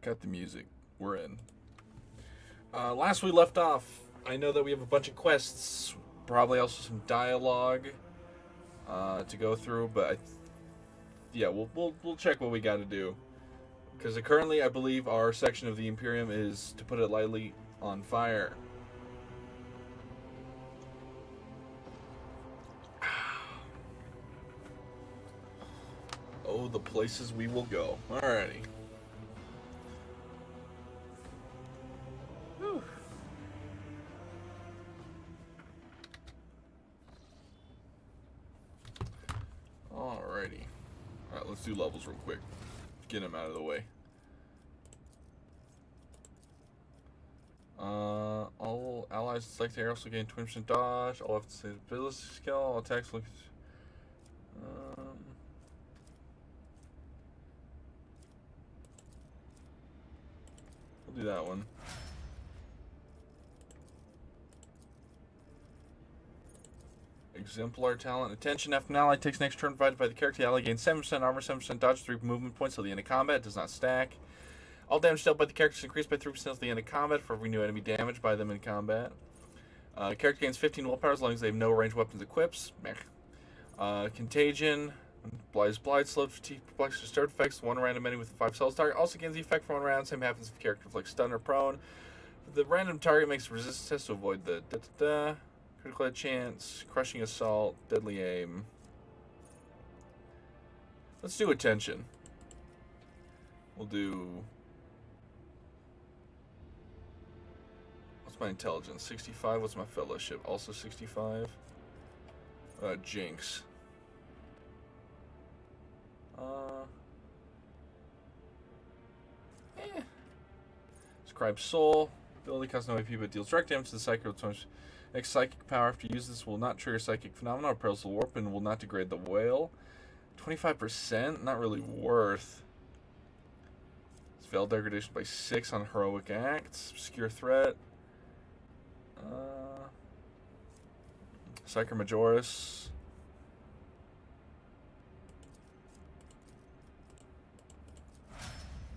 Got the music. We're in. Last we left off, I know that we have a bunch of quests, probably also some dialogue to go through, but yeah, we'll check what we got to do. Because currently, I believe our section of the Imperium is, to put it lightly, on fire. Oh, the places we will go. Alrighty. Whew. Alrighty. Alright, let's do levels real quick. Get them out of the way. All allies select air also gain 20% dodge. All have to say ability skill. All attacks look. We'll do that one. Exemplar talent. Attention, after an ally takes next turn provided by the character, the ally gains 7% armor, 7% dodge, 3 movement points till the end of combat. It does not stack. All damage dealt by the character is increased by 3% at the end of combat for every new enemy damaged by them in combat. Character gains 15 willpower as long as they have no ranged weapons equips. Contagion. Blight, slowed fatigue, perplexity, stirred effects. One random enemy with 5 cells target also gains the effect for 1 round. Same happens if the character inflicts stun or prone. The random target makes a resistance test to avoid the critical hit chance, crushing assault, deadly aim. Let's do attention. We'll do. What's my intelligence? 65. What's my fellowship? Also 65. Jinx. Scribe Soul. Ability costs no AP but deals direct damage to the psychic with next psychic power. After you use this will not trigger psychic phenomena or perils the warp and will not degrade the whale. 25%? Not really worth. It's Veil degradation by 6 on heroic acts. Obscure threat. Psyker Majoris.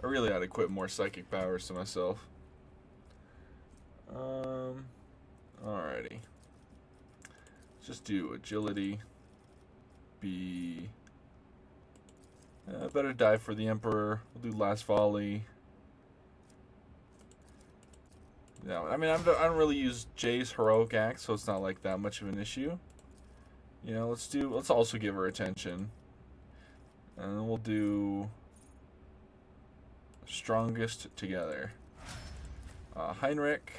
I really ought to equip more psychic powers to myself. Alrighty. Let's just do agility. Be better dive for the Emperor. We'll do last volley. Yeah, I mean I don't really use Jay's heroic act, so it's not like that much of an issue. You know, let's also give her attention, and then we'll do strongest together. Heinrich.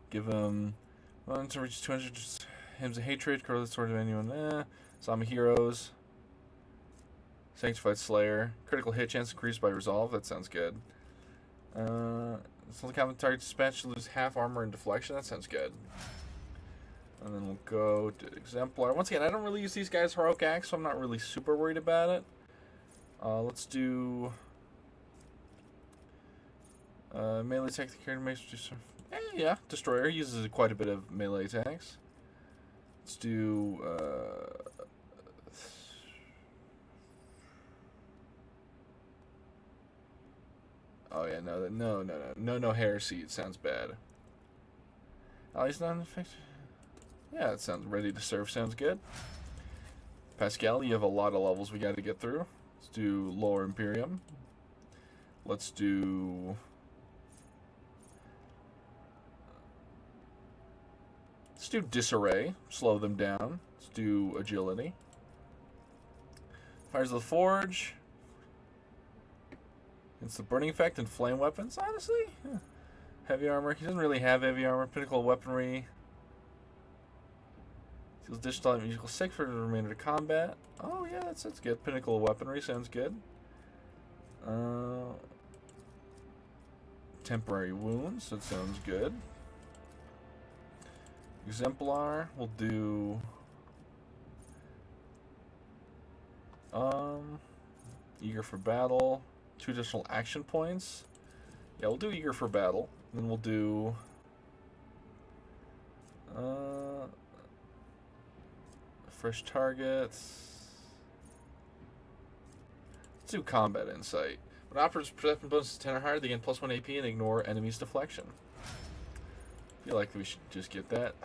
Give him 1 to reach 200 hymns of hatred. Curl the sword of anyone. Sama heroes. Sanctified Slayer. Critical hit chance increased by resolve. That sounds good. It's only common target dispatch to lose half armor and deflection. That sounds good. And then we'll go to Exemplar. Once again, I don't really use these guys' heroic acts, so I'm not really super worried about it. Let's do melee attack. The character makes yeah, Destroyer uses quite a bit of melee attacks. Let's do oh yeah, no heresy. It sounds bad. Allies not effective. Yeah, that sounds ready to serve. Sounds good. Pascal, you have a lot of levels we got to get through. Let's do Lower Imperium. Let's do Disarray. Slow them down. Let's do Agility. Fires of the Forge. It's the Burning Effect and Flame Weapons, honestly. Yeah. Heavy Armor. He doesn't really have heavy armor. Pinnacle Weaponry. Deals additional damage equals 6 for the remainder of combat. Oh yeah, that's good. Pinnacle Weaponry sounds good. Temporary Wounds. That sounds good. Exemplar. We'll do Eager for Battle. 2 additional action points. Yeah, we'll do Eager for Battle. Then we'll do fresh targets. Let's do Combat Insight. When offers perception bonus is 10 or higher, they gain +1 AP and ignore enemies' deflection. I feel like we should just get that.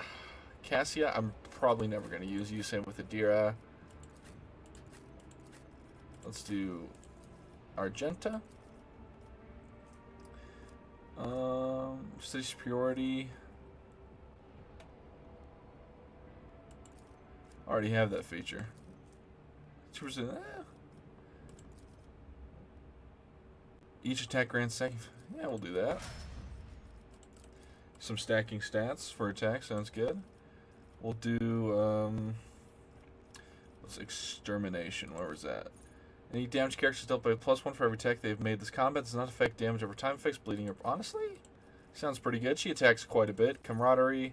Cassia, I'm probably never going to use you. Same with Adira. Let's do Argenta. City Superiority. Already have that feature. 2%. Each attack grants save. Yeah, we'll do that. Some stacking stats for attack. Sounds good. We'll do, what's Extermination? Where was that? Any damage characters dealt by +1 for every attack they've made this combat does not affect damage over time effects, bleeding, or... Honestly? Sounds pretty good. She attacks quite a bit. Camaraderie.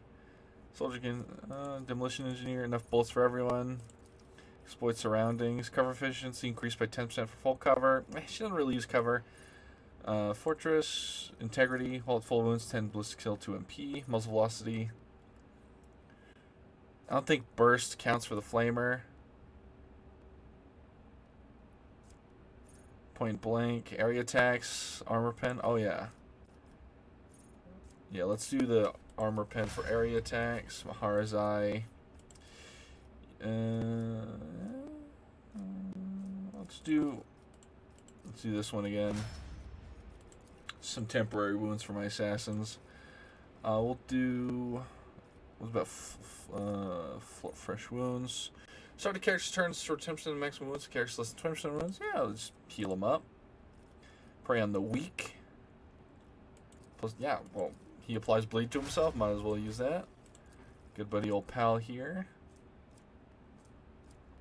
Soldier can... Demolition Engineer. Enough bullets for everyone. Exploit surroundings. Cover efficiency increased by 10% for full cover. She doesn't really use cover. Fortress. Integrity. Hold full wounds. 10 ballistic kill, 2 MP. Muzzle velocity. I don't think burst counts for the flamer. Point blank, area attacks, armor pen. Oh yeah. Yeah, let's do the armor pen for area attacks. Maharazai. Let's do this one again. Some temporary wounds for my assassins. We'll do. What about fresh wounds? Start the character's turns for 10% of the maximum wounds. The character's less than 20% wounds. Yeah, let's heal them up. Prey on the weak. Plus, yeah, well, he applies bleed to himself. Might as well use that. Good buddy, old pal here.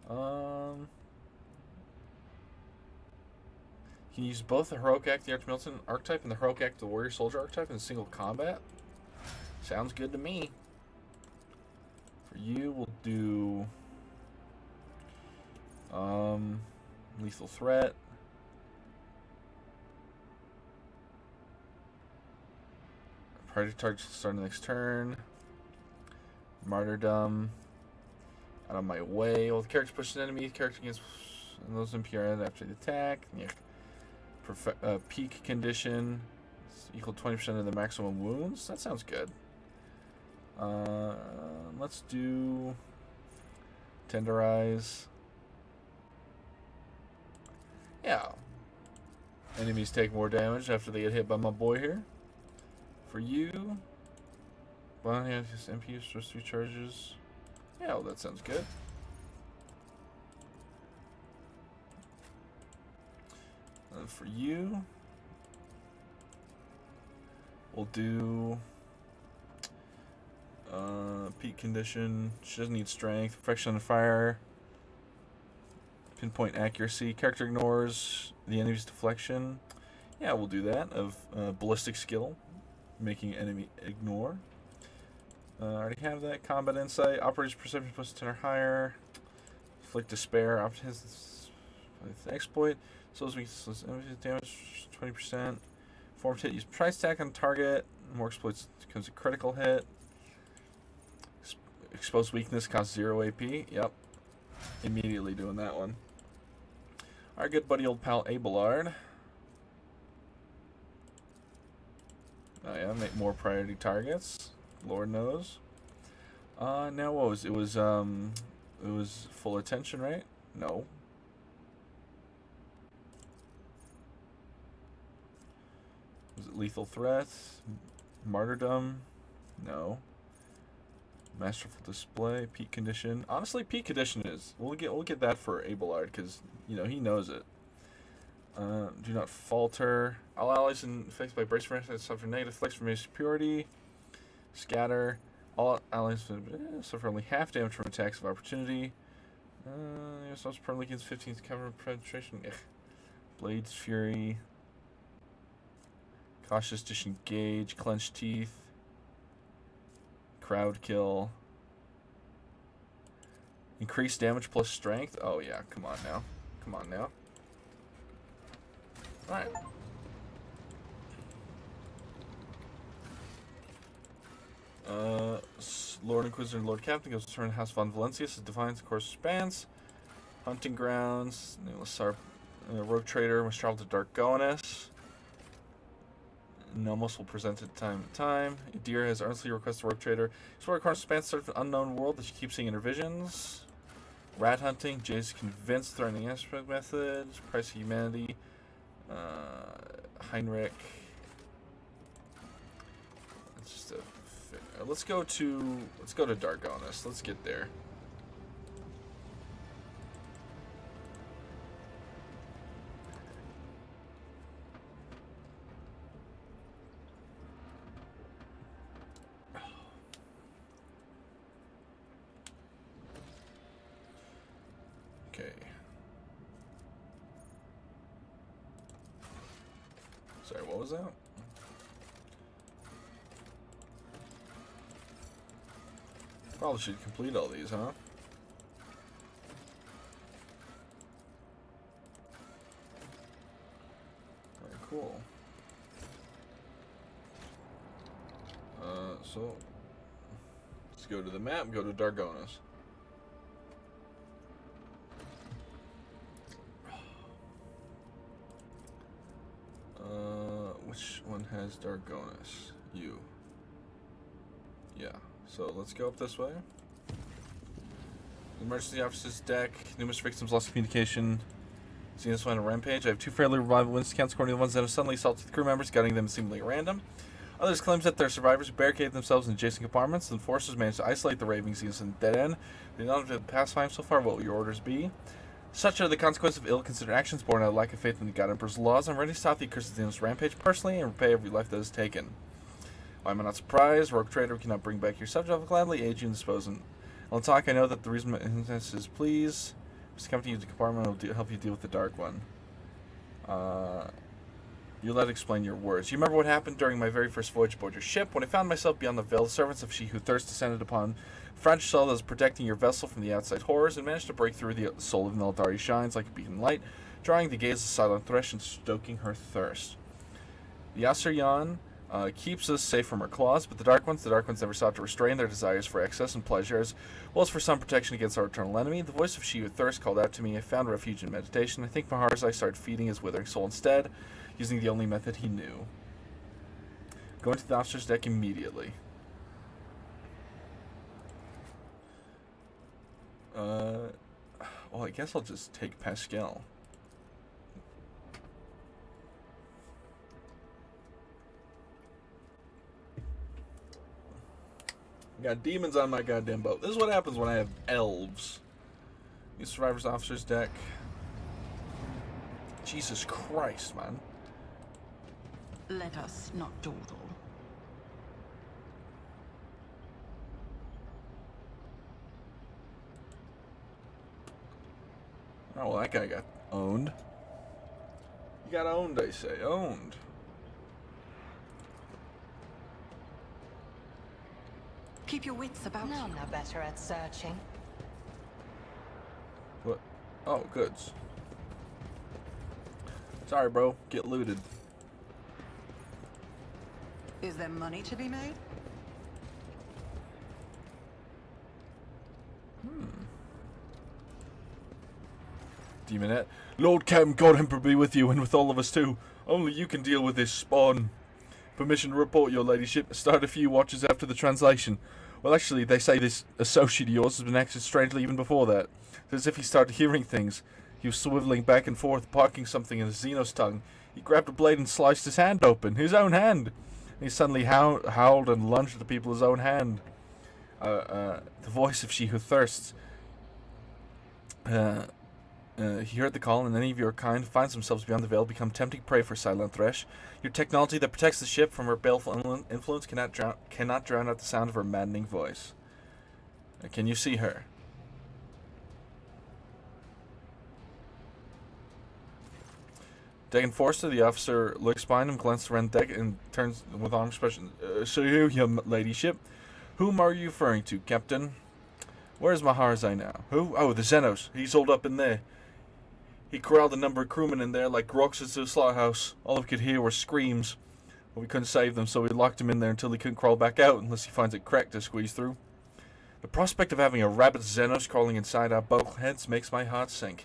Can use both the Heroic Act, the Archmilitant archetype, and the Heroic Act, the Warrior Soldier archetype in single combat. Sounds good to me. For you, we'll do lethal threat. Priority target start the next turn. Martyrdom. Out of my way. Well, the character pushes an enemy. The character gets those NPR after the attack. Yeah. Peak condition. It's equal to 20% of the maximum wounds. That sounds good. Let's do Tenderize. Yeah. Enemies take more damage after they get hit by my boy here. For you, Bonnie has his MP for 3 charges. Yeah, well, that sounds good. And for you, we'll do peak condition. She doesn't need strength. Perfection on fire. Pinpoint accuracy. Character ignores the enemy's deflection. Yeah, we'll do that. Of ballistic skill, making enemy ignore. I already have that. Combat insight. Operator's perception plus 10 or higher. Inflict despair. Opportunity with exploit. So as we damage 20%. Formed hit. Use price tag on target. More exploits becomes a critical hit. Exposed weakness costs 0 AP. Yep. Immediately doing that one. Our good buddy old pal Abelard. Oh yeah, make more priority targets. Lord knows. Now what was it? It was full attention, right? No. Was it lethal threat? Martyrdom? No. Masterful display, peak condition. Honestly, peak condition is we'll get that for Abelard because you know he knows it. Do not falter. All allies infected by brace that suffer negative flex from superiority. Scatter. All allies suffer only half damage from attacks of opportunity. You're supposed to permanently against 15 cover penetration. Ugh. Blades Fury. Cautious disengage. Clenched teeth. Crowd kill. Increased damage plus strength. Oh yeah, come on now. Come on now. Alright. Lord Inquisitor and Lord Captain goes to turn House von Valencius. It defines the course spans. Hunting grounds. Rogue Trader must travel to Dargonis. Nomos will present it time to time. Deer has earnestly requested Rogue Trader. Explore across the span of an unknown world that she keeps seeing in her visions. Rat hunting. Jay's convinced. Threatening aspect methods. Price of humanity. Heinrich. That's just a. Let's go to Dargonis. Let's get there. Okay. Sorry, what was that? Probably should complete all these, huh? Alright, cool. So let's go to the map and go to Dargonis. Which one has Dargonis? You. Yeah. So let's go up this way. Emergency officer's deck. Numerous victims lost communication. Seeing this one on a rampage. I have 2 fairly reliable witness accounts according to the ones that have suddenly assaulted the crew members, gutting them seemingly at random. Others claim that their survivors barricaded themselves in adjacent compartments. The enforcers managed to isolate the raving scenes in the dead end. They not have past time so far. What will your orders be? Such are the consequences of ill-considered actions born out of lack of faith in the God Emperor's laws. I'm ready to stop the accursed Xenos rampage personally and repay every life that is taken. Why am I not surprised? Rogue Trader cannot bring back your subject. I'll gladly aid you in disposing. I'll talk. I know that the reason my instance is please. Just come to use the compartment will help you deal with the Dark One. You'll let explain your words. You remember what happened during my very first voyage aboard your ship? When I found myself beyond the veil, the servants of She Who Thirsts descended upon fragile soul that was protecting your vessel from the outside horrors and managed to break through. The soul of Nildari shines like a beacon of light, drawing the gaze of Silent Thresh and stoking her thirst. The Asurian keeps us safe from her claws, but the Dark Ones never sought to restrain their desires for excess and pleasure, as well as for some protection against our eternal enemy. The voice of She Who Thirsts called out to me. I found refuge in meditation. I think Maharzai started feeding his withering soul instead, using the only method he knew. Going to the officer's deck immediately. Well, I guess I'll just take Pascal. I got demons on my goddamn boat. This is what happens when I have elves. The survivor's officer's deck. Jesus Christ, man. Let us not dawdle. Oh, well, that guy got owned. You got owned, I say. Owned. Keep your wits about None you. are better at searching. What? Oh, goods. Sorry, bro. Get looted. Is there money to be made? Demonette. Lord Cam, God Emperor be with you and with all of us too. Only you can deal with this spawn. Permission to report, your ladyship. Start a few watches after the translation. Well, actually, they say this associate of yours has been acting strangely even before that. It's as if he started hearing things. He was swiveling back and forth, barking something in his Xenos tongue. He grabbed a blade and sliced his hand open. His own hand! He suddenly howled and lunged at the people his own hand. The voice of She Who Thirsts. He heard the call, and any of your kind finds themselves beyond the veil become tempting prey for Silent Thresh. Your technology that protects the ship from her baleful influence cannot drown out the sound of her maddening voice. Can you see her? Deck Enforcer, the officer looks behind him, glances around the deck, and turns with an expression. So you, your ladyship. Whom are you referring to, Captain? Where's Maharzai now? Who? Oh, the Xenos. He's holed up in there. He corralled a number of crewmen in there like rocks into a slaughterhouse. All we could hear were screams. But we couldn't save them, so we locked him in there until he couldn't crawl back out unless he finds it cracked to squeeze through. The prospect of having a rabid Xenos crawling inside our bulkheads makes my heart sink.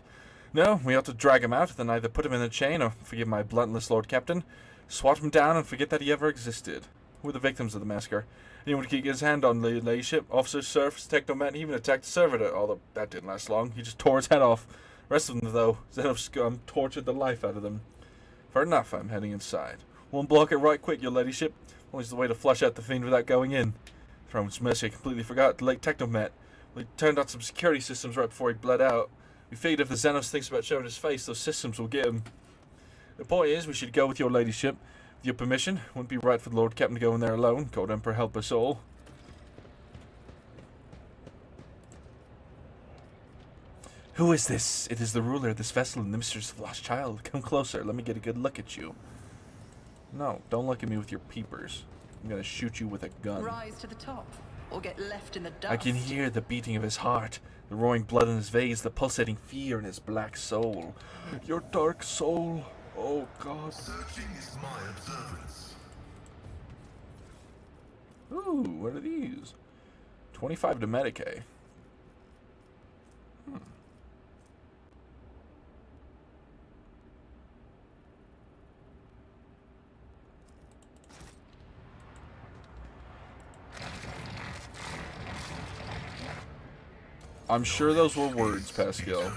No, we ought to drag him out, then either put him in a chain or, forgive my bluntness, Lord Captain, swat him down and forget that he ever existed. Who were the victims of the massacre? Anyone could get his hand on the ladyship, officer, serfs, technomat, even attacked the servitor, although that didn't last long. He just tore his head off. The rest of them, though, Xenov scum tortured the life out of them. Fair enough, I'm heading inside. Won't block it right quick, your ladyship. Only the way to flush out the fiend without going in. Throne's mercy, I completely forgot the late technomat. We turned on some security systems right before he bled out. We figured if the Xenos thinks about showing his face, those systems will get him. The point is, we should go with your ladyship. With your permission, wouldn't be right for the Lord Captain to go in there alone. God Emperor help us all. Who is this? It is the ruler of this vessel and the mistress of the lost child. Come closer, let me get a good look at you. No, don't look at me with your peepers. I'm gonna shoot you with a gun. Rise to the top, or get left in the dust. I can hear the beating of his heart, the roaring blood in his veins, the pulsating fear in his black soul. Your dark soul, oh God. Searching is my observance. Ooh, what are these? 25 to Medicaid. I'm sure those were words, Pascal.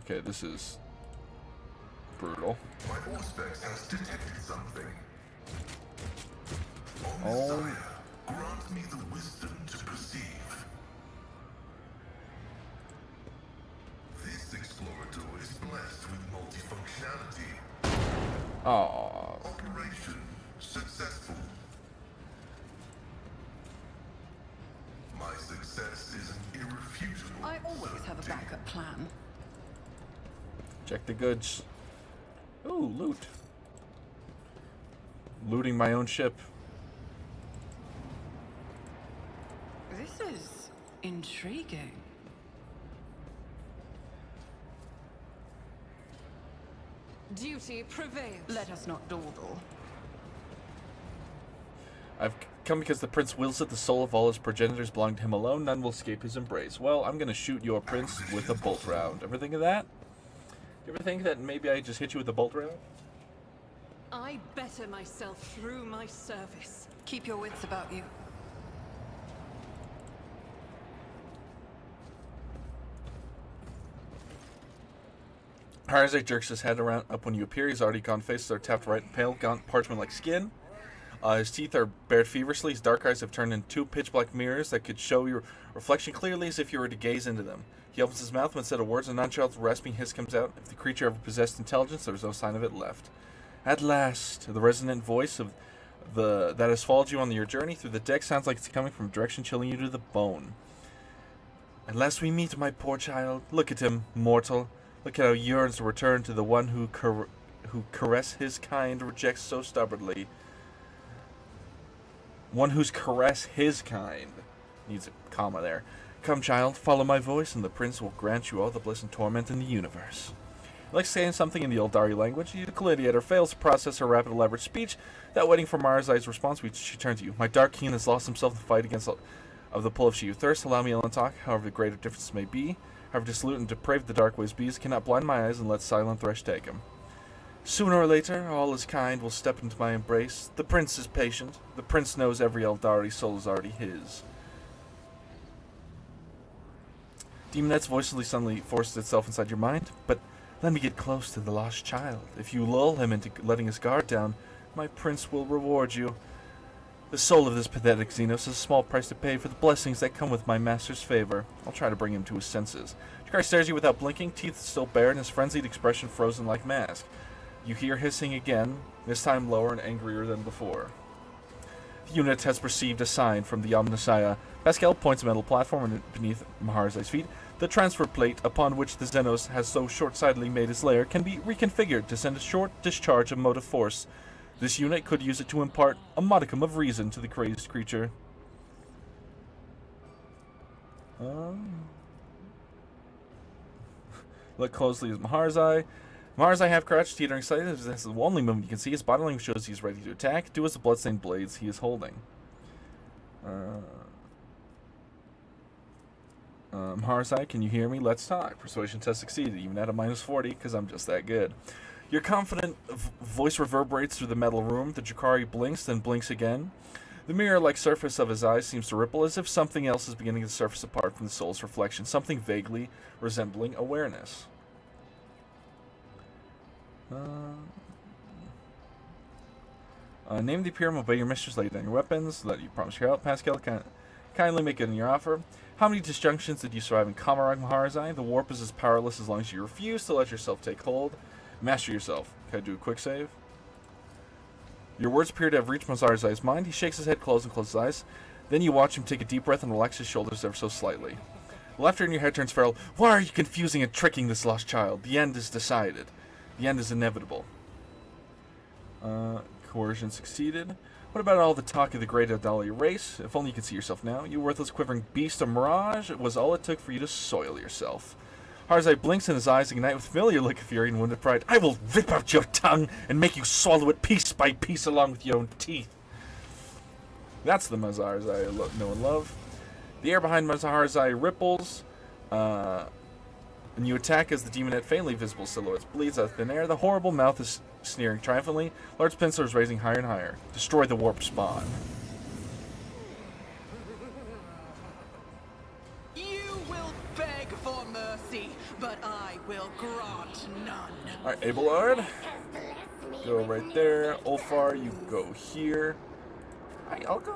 Okay, this is brutal. My Auspex has detected something. Oh. Messiah, grant me the wisdom to perceive. This explorator is blessed with multifunctionality. Aww. Operation successful. My success is an irrefutable. I always have a backup plan. Check the goods. Ooh, loot. Looting my own ship. This is intriguing. Duty prevails. Let us not dawdle. I've come because the prince wills it. The soul of all his progenitors belong to him alone. None will escape his embrace. Well, I'm gonna shoot your prince with a bolt round. Ever think of that? You ever think that maybe I just hit you with a bolt round? I better myself through my service. Keep your wits about you. Harzak jerks his head around up when you appear. He's already gone faces are tapped right and pale, gaunt parchment-like skin. His teeth are bared feverishly. His dark eyes have turned into two pitch-black mirrors that could show your reflection clearly as if you were to gaze into them. He opens his mouth, but instead of words, a nonchalant rasping hiss comes out. If the creature ever possessed intelligence, there was no sign of it left. At last, the resonant voice of that has followed you on your journey through the deck sounds like it's coming from a direction chilling you to the bone. At last we meet, my poor child. Look at him, mortal. Look at how he yearns to return to the one who caress his kind rejects so stubbornly. One whose caress his kind. Needs a comma there. Come, child, follow my voice, and the prince will grant you all the bliss and torment in the universe. Like saying something in the Eldari language, the gladiator fails to process her rapid, elaborate speech. Without waiting for Marzai's response, she turns to you. My dark king has lost himself in the fight against of the pull of she who thirsts. Allow me, Ellen, talk, however the greater difference may be. However dissolute and depraved the dark ways be, cannot blind my eyes and let silent thresh take him. Sooner or later, all his kind will step into my embrace. The prince is patient. The prince knows every Eldari soul is already his. Demonette's voice suddenly forces itself inside your mind, but let me get close to the lost child. If you lull him into letting his guard down, my prince will reward you. The soul of this pathetic Xenos is a small price to pay for the blessings that come with my master's favor. I'll try to bring him to his senses. Jakar stares at you without blinking, teeth still bare, and his frenzied expression frozen like mask. You hear hissing again, this time lower and angrier than before. The unit has perceived a sign from the Omnissiah. Pascal points a metal platform beneath Maharzai's feet. The transfer plate upon which the Xenos has so short-sightedly made his lair can be reconfigured to send a short discharge of motive force. This unit could use it to impart a modicum of reason to the crazed creature. Look closely at Maharzai. Maharzai half crouched, teetering slightly. This is the only movement you can see. His body language shows he is ready to attack. Do as the bloodstained blades he is holding. Harzai, can you hear me? Let's talk. Persuasion test succeeded, even at a -40, because I'm just that good. Your confident voice reverberates through the metal room. The Jakari blinks, then blinks again. The mirror-like surface of his eyes seems to ripple, as if something else is beginning to surface apart from the soul's reflection, something vaguely resembling awareness. Name the Imperium, obey your mistress, lay down your weapons, let you promise your help. Pascal, kindly make it in your offer. How many disjunctions did you survive in Kamarag, Maharazai? The warp is as powerless as long as you refuse to let yourself take hold. Master yourself. Can I do a quick save? Your words appear to have reached Maharazai's mind. He shakes his head, closes his eyes. Then you watch him take a deep breath and relax his shoulders ever so slightly. Laughter in your head turns feral. Why are you confusing and tricking this lost child? The end is decided. The end is inevitable. Coercion succeeded. What about all the talk of the great Adali race? If only you could see yourself now. You worthless, quivering beast of mirage. It was all it took for you to soil yourself. Harzai blinks and his eyes ignite with familiar look of fury and wounded pride. I will rip out your tongue and make you swallow it piece by piece along with your own teeth. That's the Mazarzai I know and love. The air behind Mazarzai ripples. And you attack as the demonette, faintly visible silhouettes, bleeds out of thin air. The horrible mouth is sneering triumphantly. Large pencil is raising higher and higher. Destroy the warp spawn. You will beg for mercy, but I will grant none. Alright, Abelard. Go right there. Ulfar, you go here. I'll go...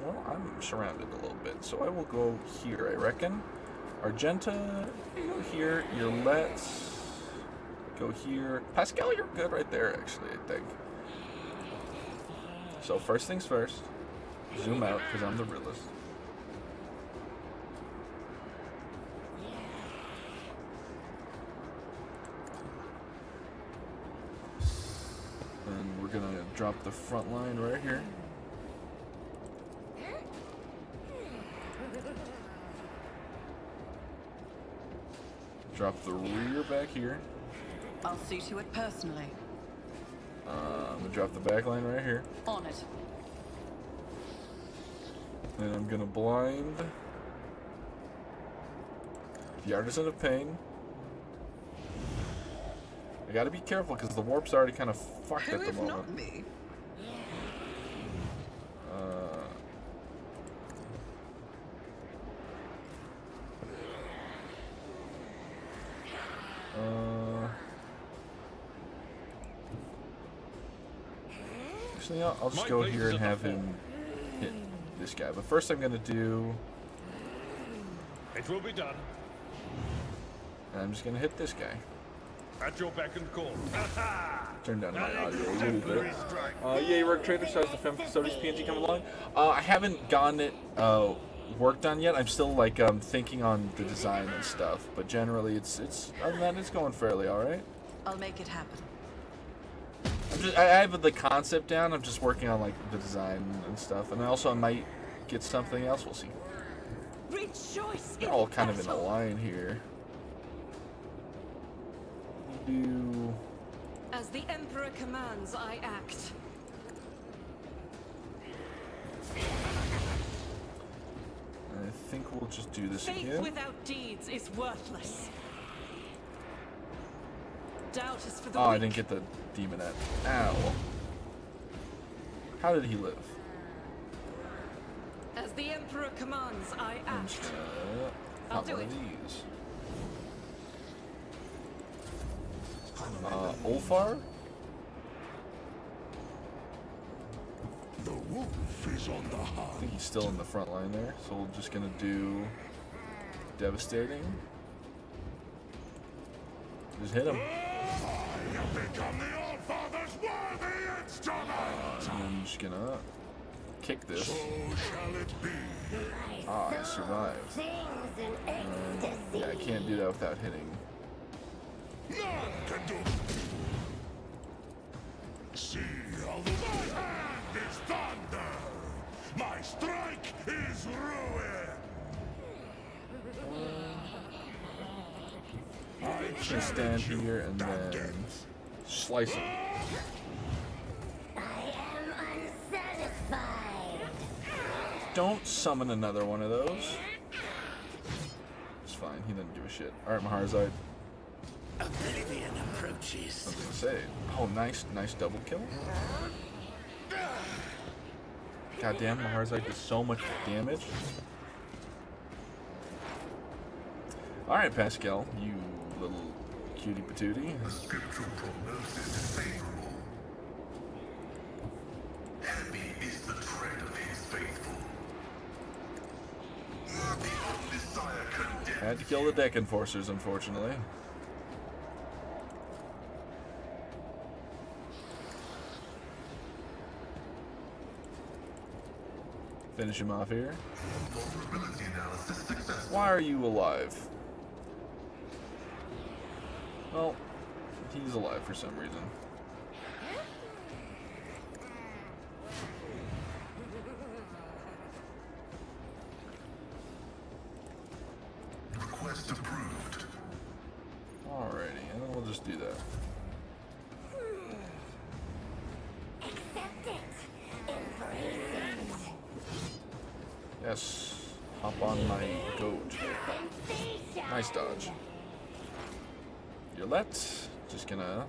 Well, I'm surrounded a little bit, so I will go here, I reckon. Argenta, you go here. Your Let's go here. Pascal, you're good right there, actually, I think. So first things first, zoom out, because I'm the realist. And we're gonna drop the front line right here. Drop the rear back here. I'll see to it personally. I'm gonna drop the back line right here. On it. And I'm gonna blind the Artisan of Pain. I gotta be careful because the warp's already kind of fucked at the moment. Not me? Actually, I'll just go here and have him hit this guy. But first I'm gonna do... It will be done. And I'm just gonna hit this guy. At your beck and call. Turn down my audio a little bit. Yay, Rogue Trader starts the Fem Custodies PNG coming along. I haven't gotten it worked on yet. I'm still like thinking on the design and stuff. But generally, it's other than that, it's going fairly all right. I'll make it happen. I have the concept down. I'm just working on like the design and stuff. And also I might get something else. We'll see. Rejoice. They're all kind of in a line here. Do. As the Emperor commands, I act. I think we'll just do this Faith again. without deeds is worthless. Doubt is for the Oh, weak. I didn't get the demonette. Ow. How did he live? As the Emperor commands, I I'm just act. gonna I'll pop do one it. of these. Ulfar? The wolf is on the I hunt. think he's still in the front line there, so we're just gonna do devastating. Just hit him. You become the All-Father's worthy instrument! And I'm just gonna kick this. So shall it be. Ah, I survived. Yeah, I can't do that without hitting. None can do. See how the my hand is thunder. My strike is ruin. I'm just gonna stand here and then slice him. I am unsatisfied. Don't summon another one of those. fine. He didn't give a shit. Alright, Maharzai. Oblivion I approaches. was gonna say. Oh, nice double kill. Goddamn, Maharzai does so much damage. Alright, Pascal, you little cutie patootie. The scriptural prognosis is favorable. Heavy is the tread of his faithful. The Messiah condemns. Had to kill the deck enforcers, unfortunately. Finish him off here. Vulnerability analysis successful. Why are you alive? Well, he's alive for some reason. Request approved. Alrighty, and then we'll just do that. Accept it. Embrace it. Yes, hop on my goat. Sensation. Nice dodge. Yolette, just gonna...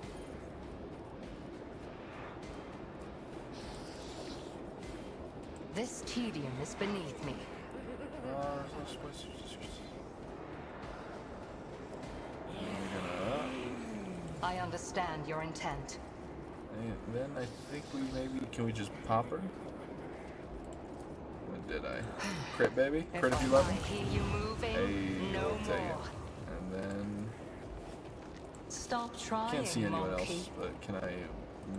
This tedium is beneath me. I'm gonna... I understand your intent. And then I think we maybe... Can we just pop her? When did I? Crit, baby? Crit if you love I me? hear you moving, Hey, no I'll take it. more. And then... Stop trying, Can't see anyone monkey. else, but can I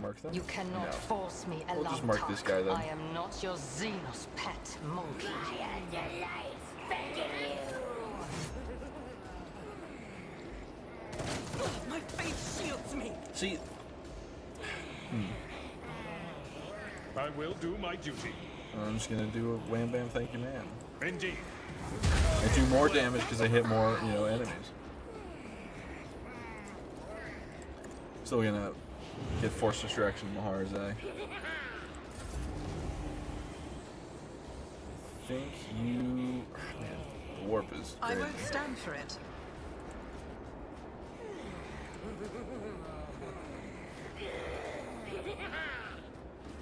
mark them? You cannot No. force me, We'll just mark this Elantark. guy then. I am not your Xenos pet monkey. I delight spanking you. My faith shields me. See, I will do my duty. I'm just gonna do a wham bam thank you man. Indeed. I do more damage because I hit more, enemies. Still gonna get force distraction Maharzai. I think you... Man, the warp is I great. won't stand for it.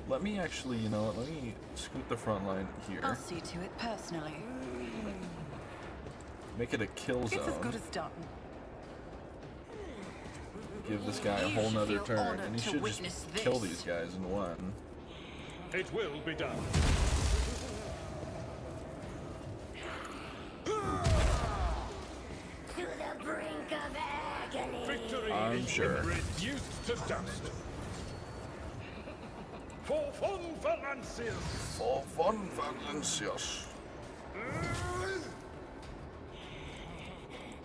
Let me actually, you know what, let me scoot the front line here. I'll see to it personally. Make it a kill It's as zone. good as done. Give this guy a You whole should nother feel turn, honored and he to should witness just kill this. these guys in one. It will be done. To the brink of agony. Victory I'm is sure. reduced to dust. For fun, Valancius! For fun, Valancius.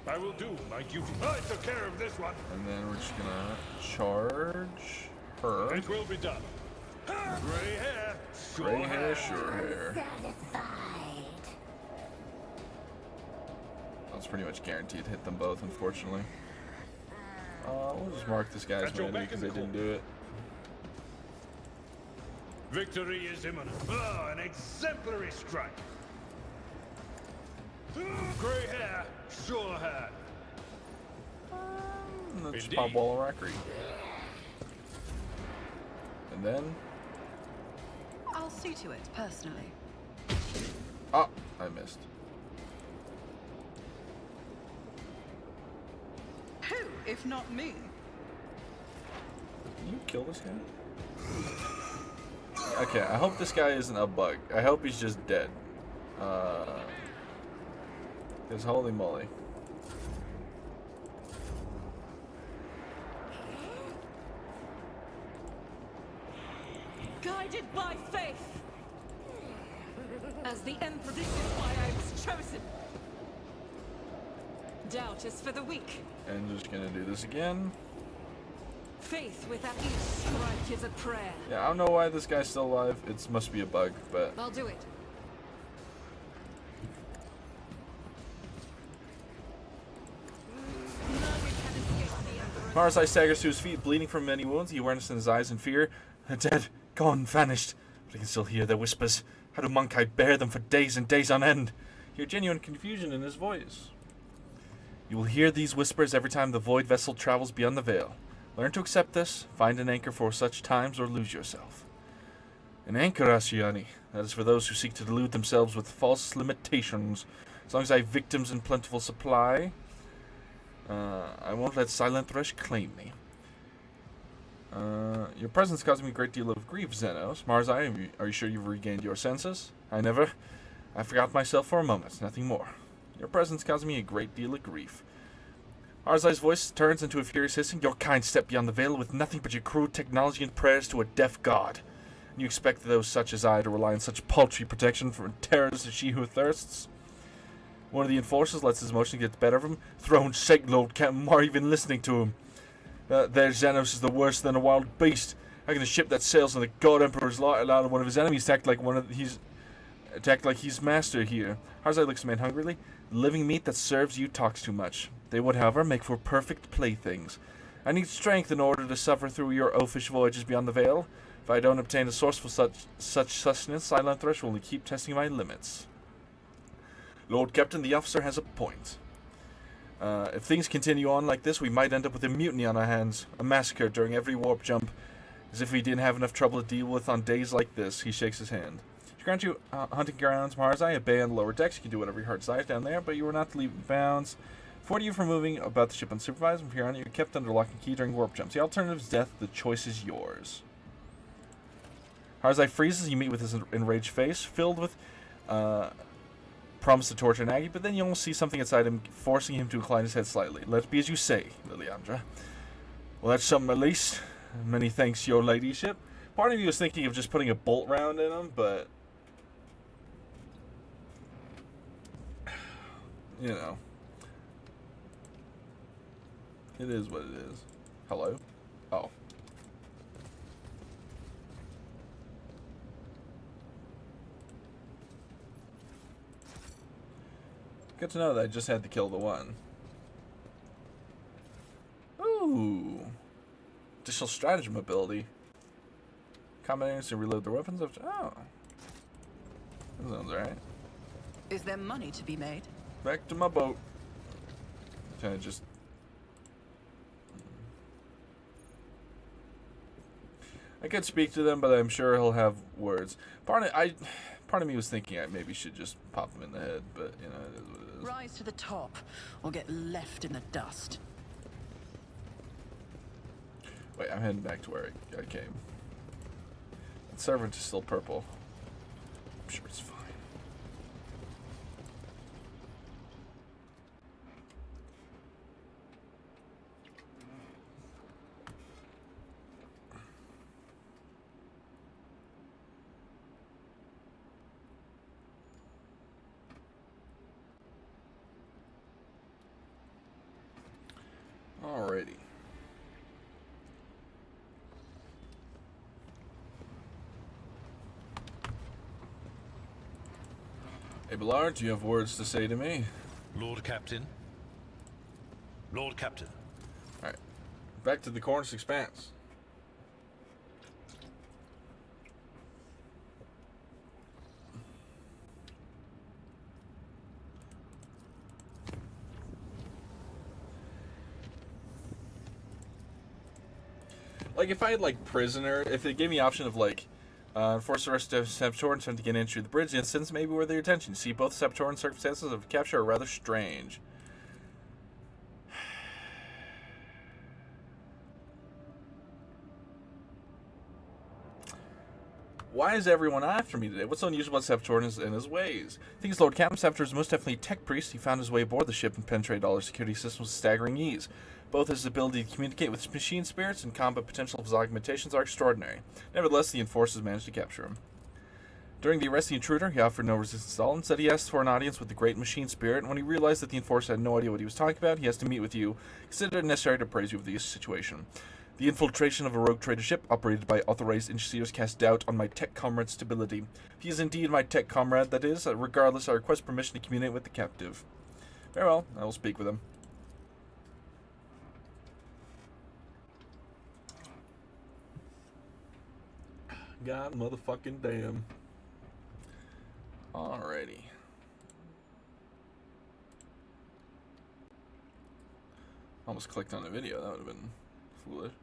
I will do my duty. I took care of this one. And then we're just gonna charge her. It will be done. Gray hair, sure Gray hair, sure hair. Satisfied. That's pretty much guaranteed hit them both, unfortunately. We'll just mark this guy's At your enemy beck because and they didn't call. do it. Victory is imminent. Ah, an exemplary strike. Gray hair, sure hair. And let's Indeed. pop wall of rockery. And then... I'll see to it personally. Oh, I missed. Who, if not me? Can you kill this guy? Okay, I hope this guy isn't a bug. I hope he's just dead. Because holy moly. Guided by faith. As the Emperor, this is why I was chosen. Doubt is for the weak. And just gonna do this again. Faith without each strike is a prayer. Yeah, I don't know why this guy's still alive. It must be a bug, but... I'll do it. Marzai staggers to his feet, bleeding from many wounds, the awareness in his eyes in fear. They're dead, gone, vanished. But I can still hear their whispers. How do Monkai bear them for days and days on end? Hear genuine confusion in his voice. You will hear these whispers every time the void vessel travels beyond the veil. Learn to accept this, find an anchor for such times, or lose yourself. An anchor, Ashiani. That is for those who seek to delude themselves with false limitations. As long as I have victims in plentiful supply, I won't let Silent Thresh claim me. Your presence caused me a great deal of grief, Xenos. Marzai, are you sure you've regained your senses? I forgot myself for a moment, nothing more. Your presence caused me a great deal of grief. Arzai's voice turns into a furious hissing. Your kind step beyond the veil with nothing but your crude technology and prayers to a deaf god. You expect those such as I to rely on such paltry protection from terrors as she who thirsts? One of the enforcers lets his emotion get the better of him. Throne's sake, Lord Captain, why are you even listening to him? There, Xenos is the worse than a wild beast. How can a ship that sails on the God Emperor's lot allow one of his enemies to act like he's master here? Arzai looks at man hungrily. Living meat that serves you talks too much. They would, however, make for perfect playthings. I need strength in order to suffer through your oafish voyages beyond the veil. If I don't obtain a source for such sustenance, Silent Thresh will only keep testing my limits. Lord Captain, the officer has a point. If things continue on like this, we might end up with a mutiny on our hands. A massacre during every warp jump. As if we didn't have enough trouble to deal with on days like this. He shakes his hand. To grant you hunting grounds, Marzai, a bay on the lower decks. You can do whatever your heart desires down there, but you are not to leave bounds. 40 you for moving about the ship unsupervised. From here on, you're kept under lock and key during warp jumps. The alternative is death. The choice is yours. Harzai freezes. You meet with his enraged face, filled with promise to torture Nagy, but then you almost see something inside him, forcing him to incline his head slightly. Let it be as you say, Liliandra. Well, that's something at least. Many thanks, your ladyship. Part of me was thinking of just putting a bolt round in him, but you know, it is what it is. Hello? Oh. Good to know that I just had to kill the one. Ooh. Additional stratagem ability. Combinators to reload their weapons after. Oh. That sounds alright. Is there money to be made? Back to my boat. Can I just. I could speak to them, but I'm sure he'll have words. Part of me was thinking I maybe should just pop him in the head, but you know, it is what it is. Rise to the top, or get left in the dust. Wait, I'm heading back to where I came. The servant is still purple. I'm sure it's fine. Alrighty. Hey, Ballard, do you have words to say to me? Lord Captain. Lord Captain. Alright. Back to the Cornish Expanse. Like, if I had, like, prisoner, if they gave me the option of, like, force the rest of Saboteur and attempt to get in through the bridge, the incidents may be worth their attention. See, both Saboteur and circumstances of capture are rather strange. Why is everyone after me today? What's so unusual about Saboteur and his ways? I think Lord Captain Saboteur is most definitely a tech priest. He found his way aboard the ship and penetrated all our security systems with staggering ease. Both his ability to communicate with machine spirits and combat potential of his augmentations are extraordinary. Nevertheless, the enforcers managed to capture him. During the arrest of the intruder, he offered no resistance at all and said he asked for an audience with the great machine spirit, and when he realized that the enforcer had no idea what he was talking about, he asked to meet with you, considered it necessary to appraise you of the situation. The infiltration of a rogue trader ship operated by authorized interceders cast doubt on my tech comrade's stability. If he is indeed my tech comrade, that is, regardless, I request permission to communicate with the captive. Very well, I will speak with him. God motherfucking damn. Alrighty. Almost clicked on a video. That would have been foolish.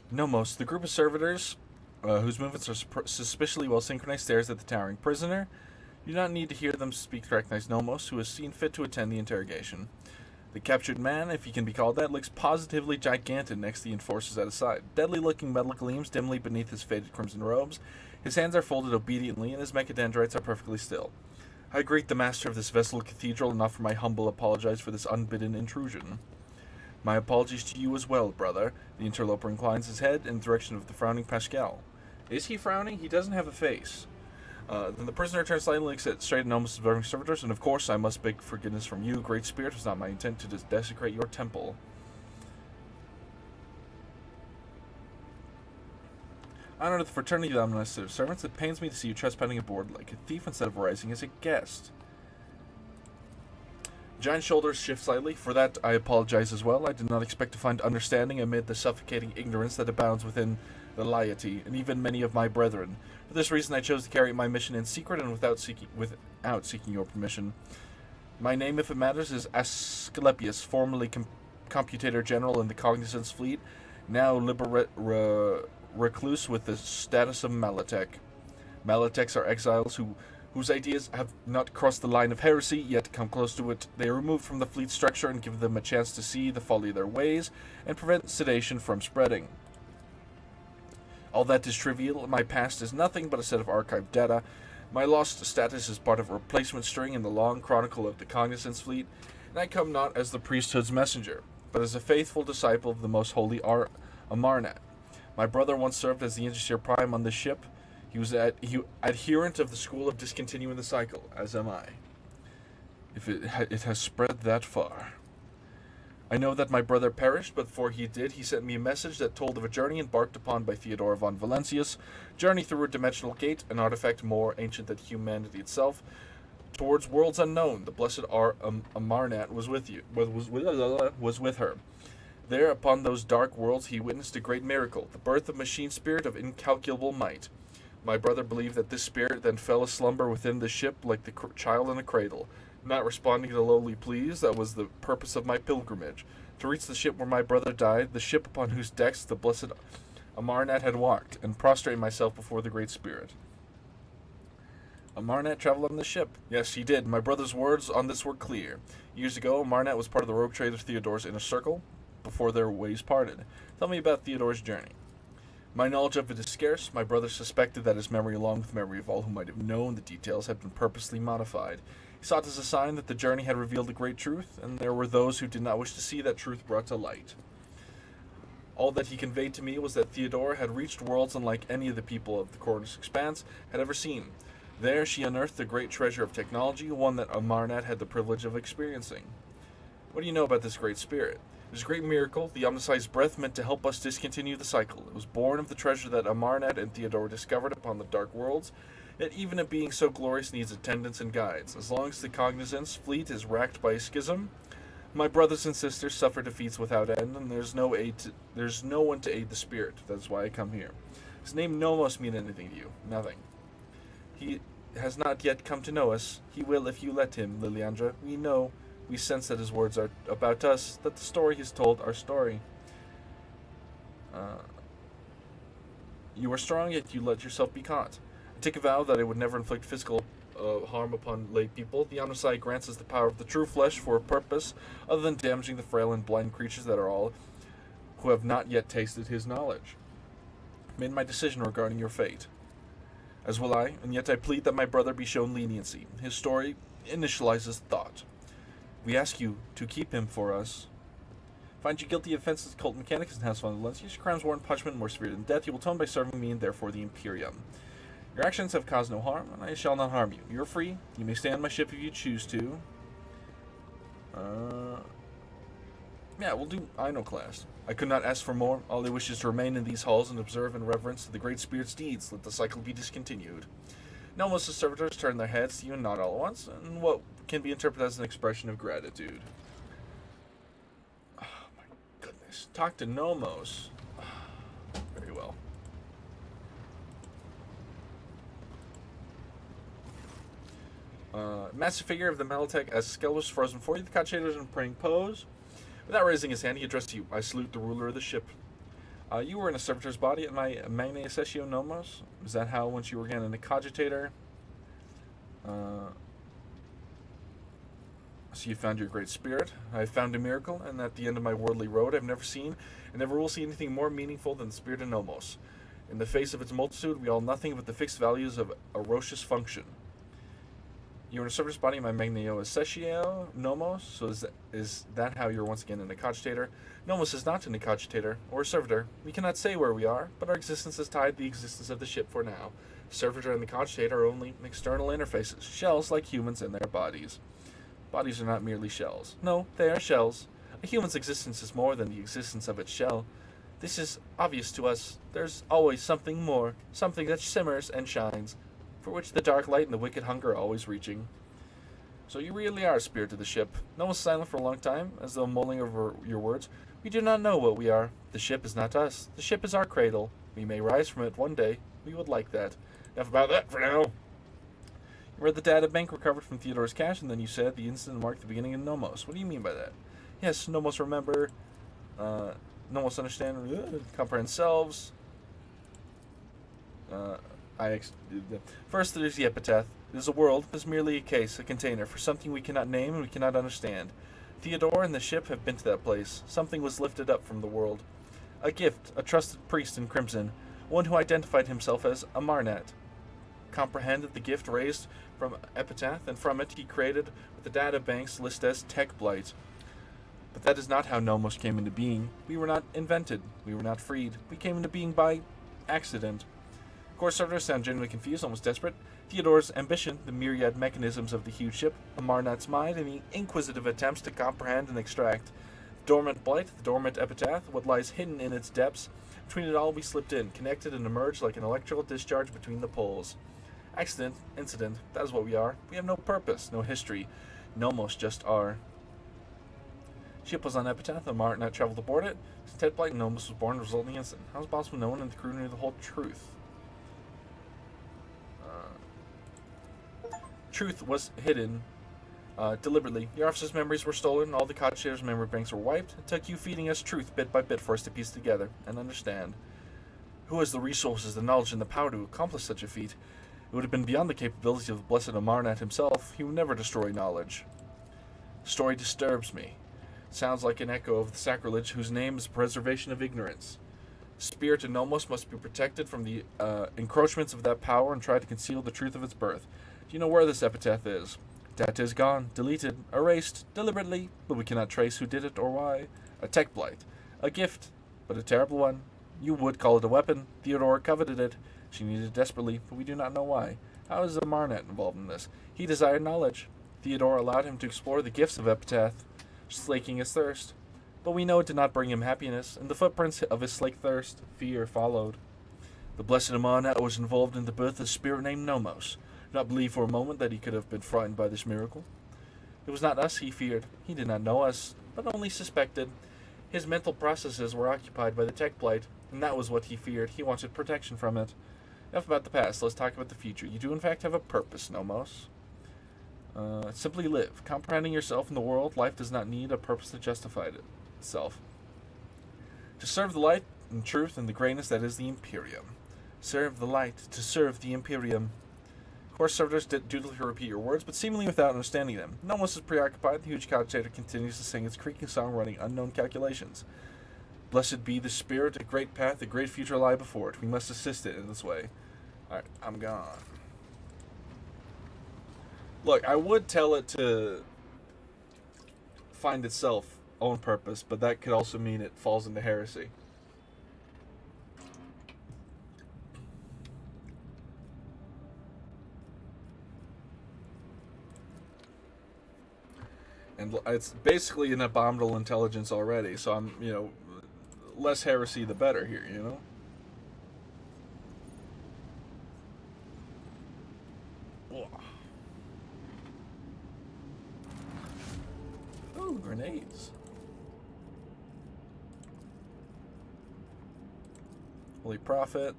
Nomos, the group of servitors whose movements are suspiciously well synchronized, stares at the towering prisoner. You do not need to hear them speak to recognize Nomos, who has seen fit to attend the interrogation. The captured man, if he can be called that, looks positively gigantic next to the enforcers at his side. Deadly-looking metal gleams dimly beneath his faded crimson robes. His hands are folded obediently, and his mechadendrites are perfectly still. I greet the master of this vessel cathedral and offer my humble apologies for this unbidden intrusion. My apologies to you as well, brother. The interloper inclines his head in the direction of the frowning Pascal. Is he frowning? He doesn't have a face. Then the prisoner turns slightly and looks at straight and almost observing servitors, and of course I must beg forgiveness from you, Great Spirit. It was not my intent to desecrate your temple. Honor to the fraternity of the administrative servants, it pains me to see you trespassing aboard like a thief instead of rising as a guest. Giant shoulders shift slightly. For that, I apologize as well. I did not expect to find understanding amid the suffocating ignorance that abounds within the laity, and even many of my brethren. For this reason, I chose to carry my mission in secret and without seeking your permission. My name, if it matters, is Asclepius, formerly Computator General in the Cognizance Fleet, now recluse with the status of Malatech. Malatechs are exiles whose ideas have not crossed the line of heresy, yet come close to it. They are removed from the fleet structure and give them a chance to see the folly of their ways and prevent sedation from spreading. All that is trivial. My past is nothing but a set of archived data. My lost status is part of a replacement string in the long chronicle of the Cognizance Fleet, and I come not as the priesthood's messenger, but as a faithful disciple of the most holy Amarnat. My brother once served as the Ingeseer Prime on this ship. He was adherent of the school of discontinuing the cycle, as am I. If it has spread that far. I know that my brother perished, but before he did, he sent me a message that told of a journey embarked upon by Theodore von Valentius, journey through a dimensional gate, an artifact more ancient than humanity itself, towards worlds unknown. The blessed Amarnat was with her. There, upon those dark worlds, he witnessed a great miracle, the birth of machine spirit of incalculable might. My brother believed that this spirit then fell aslumber within the ship like the child in a cradle. Not responding to lowly pleas, that was the purpose of my pilgrimage. To reach the ship where my brother died, the ship upon whose decks the blessed Amarnat had walked, and prostrate myself before the Great Spirit. Amarnat traveled on the ship. Yes, he did. My brother's words on this were clear. Years ago, Amarnat was part of the rogue trader Theodore's inner circle, before their ways parted. Tell me about Theodore's journey. My knowledge of it is scarce. My brother suspected that his memory, along with the memory of all who might have known the details, had been purposely modified. He saw it as a sign that the journey had revealed a great truth, and there were those who did not wish to see that truth brought to light. All that he conveyed to me was that Theodore had reached worlds unlike any of the people of the Cornish Expanse had ever seen. There she unearthed a great treasure of technology, one that Amarnat had the privilege of experiencing. What do you know about this great spirit? It was a great miracle, the omnisized breath meant to help us discontinue the cycle. It was born of the treasure that Amarnat and Theodore discovered upon the dark worlds, yet even a being so glorious needs attendants and guides. As long as the Cognizance Fleet is racked by a schism, my brothers and sisters suffer defeats without end, and there's no one to aid the spirit. That's why I come here. His name no must mean anything to you. Nothing. He has not yet come to know us. He will if you let him, Liliandra. We sense that his words are about us, that the story he's told our story. You are strong, yet you let yourself be caught. I take a vow that I would never inflict physical harm upon lay people. The Omnisci grants us the power of the true flesh for a purpose other than damaging the frail and blind creatures that are all who have not yet tasted his knowledge. I made my decision regarding your fate. As will I, and yet I plead that my brother be shown leniency. His story initializes thought. We ask you to keep him for us. Find you guilty of offenses of cult mechanics and house violence. Your crimes warrant punishment more severe than death. You will atone by serving me and therefore the Imperium. Your actions have caused no harm, and I shall not harm you. You are free. You may stay on my ship if you choose to. Yeah, we'll do Iconoclast. I could not ask for more. All I wish is to remain in these halls and observe in reverence to the Great Spirit's deeds. Let the cycle be discontinued. Now most of the servitors turn their heads to you and nod all at once, and what can be interpreted as an expression of gratitude. Oh my goodness. Talk to Nomos. Massive figure of the Maltech as skull was frozen for you. The Cogitator is in a praying pose. Without raising his hand, he addressed you. I salute the ruler of the ship. You were in a servitor's body at my Magna Accessio Nomos. Is that how, once you were again in the Cogitator? So you found your great spirit. I have found a miracle, and at the end of my worldly road, I've never seen and never will see anything more meaningful than the spirit of Nomos. In the face of its multitude, we all nothing but the fixed values of Orosius function. You were in a servitor's body, my Magna Accessio Nomos. So is that how you're once again in the Cogitator? Nomos is not in the Cogitator or a servitor. We cannot say where we are, but our existence is tied to the existence of the ship for now. Servitor and the Cogitator are only external interfaces, shells like humans and their bodies. Bodies are not merely shells. No, they are shells. A human's existence is more than the existence of its shell. This is obvious to us. There's always something more, something that shimmers and shines, for which the dark light and the wicked hunger are always reaching. So you really are a spirit of the ship. No one's silent for a long time, as though mulling over your words. We do not know what we are. The ship is not us. The ship is our cradle. We may rise from it one day. We would like that. Enough about that for now. You read the data bank recovered from Theodore's cache, and then you said the incident marked the beginning of Nomos. What do you mean by that? Yes, Nomos remember, Nomos understand, comprehend selves. First, there's the epitaph. It is a world, it is merely a case, a container, for something we cannot name and we cannot understand. Theodore and the ship have been to that place. Something was lifted up from the world. A gift, a trusted priest in crimson, one who identified himself as a Marnat. Comprehended the gift raised from Epitaph, and from it he created what the data banks list as Tech Blight. But that is not how Nomos came into being. We were not invented. We were not freed. We came into being by accident. Core servitors sound genuinely confused, almost desperate. Theodore's ambition, the myriad mechanisms of the huge ship, a Marnat's mind, and the inquisitive attempts to comprehend and extract. Dormant Blight, the dormant Epitaph, what lies hidden in its depths. Between it all we slipped in, connected and emerged like an electrical discharge between the poles. Accident, incident, that is what we are. We have no purpose, no history. Nomos just are. Ship was on Epitaph, the Marnat traveled aboard it. Ted Blight and Nomos was born, resulting in incident. How is it possible no one in the crew knew the whole truth? Truth was hidden deliberately. The officer's memories were stolen, all the Cogitator's memory banks were wiped. It took you feeding us truth bit by bit for us to piece together and understand. Who has the resources, the knowledge, and the power to accomplish such a feat? It would have been beyond the capabilities of the blessed Amarnat himself. He would never destroy knowledge. The story disturbs me. It sounds like an echo of the sacrilege whose name is preservation of ignorance. The spirit of Nomos must be protected from the encroachments of that power and try to conceal the truth of its birth. Do you know where this epitaph is? Data is gone, deleted, erased, deliberately, but we cannot trace who did it or why. A tech blight. A gift, but a terrible one. You would call it a weapon. Theodore coveted it. She needed it desperately, but we do not know why. How is the Marnat involved in this? He desired knowledge. Theodore allowed him to explore the gifts of Epitaph, slaking his thirst. But we know it did not bring him happiness, and the footprints of his slaked thirst, fear, followed. The blessed Marnat was involved in the birth of a spirit named Nomos. Do not believe for a moment that he could have been frightened by this miracle. It was not us he feared. He did not know us, but only suspected. His mental processes were occupied by the tech blight, and that was what he feared. He wanted protection from it. Enough about the past. Let's talk about the future. You do, in fact, have a purpose, Nomos. Simply live. Comprehending yourself in the world, life does not need a purpose to justify itself. To serve the light and truth and the greatness that is the Imperium. Serve the light to serve the Imperium. Core servitors dutifully repeat your words, but seemingly without understanding them. Nomos is preoccupied. The huge Cogitator continues to sing its creaking song, running unknown calculations. Blessed be the spirit, a great path, a great future lie before it. We must assist it in this way. Alright, I'm gone. Look, I would tell it to find itself own purpose, but that could also mean it falls into heresy. And it's basically an abominable intelligence already, so I'm, less heresy the better here, Ooh, grenades. Holy Prophet.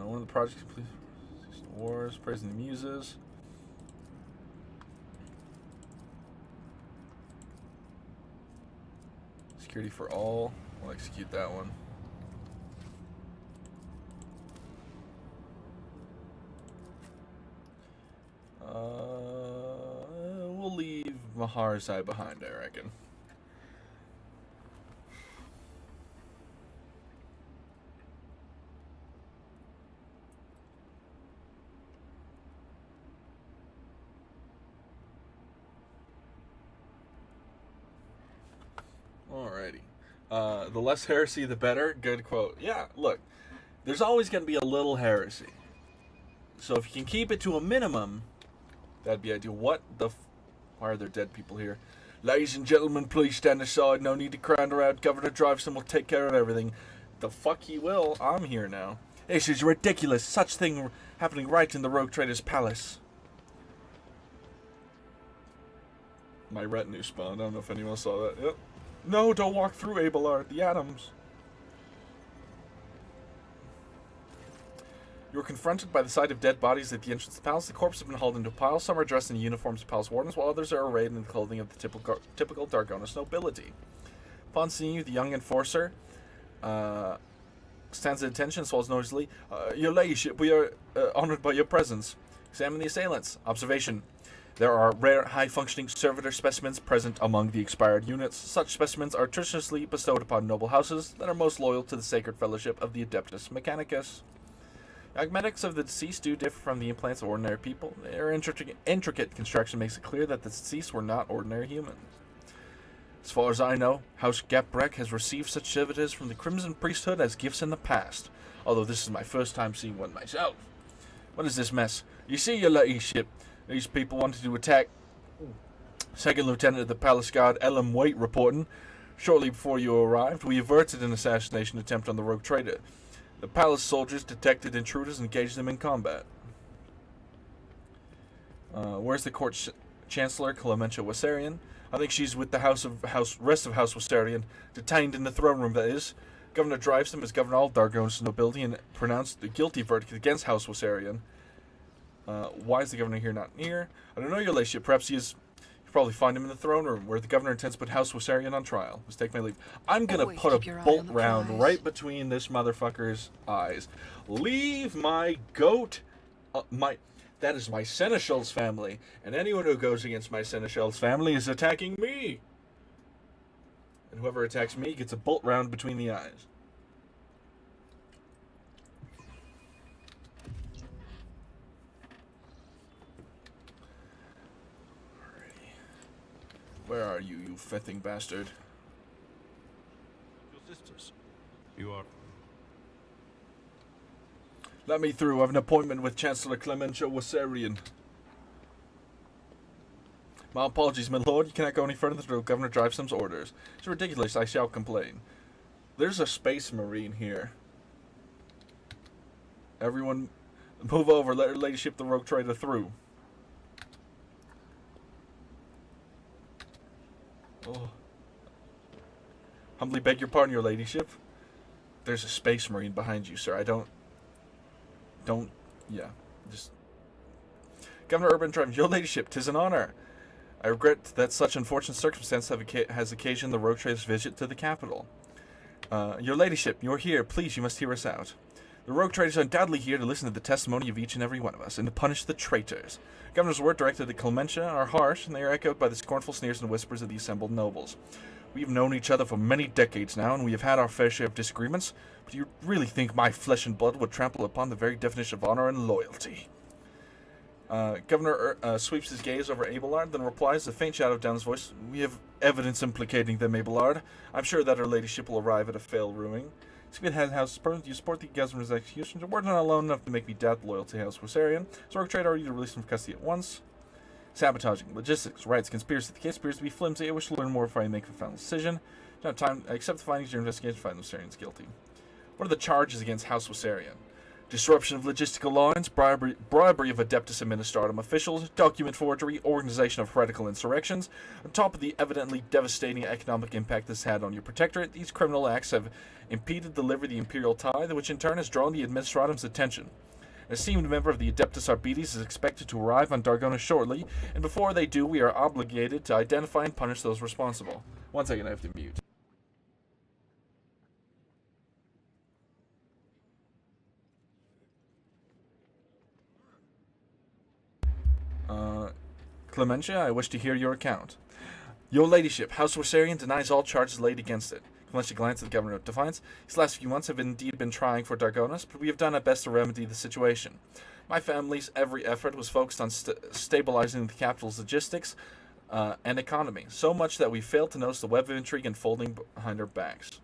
One of the projects complete wars, praising the muses. security for all. We'll execute that one. We'll leave Mahar's side behind, I reckon. Alrighty. The less heresy, the better. Good quote. Yeah, look, there's always going to be a little heresy. So if you can keep it to a minimum, that'd be ideal. What the why are there dead people here? Ladies and gentlemen, please stand aside. No need to crowd around. Governor Driveson will take care of everything. The fuck he will. I'm here now. This is ridiculous. Such thing happening right in the Rogue Trader's palace. My retinue spawned. I don't know if anyone saw that. Yep. No, don't walk through, Abelard. The atoms. You are confronted by the sight of dead bodies at the entrance of the palace. The corpses have been hauled into a pile. Some are dressed in the uniforms of palace wardens, while others are arrayed in the clothing of the typical Dargonis nobility. Upon seeing you, the young enforcer stands at attention and swallows noisily. Your ladyship, we are honored by your presence. Examine the assailants. Observation. There are rare, high-functioning servitor specimens present among the expired units. Such specimens are traditionally bestowed upon noble houses that are most loyal to the sacred fellowship of the Adeptus Mechanicus. The cosmetics of the deceased do differ from the implants of ordinary people. Their intricate construction makes it clear that the deceased were not ordinary humans. As far as I know, House Gaprek has received such servitors from the Crimson Priesthood as gifts in the past, although this is my first time seeing one myself. What is this mess? You see, your ladyship, these people wanted to attack Second Lieutenant of the Palace Guard, Elam Waite, reporting. Shortly before you arrived, we averted an assassination attempt on the Rogue Trader. The palace soldiers detected intruders and engaged them in combat. Where's the court chancellor, Clementia Wassarian? I think she's with the rest of House Wassarian, detained in the throne room, that is. Governor Driveson has governed all Dargonis nobility and pronounced the guilty verdict against House Wassarian. Why is the governor here, not here? I don't know, your ladyship. Perhaps you probably find him in the throne room, where the governor intends to put House Wassarian on trial. Must take my leave. I'm gonna Always put keep your a eye bolt on the round prize. right between this motherfucker's eyes. Leave my goat. That is my seneschal's family, and anyone who goes against my seneschal's family is attacking me. And whoever attacks me gets a bolt round between the eyes. Where are you, you fething bastard? Your sisters. You are. Let me through. I have an appointment with Chancellor Clementia Wassarian. My apologies, my lord. You cannot go any further until Governor Driveson's orders. It's ridiculous. I shall complain. There's a space marine here. Everyone, move over. Let her ladyship the Rogue Trader through. Oh. Humbly beg your pardon, your ladyship. There's a space marine behind you, sir. I don't, yeah, just... Governor Urban Drive, your ladyship, 'tis an honor. I regret that such unfortunate circumstance has occasioned the Rogue Trader's visit to the capital. Your ladyship, you're here. Please, you must hear us out. The Rogue Traders are undoubtedly here to listen to the testimony of each and every one of us, and to punish the traitors. The governor's word directed to Clementia are harsh, and they are echoed by the scornful sneers and whispers of the assembled nobles. We have known each other for many decades now, and we have had our fair share of disagreements, but do you really think my flesh and blood would trample upon the very definition of honor and loyalty? Governor sweeps his gaze over Abelard, then replies, a faint shadow down his voice, we have evidence implicating them, Abelard. I'm sure that her ladyship will arrive at a fair ruling. Speaking of House Spurs, do you support the governor's execution? Your words are not alone enough to make me doubt the loyalty of House Wassarian. So Rogue Trader ordered you to release him from custody at once. Sabotaging, logistics, rights, conspiracy. The case appears to be flimsy. I wish to learn more before I make a final decision. Don't have time. Accept the findings of your investigation. Find Wassarian's guilty. What are the charges against House Wassarian? Disruption of logistical lines, bribery of Adeptus Administratum officials, document forgery, organization of heretical insurrections. On top of the evidently devastating economic impact this had on your protectorate, these criminal acts have impeded the delivery of the imperial tithe, which in turn has drawn the Administratum's attention. An esteemed member of the Adeptus Arbites is expected to arrive on Dargona shortly, and before they do, we are obligated to identify and punish those responsible. 1 second, I have to mute. Clementia, I wish to hear your account. Your ladyship, House Rosarian denies all charges laid against it. Clementia glanced at the governor of defiance. These last few months have indeed been trying for Dargonis, but we have done our best to remedy the situation. My family's every effort was focused on stabilizing the capital's logistics and economy, so much that we failed to notice the web of intrigue unfolding behind our backs.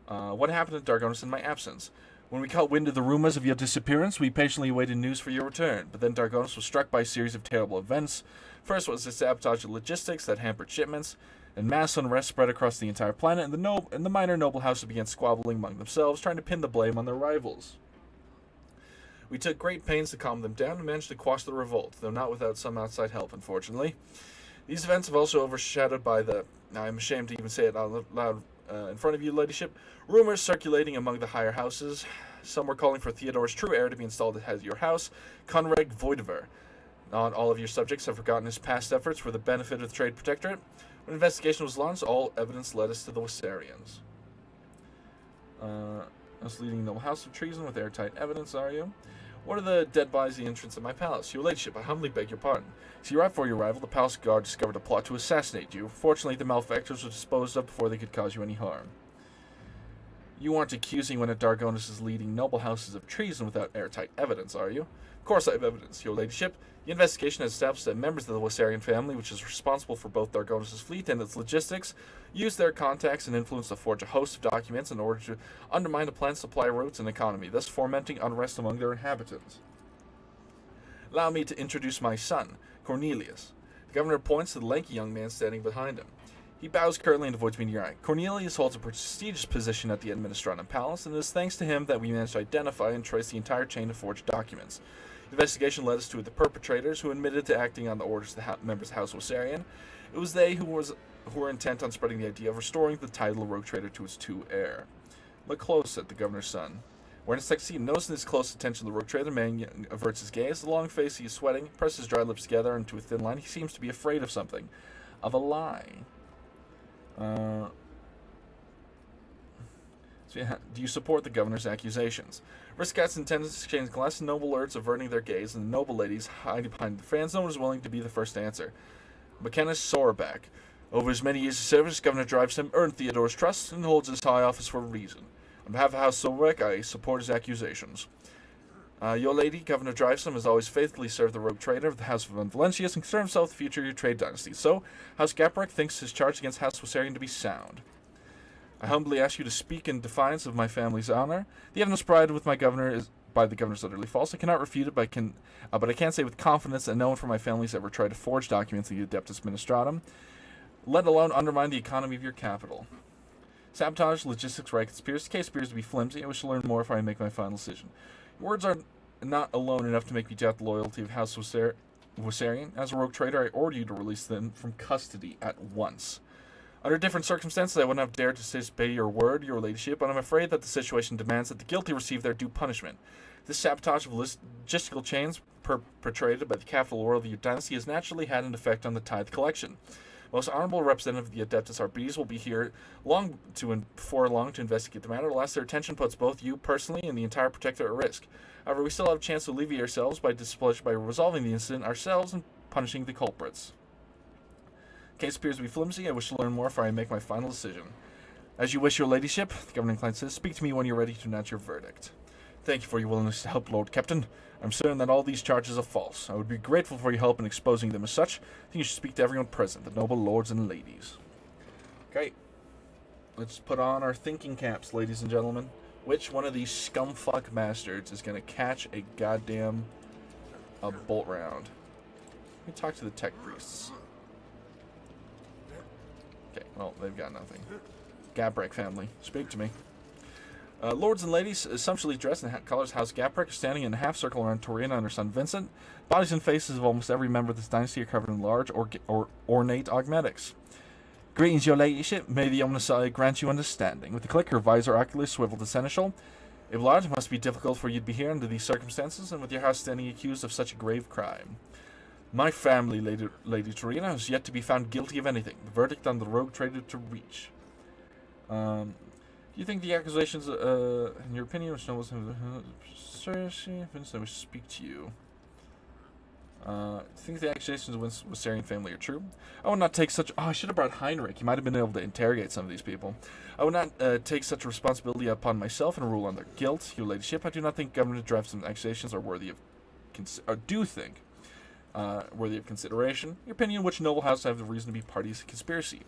What happened to Dargonis in my absence? When we caught wind of the rumors of your disappearance, we patiently awaited news for your return, but then Dargonis was struck by a series of terrible events. First was the sabotage of logistics that hampered shipments, and mass unrest spread across the entire planet, and the minor noble houses began squabbling among themselves, trying to pin the blame on their rivals. We took great pains to calm them down and managed to quash the revolt, though not without some outside help, unfortunately. These events have also overshadowed by the, I'm ashamed to even say it out loud in front of you, ladyship, rumors circulating among the higher houses. Some were calling for Theodore's true heir to be installed at your house, Conrad Voidever. Not all of your subjects have forgotten his past efforts for the benefit of the Trade Protectorate. When investigation was launched, all evidence led us to the Wissarians. Us leading noble house of treason with airtight evidence, are you? What are the dead bodies at the entrance of my palace? Your ladyship, I humbly beg your pardon. See, right before your arrival, the palace guard discovered a plot to assassinate you. Fortunately, the malefactors were disposed of before they could cause you any harm. You aren't accusing one of Dargonis' leading noble houses of treason without airtight evidence, are you? Of course I have evidence, your ladyship. The investigation has established that members of the Wissarian family, which is responsible for both Dargonis' fleet and its logistics, used their contacts and influence to forge a host of documents in order to undermine the planet's supply routes and economy, thus fomenting unrest among their inhabitants. Allow me to introduce my son, Cornelius. The governor points to the lanky young man standing behind him. He bows curtly and avoids meeting your eye. Cornelius holds a prestigious position at the Administratum Palace, and it is thanks to him that we managed to identify and trace the entire chain of forged documents. The investigation led us to the perpetrators, who admitted to acting on the orders of the members of House Wissarian. It was they who were intent on spreading the idea of restoring the title of Rogue Trader to its true heir. Look close at the governor's son. Wearing a sexy, noticing his close attention to the Rogue Trader, the man averts his gaze. The long face, he is sweating, presses his dry lips together into a thin line. He seems to be afraid of something. Of a lie. Do you support the governor's accusations? Riscats intended to exchange glances, and noble lords averting their gaze, and the noble ladies hiding behind the fans. No one was willing to be the first to answer. McKenna Soreback. Over his many years of service, Governor Drivesome earned Theodore's trust and holds his high office for a reason. On behalf of House Soreback, I support his accusations. Your lady, Governor Drivesome, has always faithfully served the rogue trader of the House of Von Valentius and concerned himself with the future of your trade dynasty. So, House Gaprek thinks his charge against House Wissarian to be sound. I humbly ask you to speak in defiance of my family's honor. The evidence provided with my governor is by the governor is utterly false. I cannot refute it, but I can say with confidence that no one from my family has ever tried to forge documents in the Adeptus Ministratum, let alone undermine the economy of your capital. Sabotage, logistics, right, conspiracy. The case appears to be flimsy. I wish to learn more before I make my final decision. Your words are not alone enough to make me doubt the loyalty of House Wissarian. As a rogue trader, I order you to release them from custody at once. Under different circumstances, I wouldn't have dared to disobey your word, your ladyship, but I'm afraid that the situation demands that the guilty receive their due punishment. This sabotage of logistical chains perpetrated by the capital world of your dynasty has naturally had an effect on the tithe collection. Most honorable representative of the Adeptus Arbites will be here before long to investigate the matter. Alas, their attention puts both you personally and the entire protector at risk. However, we still have a chance to alleviate ourselves by resolving the incident ourselves and punishing the culprits. Case appears to be flimsy. I wish to learn more before I make my final decision. As you wish, your ladyship, the governing client says. Speak to me when you're ready to announce your verdict. Thank you for your willingness to help, Lord Captain. I'm certain that all these charges are false. I would be grateful for your help in exposing them as such. I think you should speak to everyone present, the noble lords and ladies. Okay. Let's put on our thinking caps, ladies and gentlemen. Which one of these scumfuck bastards is going to catch a goddamn bolt round? Let me talk to the tech priests. Okay, well, they've got nothing. Gabrek family, speak to me. Lords and ladies, sumptuously dressed in colors, House Gaprek are standing in a half circle around Torina and her son Vincent. Bodies and faces of almost every member of this dynasty are covered in large or ornate augmetics. Greetings, your ladyship. May the Omnissiah grant you understanding. With a click, her visor ocularly swiveled to seneschal. If large, it must be difficult for you to be here under these circumstances, and with your house standing accused of such a grave crime. My family, Lady Torina, has yet to be found guilty of anything. The verdict on the rogue trader to reach. Do you think the accusations, in your opinion, which no one seriously, Vincent, I wish to speak to you. think the accusations against the Wasarian family are true? I would not take such... Oh, I should have brought Heinrich. He might have been able to interrogate some of these people. I would not take such a responsibility upon myself and rule on their guilt. Your ladyship, I do not think government Drivesome accusations are worthy of... worthy of consideration. Your opinion which noble house have the reason to be parties to conspiracy.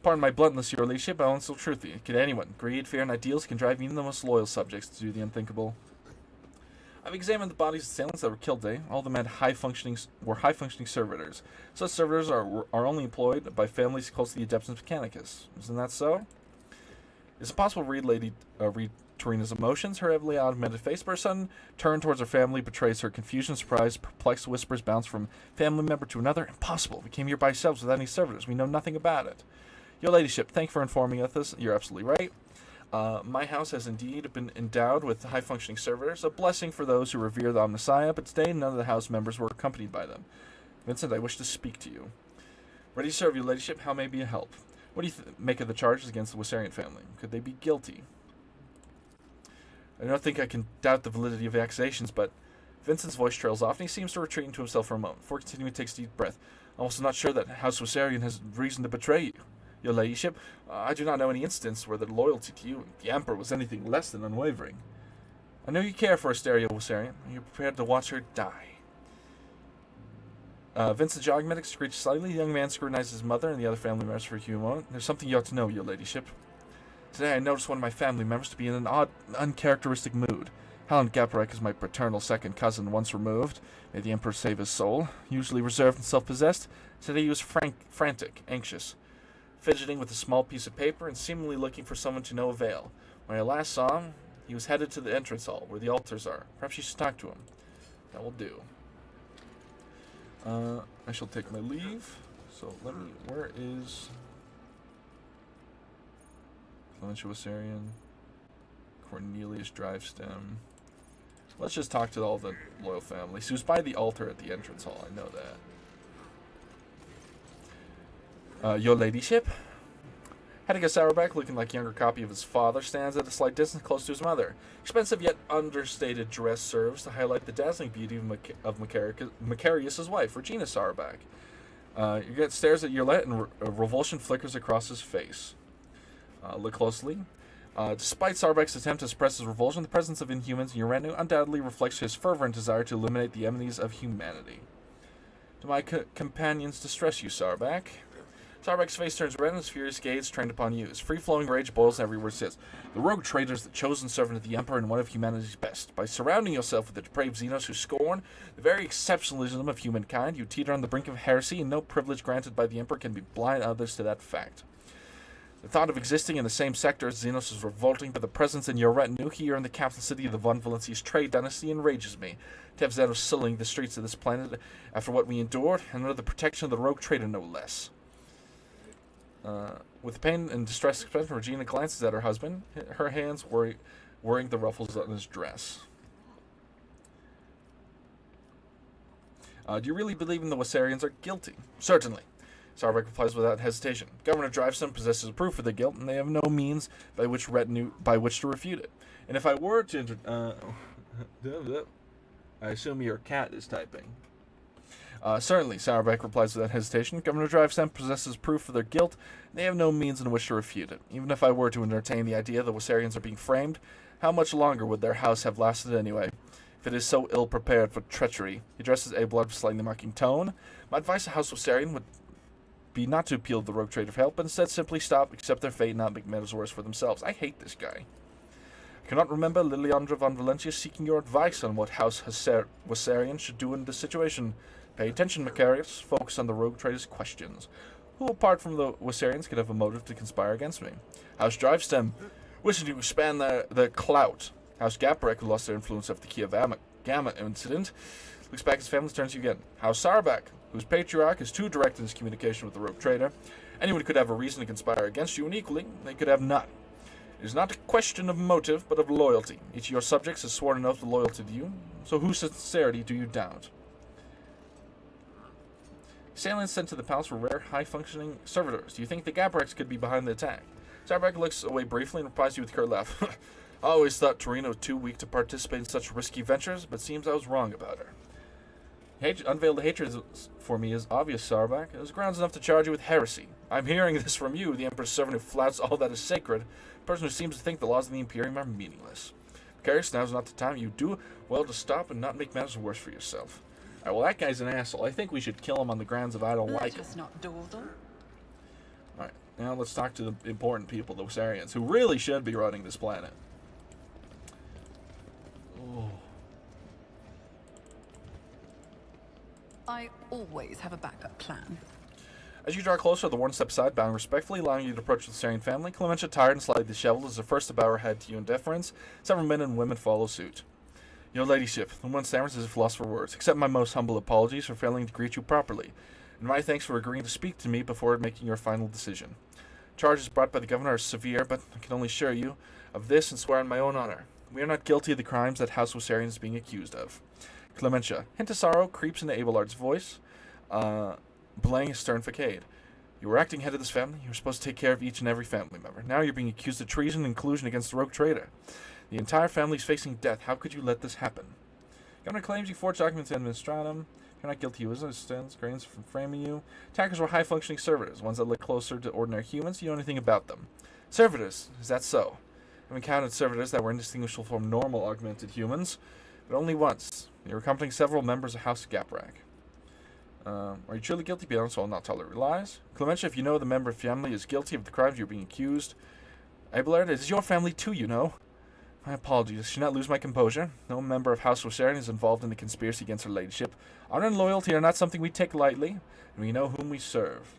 Pardon my bluntness, your ladyship, I will insult truthfully. Can anyone, greed, fear, and ideals can drive even the most loyal subjects to do the unthinkable. I've examined the bodies of assailants that were killed today. All of them had high-functioning servitors. Such servitors are only employed by families close to the Adeptus Mechanicus. Isn't that so? Is it possible to read Tarina's emotions, her heavily augmented face, but her sudden turn towards her family betrays her confusion, surprise, perplexed whispers bounce from family member to another. Impossible. We came here by ourselves without any servitors. We know nothing about it. Your ladyship, thank you for informing us this. You're absolutely right. My house has indeed been endowed with high-functioning servitors, a blessing for those who revere the Omnissiah, but today none of the house members were accompanied by them. Vincent, I wish to speak to you. Ready to serve, your ladyship. How may I be a help? What do you make of the charges against the Wasarian family? Could they be guilty? I don't think I can doubt the validity of the accusations, but Vincent's voice trails off, and he seems to retreat into himself for a moment. Before continuing, he takes a deep breath. I'm also not sure that House Wasarian has reason to betray you. Your ladyship, I do not know any instance where the loyalty to you, the Emperor, was anything less than unwavering. I know you care for Asteria Wasarian, and you're prepared to watch her die. Vincent's jaw medic screeched slightly. The young man scrutinized his mother and the other family members for a few moments. There's something you ought to know, your ladyship. Today I noticed one of my family members to be in an odd, uncharacteristic mood. Helen Gaporek is my paternal second cousin, once removed. May the Emperor save his soul. Usually reserved and self-possessed, today he was frantic, anxious, fidgeting with a small piece of paper and seemingly looking for someone to no avail. When I last saw him, he was headed to the entrance hall, where the altars are. Perhaps you should talk to him. That will do. I shall take my leave. So where is Clementia Wasarian? Cornelius Drivestem. Let's just talk to all the loyal families. He was by the altar at the entrance hall, I know that. Your ladyship? Hedega Sauerbeck, looking like a younger copy of his father, stands at a slight distance close to his mother. Expensive yet understated dress serves to highlight the dazzling beauty of Macarius' wife, Regina Sauerbeck. Yurget stares at Yurlet and revulsion flickers across his face. Look closely. Despite Sauerbeck's attempt to suppress his revulsion, the presence of inhumans in Uranus undoubtedly reflects his fervent desire to illuminate the enemies of humanity. Do my companions distress you, Sauerbeck? Sauerbeck's face turns red and his furious gaze trained upon you. His free-flowing rage boils every word says. The rogue traitor is the chosen servant of the Emperor and one of humanity's best. By surrounding yourself with the depraved Xenos who scorn the very exceptionalism of humankind, you teeter on the brink of heresy, and no privilege granted by the Emperor can be blind others to that fact. The thought of existing in the same sector as Xenos is revolting, but the presence in your retinue here in the capital city of the Von Valencia's trade dynasty enrages me. To have Xenos silling the streets of this planet after what we endured, and under the protection of the rogue traitor no less. With pain and distress expression, Regina glances at her husband, her hands worrying the ruffles on his dress. Do you really believe the Wasarians are guilty? Certainly. Sauerbeck replies without hesitation. Governor Drivesome possesses proof of their guilt, and they have no means by which to refute it. And if I were to I assume your cat is typing. Certainly, Sauerbeck replies without hesitation. Governor Drivesome possesses proof of their guilt, and they have no means in which to refute it. Even if I were to entertain the idea the Wasarians are being framed, how much longer would their house have lasted anyway? If it is so ill prepared for treachery. He addresses Abelard with slightly mocking tone. My advice to House Wasarian would be not to appeal to the rogue traitor for help, but instead simply stop, accept their fate, and not make matters worse for themselves. I hate this guy. I cannot remember Liliandra von Valencia seeking your advice on what House Wasarian should do in this situation. Pay attention, Macarius. Focus on the rogue traitor's questions. Who, apart from the Wasarians, could have a motive to conspire against me? House Drivestem, wishing to expand their clout. House Gaporek, who lost their influence after the Kiev Gamma incident, looks back at his family and turns to you again. House Sauerbeck, whose patriarch is too direct in his communication with the rogue traitor. Anyone could have a reason to conspire against you, and equally, they could have none. It is not a question of motive, but of loyalty. Each of your subjects has sworn an oath of loyalty to you, so whose sincerity do you doubt? Assailants sent to the palace were rare, high-functioning servitors. Do you think the Gaporeks could be behind the attack? Sauerbeck looks away briefly and replies to you with a curt laugh. I always thought Torino was too weak to participate in such risky ventures, but it seems I was wrong about her. Unveiled hatred for me is obvious, Sarback. It was grounds enough to charge you with heresy. I'm hearing this from you, the Emperor's servant who flouts all that is sacred, a person who seems to think the laws of the Imperium are meaningless. Carius, now's not the time. You do well to stop and not make matters worse for yourself. Alright, well, that guy's an asshole. I think we should kill him on the grounds of I don't like him. Let us not dawdle. Alright, now let's talk to the important people, the Wasarians, who really should be running this planet. Oh. I always have a backup plan. As you draw closer, the Warden steps aside, bowing respectfully, allowing you to approach the Wasarian family. Clementia, tired and slightly disheveled, is the first to bow her head to you in deference. Several men and women follow suit. Your ladyship, the one stammers as if lost for words. Accept my most humble apologies for failing to greet you properly, and my thanks for agreeing to speak to me before making your final decision. Charges brought by the governor are severe, but I can only assure you of this and swear on my own honor. We are not guilty of the crimes that House Wasarian is being accused of. Clementia, hint of sorrow creeps into Abelard's voice, belaying a stern facade. You were acting head of this family. You were supposed to take care of each and every family member. Now you're being accused of treason and collusion against a rogue traitor. The entire family is facing death. How could you let this happen? Governor claims you forged documents in Administratum. You're not guilty. He stands grains from framing you. Attackers were high-functioning servitors, ones that look closer to ordinary humans. You know anything about them. Servitors, is that so? I've encountered servitors that were indistinguishable from normal augmented humans, but only once. You were accompanying several members of House Gaprak. Are you truly guilty? Be honest, I'll not tolerate lies. Clementia, if you know the member of family is guilty of the crimes you're being accused, Abelard, it is your family too, you know. My apologies. I should not lose my composure. No member of House Wasarian is involved in the conspiracy against her ladyship. Honor and loyalty are not something we take lightly, and we know whom we serve.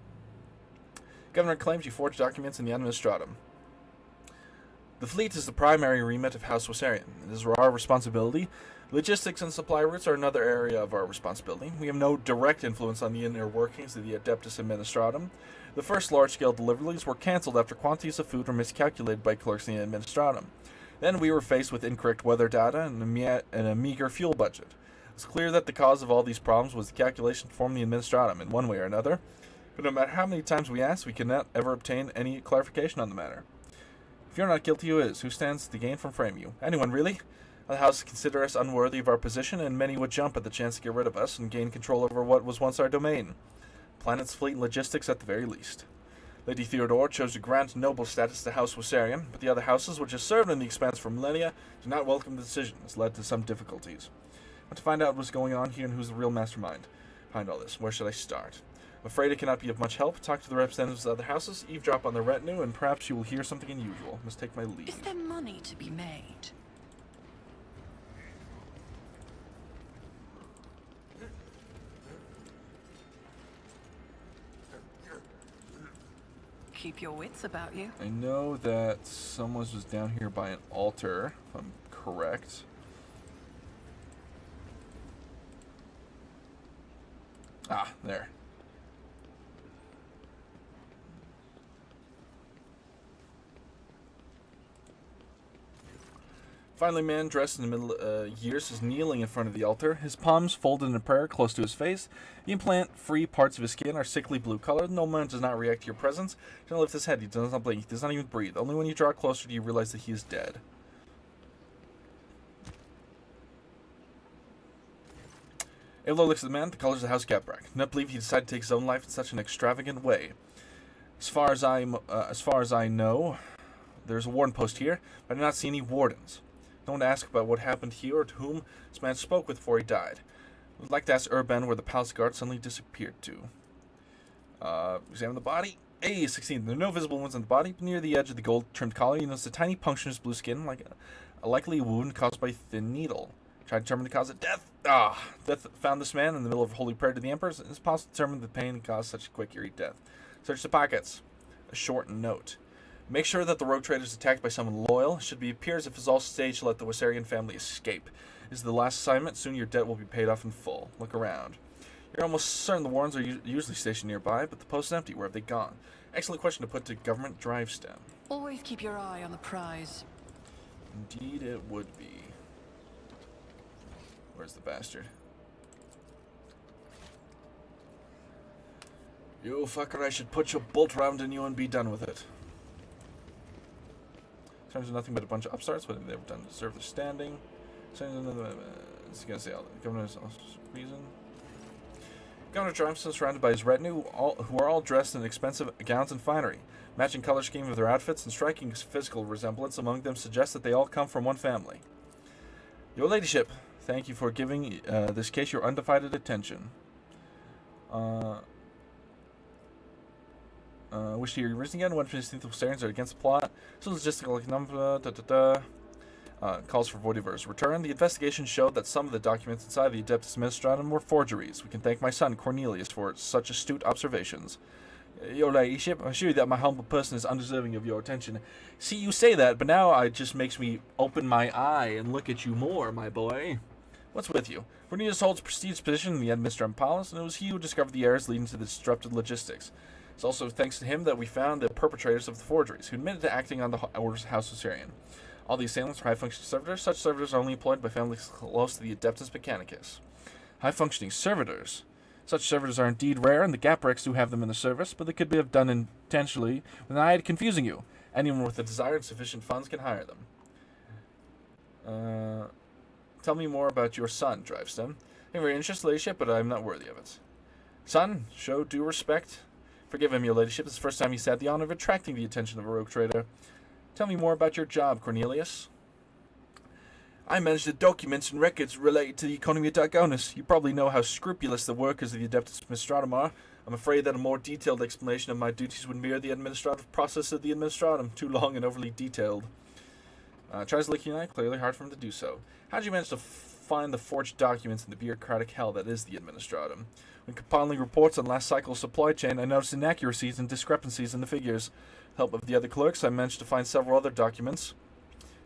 Governor claims you forged documents in the Administratum. The fleet is the primary remit of House Wasarian. It is our responsibility. Logistics and supply routes are another area of our responsibility. We have no direct influence on the inner workings of the Adeptus Administratum. The first large-scale deliveries were cancelled after quantities of food were miscalculated by clerks in the Administratum. Then we were faced with incorrect weather data and a meager fuel budget. It's clear that the cause of all these problems was the calculation performed in the Administratum in one way or another, but no matter how many times we asked, we could not ever obtain any clarification on the matter. If you're not guilty, who is? Who stands to gain from framing you? Anyone, really? The House consider us unworthy of our position, and many would jump at the chance to get rid of us and gain control over what was once our domain. Planet's fleet and logistics at the very least. Lady Theodore chose to grant noble status to House Wasarian, but the other houses, which have served in the expanse for millennia, do not welcome the decision. It's led to some difficulties. I want to find out what's going on here and who's the real mastermind behind all this. Where should I start? I'm afraid it cannot be of much help. Talk to the representatives of the other houses, eavesdrop on their retinue, and perhaps you will hear something unusual. Must take my leave. Is there money to be made? Keep your wits about you. I know that someone was down here by an altar, if I'm correct. Ah, there. Finally, a man dressed in the middle years is kneeling in front of the altar, his palms folded in a prayer close to his face. The implant-free parts of his skin are sickly blue colored. No man does not react to your presence. He does not lift his head. He does not blink. He does not even breathe. Only when you draw closer do you realize that he is dead. Avlo looks at the man, the colors of the House Gaprak. Do not believe he decided to take his own life in such an extravagant way. As far as I know, there's a warden post here, but I do not see any wardens. No one to ask about what happened here or to whom this man spoke with before he died. I would like to ask Urban where the palace guard suddenly disappeared to. Examine the body. Hey, 16. There are no visible wounds on the body, but near the edge of the gold-trimmed collar, you notice a tiny puncture in his blue skin, like a likely wound caused by a thin needle. Try to determine the cause of death. Death found this man in the middle of holy prayer to the emperor. It's possible to determine the pain caused such a quick, eerie death. Search the pockets. A short note. Make sure that the rogue trader is attacked by someone loyal. It should appear as if it's all staged to let the Wasarian family escape. This is the last assignment. Soon your debt will be paid off in full. Look around. You're almost certain the Warrens are usually stationed nearby, but the post is empty. Where have they gone? Excellent question to put to Government Drivestem. Always keep your eye on the prize. Indeed it would be. Where's the bastard? You fucker, I should put your bolt round in you and be done with it. Terms of nothing but a bunch of upstarts. What have they ever done to deserve their standing? It's gonna say all the governor's reason. Governor Trimson is surrounded by his retinue, who are all dressed in expensive gowns and finery. Matching color scheme of their outfits and striking physical resemblance among them suggests that they all come from one family. Your ladyship, thank you for giving this case your undivided attention. Wish to hear your reason again. What instinctive Sarians are against the plot? So logistical economic calls for Voidiver's return. The investigation showed that some of the documents inside the Adeptus Administratum were forgeries. We can thank my son Cornelius for such astute observations. Your ladyship, I assure you that my humble person is undeserving of your attention. See, you say that, but now it just makes me open my eye and look at you more, my boy. What's with you? Cornelius holds a prestigious position in the Administratum Palace, and it was he who discovered the errors leading to the disrupted logistics. It's also thanks to him that we found the perpetrators of the forgeries, who admitted to acting on the orders of House Osirian. All the assailants were high-functioning servitors. Such servitors are only employed by families close to the Adeptus Mechanicus. High-functioning servitors? Such servitors are indeed rare, and the Gaprex do have them in the service, but they could be done intentionally with an eye to confusing you. Anyone with the desire and sufficient funds can hire them. Tell me more about your son, Drivestem. I'm very interested, ladyship, but I am not worthy of it. Son, show due respect. Forgive him, your ladyship. This is the first time he's had the honor of attracting the attention of a rogue trader. Tell me more about your job, Cornelius. I manage the documents and records related to the economy of Dargonus. You probably know how scrupulous the workers of the Adeptus Administratum are. I'm afraid that a more detailed explanation of my duties would mirror the administrative process of the Administratum. Too long and overly detailed. Tries licking an eye, clearly hard for him to do so. How did you manage to find the forged documents in the bureaucratic hell that is the Administratum? When compiling reports on last cycle's supply chain, I noticed inaccuracies and discrepancies in the figures. With the help of the other clerks, I managed to find several other documents.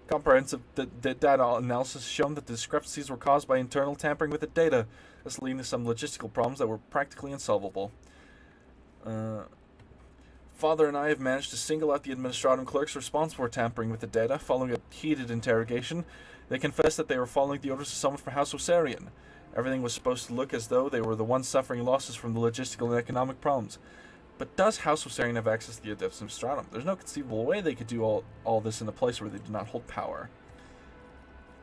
Comprehensive data analysis has shown that the discrepancies were caused by internal tampering with the data, thus leading to some logistical problems that were practically unsolvable. Father and I have managed to single out the Administratum clerks responsible for tampering with the data. Following a heated interrogation, they confessed that they were following the orders of someone from House Osirian. Everything was supposed to look as though they were the ones suffering losses from the logistical and economic problems. But does House Osirian have access to the Adeptus Administratum? There's no conceivable way they could do all this in a place where they do not hold power.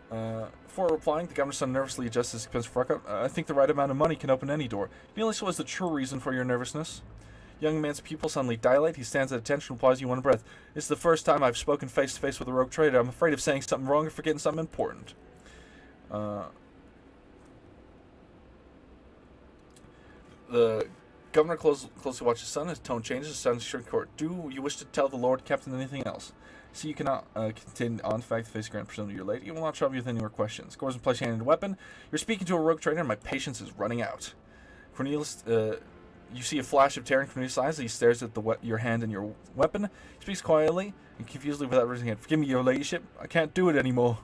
Before replying, the governor's son nervously adjusts his expense frock. I think the right amount of money can open any door. Cornelius, what is the true reason for your nervousness? Young man's pupils suddenly dilate. He stands at attention and replies you one breath. This is the first time I've spoken face to face with a rogue trader. I'm afraid of saying something wrong or forgetting something important. The governor closely watches his son. His tone changes. His son's short court. Do you wish to tell the Lord Captain anything else? See, you cannot continue on face grand presume your lady. You will not trouble you with any more questions. Scores in place, hand and weapon. You're speaking to a rogue trader, and my patience is running out. Cornelius, you see a flash of terror in Cornelius' eyes as he stares at your hand and your weapon. He speaks quietly and confusedly without raising hand. Forgive me, your ladyship. I can't do it anymore.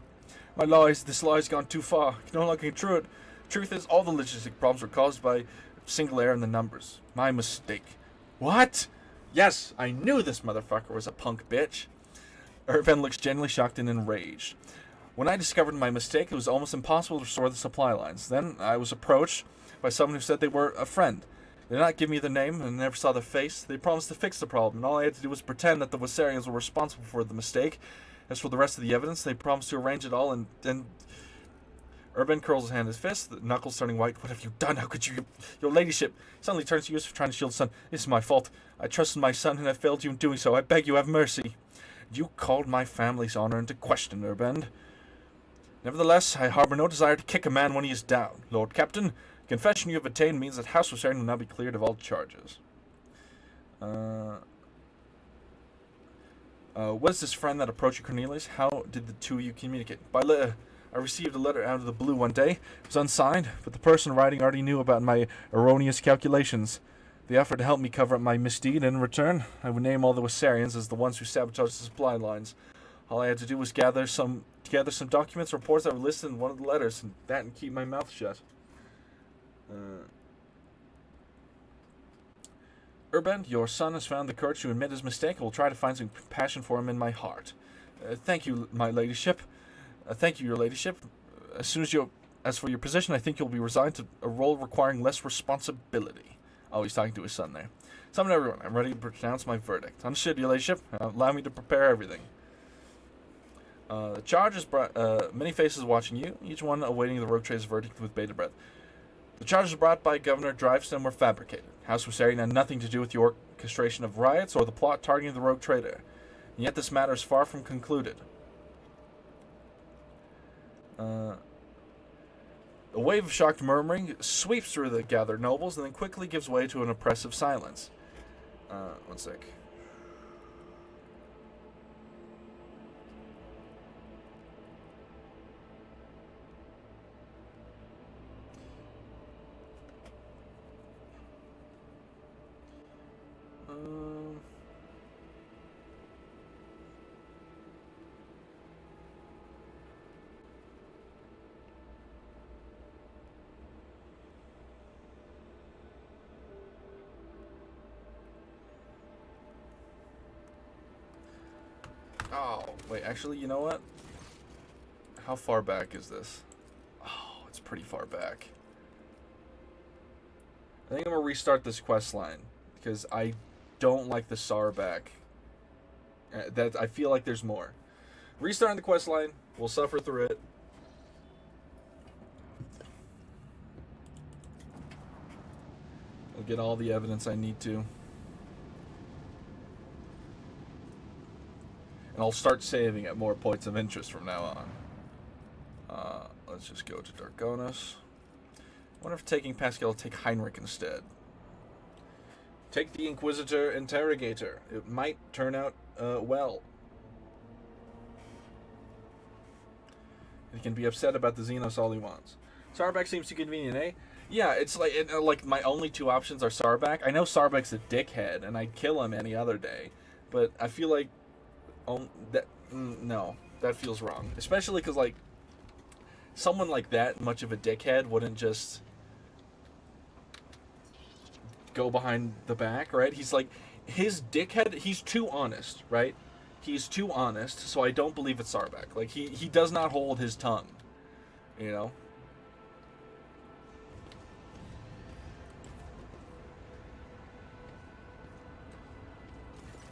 This lie's gone too far. I can no longer get through it. Truth is, all the logistic problems were caused by single error in the numbers. My mistake. What? Yes, I knew this motherfucker was a punk bitch. Urban looks genuinely shocked and enraged. When I discovered my mistake, it was almost impossible to restore the supply lines. Then I was approached by someone who said they were a friend. They did not give me their name and I never saw their face. They promised to fix the problem, and all I had to do was pretend that the Wassarians were responsible for the mistake. As for the rest of the evidence, they promised to arrange it all, and then Urban curls his hand in his fist, the knuckles turning white. What have you done? How could you? Your ladyship suddenly turns to you as for trying to shield his son. This is my fault. I trusted my son and I failed you in doing so. I beg you, have mercy. You called my family's honor into question, Urban. Nevertheless, I harbor no desire to kick a man when he is down. Lord Captain, the confession you have obtained means that House Osirian will now be cleared of all charges. Was this friend that approached you, Cornelius? How did the two of you communicate? By letter. I received a letter out of the blue one day. It was unsigned, but the person writing already knew about my erroneous calculations. They offered to help me cover up my misdeed, and in return, I would name all the Wassarians as the ones who sabotaged the supply lines. All I had to do was gather some documents and reports that were listed in one of the letters, and keep my mouth shut. Urban, your son has found the courage to admit his mistake. I will try to find some compassion for him in my heart. Thank you, my ladyship. Thank you, your ladyship. As for your position, I think you'll be resigned to a role requiring less responsibility. Oh, he's talking to his son there. Summon everyone. I'm ready to pronounce my verdict. Understood, your ladyship. Allow me to prepare everything. The charge is brought, many faces watching you, each one awaiting the rogue trader's verdict with bated breath. The charges brought by Governor Drivestone were fabricated. House Viserion had nothing to do with the orchestration of riots or the plot targeting the rogue trader. And yet this matter is far from concluded. A wave of shocked murmuring sweeps through the gathered nobles and then quickly gives way to an oppressive silence. One sec. Oh, wait, actually, you know what? How far back is this? Oh, it's pretty far back. I think I'm gonna restart this quest line because I don't like the SAR back. That I feel like there's more. Restarting the quest line, we'll suffer through it. I'll get all the evidence I need to. And I'll start saving at more points of interest from now on. Let's just go to Dargonis. I wonder if taking Pascal will take Heinrich instead. Take the Inquisitor Interrogator. It might turn out well. He can be upset about the Xenos all he wants. Sarback seems too convenient, eh? Yeah, it's like my only two options are Sarback. I know Sarback's a dickhead, and I'd kill him any other day. But I feel like... no, that feels wrong. Especially because, like, someone like that much of a dickhead wouldn't just go behind the back, right? He's like, his dickhead, he's too honest, right? He's too honest, so I don't believe it's Sarback. Like, he does not hold his tongue, you know?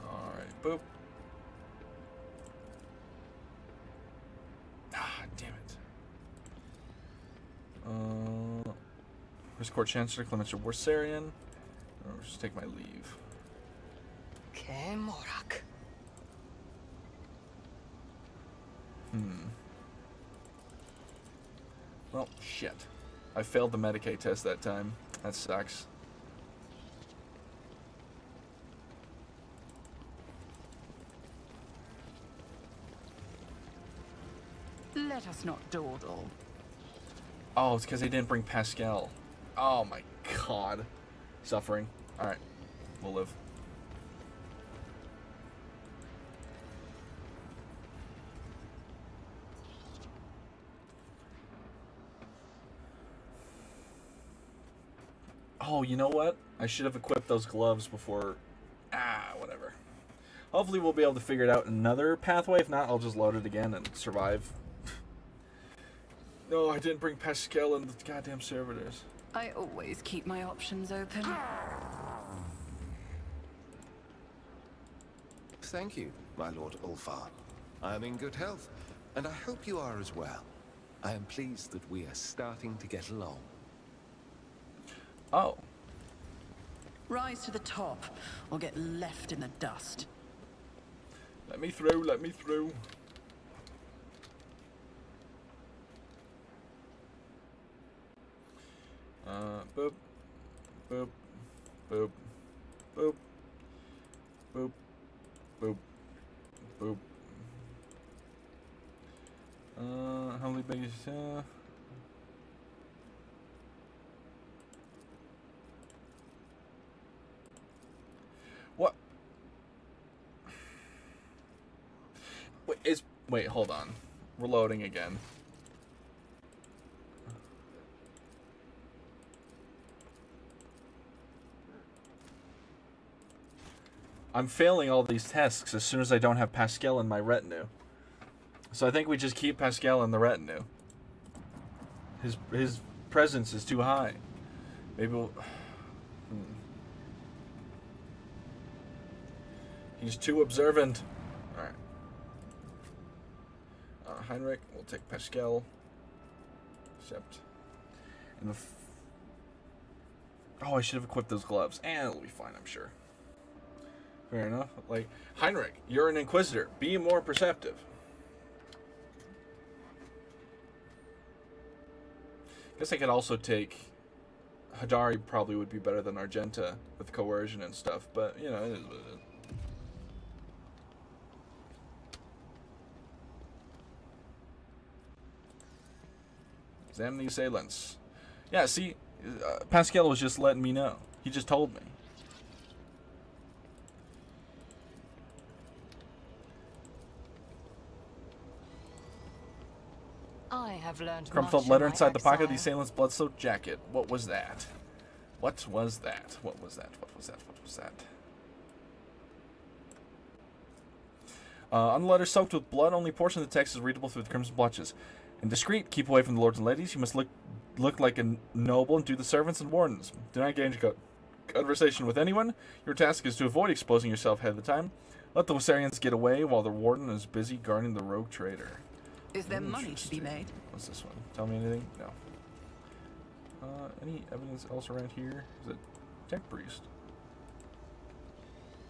Alright, boop. His Court Chancellor, Clementia Worsarian. I'll just take my leave. Kemorak. Well, shit. I failed the Medicaid test that time. That sucks. Let us not dawdle. Oh, it's because they didn't bring Pascal. Oh my god. Suffering. Alright. We'll live. Oh, you know what? I should have equipped those gloves before... whatever. Hopefully we'll be able to figure it out another pathway. If not, I'll just load it again and survive. No, I didn't bring Pascal and the goddamn servitors. I always keep my options open. Thank you, my Lord Ulfar. I am in good health, and I hope you are as well. I am pleased that we are starting to get along. Oh. Rise to the top, or get left in the dust. Let me through, let me through. Boop. Boop. Boop. Boop. Boop. Boop. Boop. How many babies? What? Wait, hold on. We're loading again. I'm failing all these tests as soon as I don't have Pascal in my retinue. So I think we just keep Pascal in the retinue. His presence is too high. Maybe we'll... He's too observant. Alright. Heinrich, we'll take Pascal. Except... Oh, I should have equipped those gloves. And it'll be fine, I'm sure. Fair enough. Like, Heinrich, you're an Inquisitor. Be more perceptive. Guess I could also take... Hadari probably would be better than Argenta with coercion and stuff, but, you know, it is what it is. Examine the assailants. Yeah, see, Pascal was just letting me know. He just told me. I have learned Crumpled much letter in my inside the pocket of the exile. assailant's blood-soaked jacket. What was that? What was that? What was that? What was that? What was that? On the letter soaked with blood, only a portion of the text is readable through the crimson blotches. Indiscreet, keep away from the lords and ladies. You must look like a noble and do the servants and wardens. Do not engage in conversation with anyone. Your task is to avoid exposing yourself ahead of the time. Let the Wassarians get away while the warden is busy guarding the rogue trader. Is there money to be made? What's this one? Tell me anything? No. Any evidence else around here? Is it Tech Priest?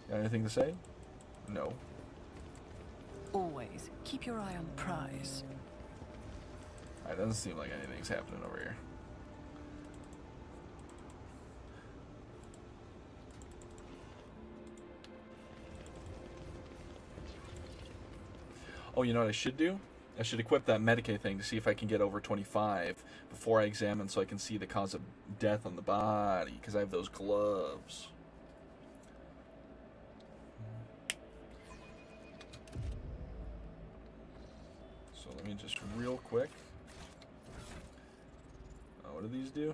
Got anything to say? No. Always keep your eye on the prize. Alright, doesn't seem like anything's happening over here. Oh, you know what I should do? I should equip that Medicaid thing to see if I can get over 25 before I examine so I can see the cause of death on the body, because I have those gloves. So let me just real quick. What do these do?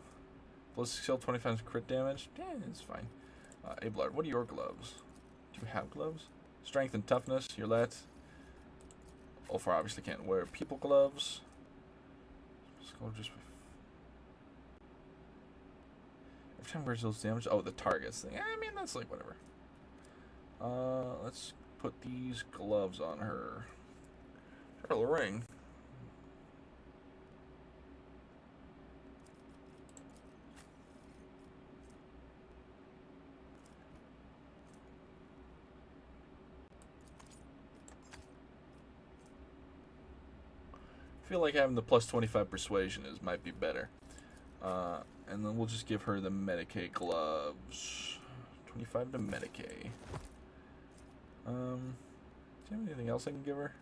Ballistic skill 25 crit damage. Yeah, it's fine. Ablard, what are your gloves? Do you have gloves? Strength and toughness, your let. Ulfar obviously can't wear people gloves. Just every time wears those damage. Oh, the targets thing. I mean, that's like whatever. Let's put these gloves on her. Her ring. I feel like having the plus 25 persuasion might be better. And then we'll just give her the Medicaid gloves. 25 to Medicaid. Do you have anything else I can give her?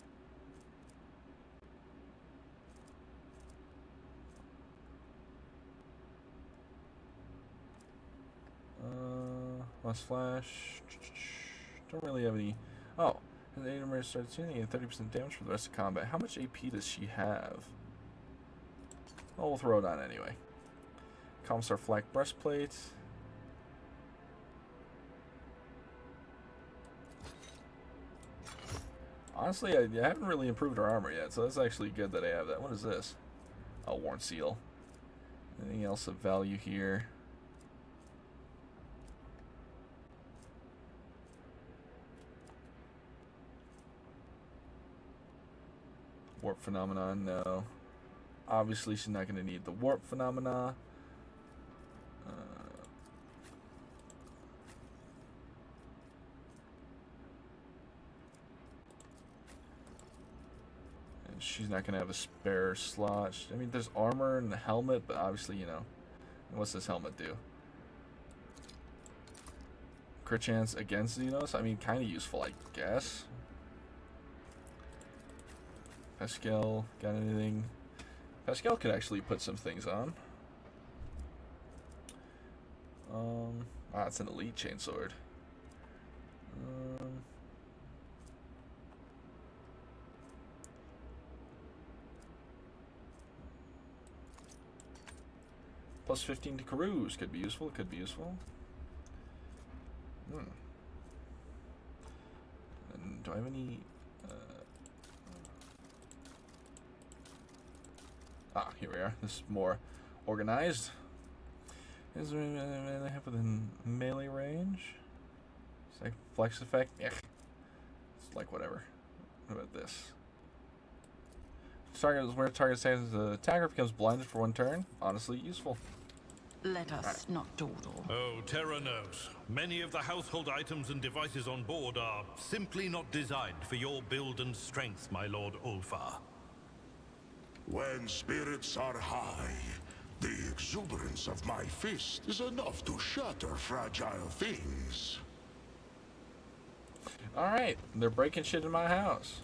Last flash. Don't really have any. Oh. The Aiden starts shooting and 30% damage for the rest of combat. How much AP does she have? Oh, we'll throw it on anyway. Commissar Flak breastplate. Honestly, I haven't really improved her armor yet, so that's actually good that I have that. What is this? Oh, Worn Seal. Anything else of value here? Warp phenomenon, no. Obviously, she's not going to need the warp phenomena. And she's not going to have a spare slot. I mean, there's armor and the helmet, but obviously, you know. What's this helmet do? Crit chance against Xenos? I mean, kind of useful, I guess. Pascal, got anything? Pascal could actually put some things on. It's an elite chainsword. Plus 15 to Carouse could be useful. Could be useful. And do I have any? Here we are. This is more organized. Is there anything have within melee range? It's like flex effect. Yeah. It's like whatever. What about this? Target is where target stands as the attacker becomes blinded for one turn. Honestly, useful. Let us not dawdle. Oh, Terra knows. Many of the household items and devices on board are simply not designed for your build and strength, my Lord Ulfar. When spirits are high, the exuberance of my fist is enough to shatter fragile things. Alright, they're breaking shit in my house.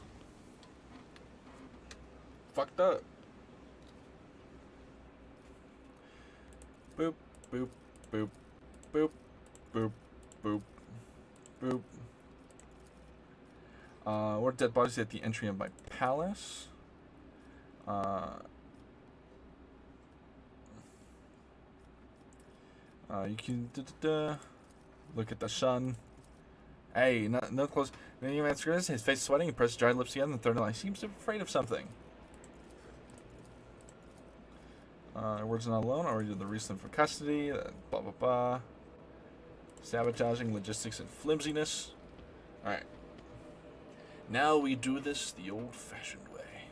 Fucked up. Boop, boop, boop, boop, boop, boop, boop. Where dead bodies at the entry of my palace. You can look at the sun. Hey, no close. Then you answer this. His face is sweating. He presses dry lips together, and the third eye seems afraid of something. Words not alone. Or the reason for custody. Blah blah blah. Sabotaging, logistics, and flimsiness. All right. Now we do this the old-fashioned way.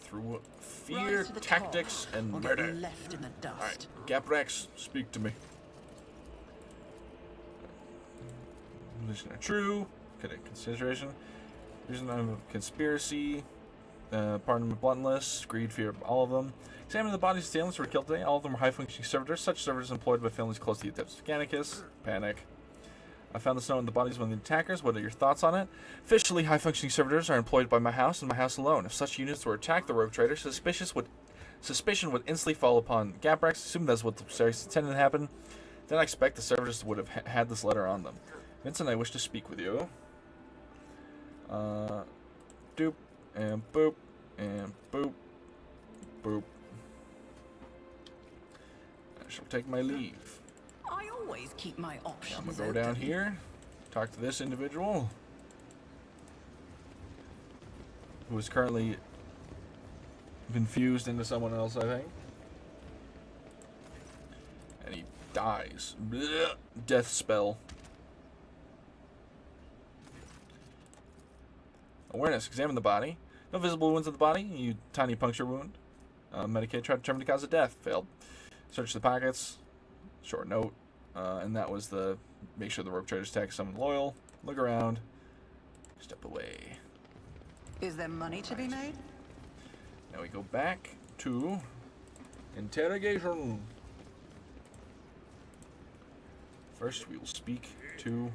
Through fear, Rise to the tactics, top, and or murder. get left in the dust. All right, Gaprex, speak to me. Condition are true. Consideration. Reason of conspiracy. Pardon my bluntness. Greed, fear, all of them. Examine the bodies of assailants who were killed today. All of them were high-functioning servitors. Such servitors employed by families close to the adepts of Gannicus. Panic. I found this note in the bodies of one of the attackers. What are your thoughts on it? Officially, high-functioning servitors are employed by my house and my house alone. If such units were attacked, the rogue trader, suspicion would instantly fall upon Gaprex. Assuming that's what the series intended to happen, then I expect the servitors would have had this letter on them. Vincent, I wish to speak with you. Doop, and boop, and boop, boop. I shall take my leave. I always keep my options I'm gonna go down here, talk to this individual, who is currently infused into someone else, I think. And he dies. Blech. Death spell. Awareness. Examine the body. No visible wounds in the body. You tiny puncture wound. Medicate. Try to determine the cause of death. Failed. Search the pockets. Short note. And that was the make sure the rogue traders attack someone loyal. Look around. Step away. Is there money to be made? Now we go back to interrogation. First, we will speak to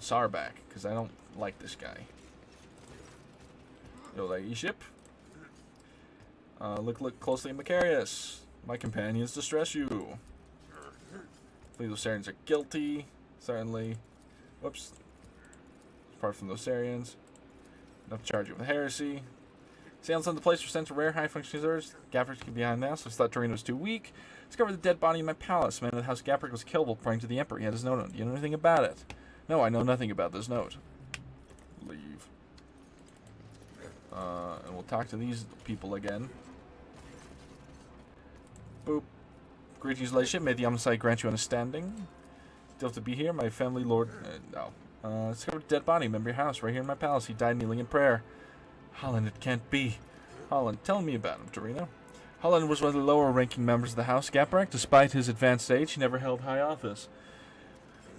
Sarbak, because I don't like this guy. Your ladyship. Look closely at Macarius. My companions distress you. Believe those Sarians are guilty. Certainly. Whoops. Apart from those Sarians. Enough to charge you with heresy. Sailors on the place were sent to rare high-functioning service. Gaprick could be behind now, so I thought Torino was too weak. Discovered the dead body in my palace. Man of the house Gaprick was killed while praying to the Emperor. He had his note on. Do you know anything about it? No, I know nothing about this note. Leave. And we'll talk to these people again. Boop. Greetings, ladyship. May the Omniscient grant you understanding. Still to be here, my family lord. No. Discovered a dead body. Remember your house, right here in my palace. He died kneeling in prayer. Holland, it can't be. Holland, tell me about him, Torino. Holland was one of the lower-ranking members of the House Gapreck. Despite his advanced age, he never held high office.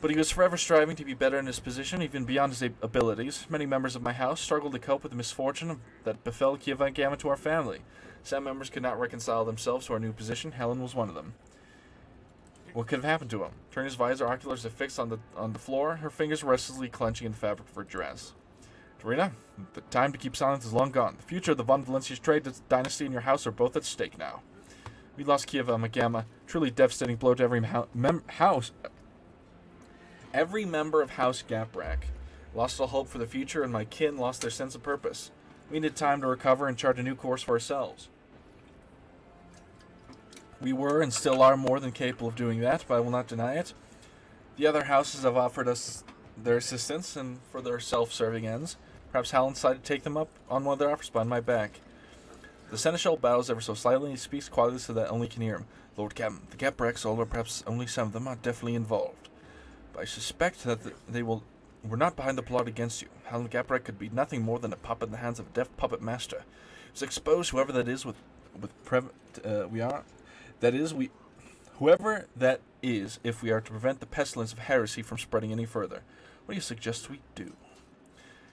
But he was forever striving to be better in his position, even beyond his abilities. Many members of my house struggled to cope with the misfortune that befell Kiev and Gamma to our family. Some members could not reconcile themselves to our new position. Helen was one of them. What could have happened to him? Turning his visor, oculars are fixed on the floor, her fingers restlessly clenching in the fabric of her dress. Torina, the time to keep silent is long gone. The future of the von Valencia's trade dynasty and your house are both at stake now. We lost Kiev and Gamma. Truly devastating blow to every house. Every member of House Gapreck lost all hope for the future, and my kin lost their sense of purpose. We needed time to recover and chart a new course for ourselves. We were and still are more than capable of doing that, but I will not deny it. The other houses have offered us their assistance and for their self-serving ends. Perhaps Helen decided to take them up on one of their offers behind my back. The Seneschal bows ever so slightly, and he speaks quietly so that only can hear him. Lord Captain, the Gaprecks, or perhaps only some of them, are definitely involved. But I suspect that were not behind the plot against you. Helen Gapreck could be nothing more than a puppet in the hands of a deaf puppet master. It's exposed whoever that is we Whoever that is, if we are to prevent the pestilence of heresy from spreading any further. What do you suggest we do?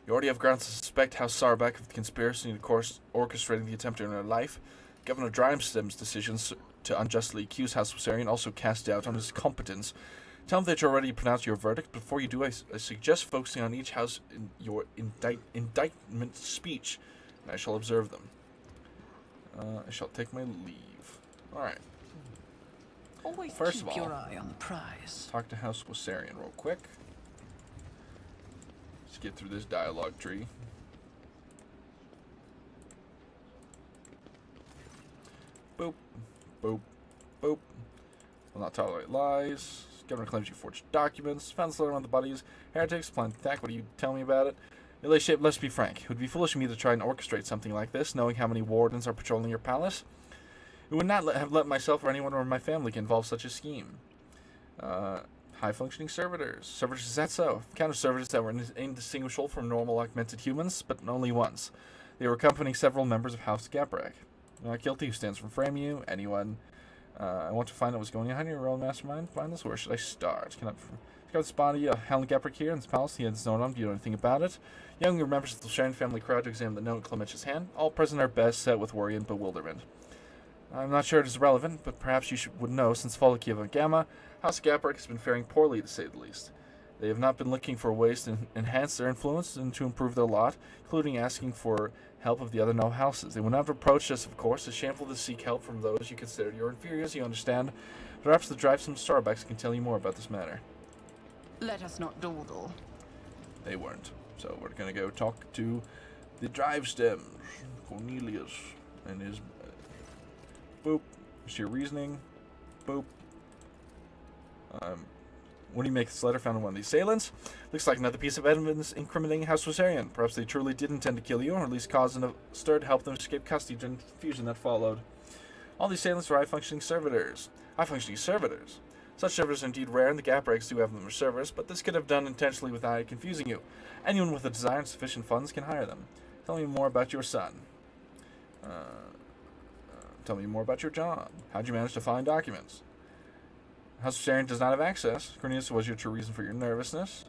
You already have grounds to suspect House Sarbeck of the conspiracy and, of course, orchestrating the attempt to end her life. Governor Drimestem's decisions to unjustly accuse House Viserion also cast doubt on his competence. Tell him that you already pronounced your verdict. Before you do, I suggest focusing on each house in your indictment speech, and I shall observe them. I shall take my leave. Alright. Always First of keep all, your eye on the prize. talk to House Viserion real quick. Let's get through this dialogue tree. Boop, boop, boop. Will not tolerate lies. Governor claims you forged documents. Found the letter on the bodies. Heretics, plan to attack. What do you tell me about it? Your ladyship, let's be frank. It would be foolish of me to try and orchestrate something like this, knowing how many wardens are patrolling your palace. It would not have let myself or anyone or my family get involved in such a scheme. High-functioning servitors. Servitors, is that so? Counter servitors that were indistinguishable from normal augmented humans, but only once. They were accompanying several members of House Gaprek. Not guilty. Who stands from frame you? Anyone? I want to find out what's going on. You're a real mastermind. Find this. Where should I start? Can I got this body of Helen Gaprek here in this palace? He has no known. Do you know anything about it? Younger members of the Sharon family crowd to examine the note in Clement's hand. All present are best set with worry and bewilderment. I'm not sure it is relevant, but perhaps you would know, since fall of Kiev Gamma, House Gaprek has been faring poorly, to say the least. They have not been looking for ways to enhance their influence and to improve their lot, including asking for help of the other noble houses. They would not have approached us, of course. It's shameful to seek help from those you consider your inferiors, you understand. Perhaps the Drivestem Starbacks can tell you more about this matter. Let us not dawdle. They weren't. So we're going to go talk to the Drivestems, Cornelius, and his... boop. What's your reasoning? Boop. What do you make this letter found in one of these assailants? Looks like another piece of evidence incriminating House Viserion. Perhaps they truly did intend to kill you, or at least cause a stir to help them escape custody during the confusion that followed. All these assailants are high-functioning servitors. High-functioning servitors? Such servitors are indeed rare, and the Gapreks do have them as servers, but this could have done intentionally without confusing you. Anyone with a desire and sufficient funds can hire them. Tell me more about your son. Tell me more about your job. How'd you manage to find documents? House Viserion does not have access. Cornelius, was your true reason for your nervousness?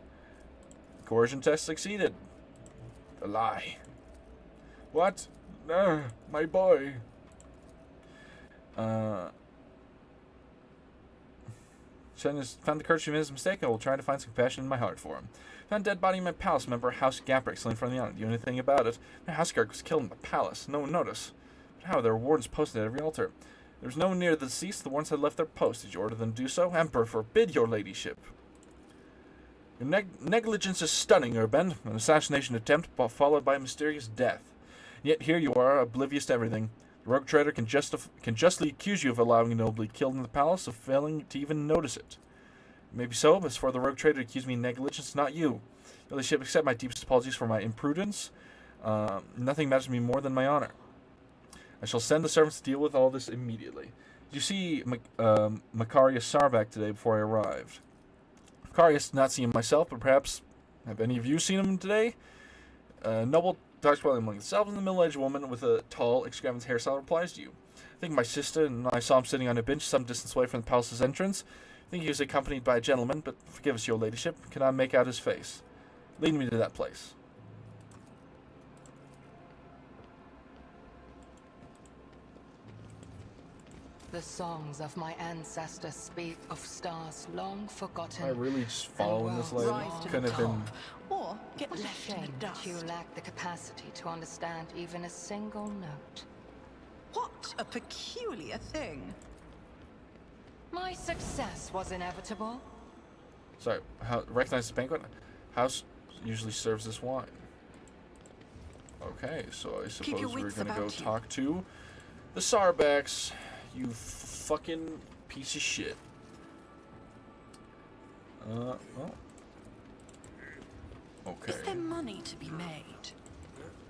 Coercion test succeeded. A lie. What? No, my boy. Shen has found the courage to admit his mistake. I will try to find some compassion in my heart for him. Found a dead body in my palace. Member House Gaprek slain in front of the honor. Do you know anything about it? My house guard was killed in the palace. No one noticed. But how? There were wardens posted at every altar. There was no one near the deceased. The wardens had left their post. Did you order them to do so? Emperor forbid, your ladyship. Your negligence is stunning, Urban. An assassination attempt followed by a mysterious death. Yet here you are, oblivious to everything. The rogue traitor can justly accuse you of allowing a noble to be killed in the palace, of failing to even notice it. Maybe so, but as for the rogue traitor to accuse me of negligence, not you. Your ladyship, accept my deepest apologies for my imprudence. Nothing matters to me more than my honor. I shall send the servants to deal with all this immediately. Did you see Makarios Sarbeck today before I arrived? Makarios, not seen him myself, but perhaps have any of you seen him today? Noble talks about him among themselves, and the middle-aged woman with a tall, extravagant hairstyle replies to you. I think my sister and I saw him sitting on a bench some distance away from the palace's entrance. I think he was accompanied by a gentleman, but forgive us, your ladyship, cannot make out his face. Lead me to that place. The songs of my ancestors speak of stars long forgotten. I really just following this lady. Rise to Couldn't the have been. top, or get What a left in shame the that dust. you lack the capacity to understand even a single note. What a peculiar thing. My success was inevitable. Sorry, recognize the banquet? House usually serves this wine. Okay, so I Keep your suppose we're wits gonna go about you. talk to the Sarbacks. You fucking piece of shit. Well. Okay. Is there money to be made?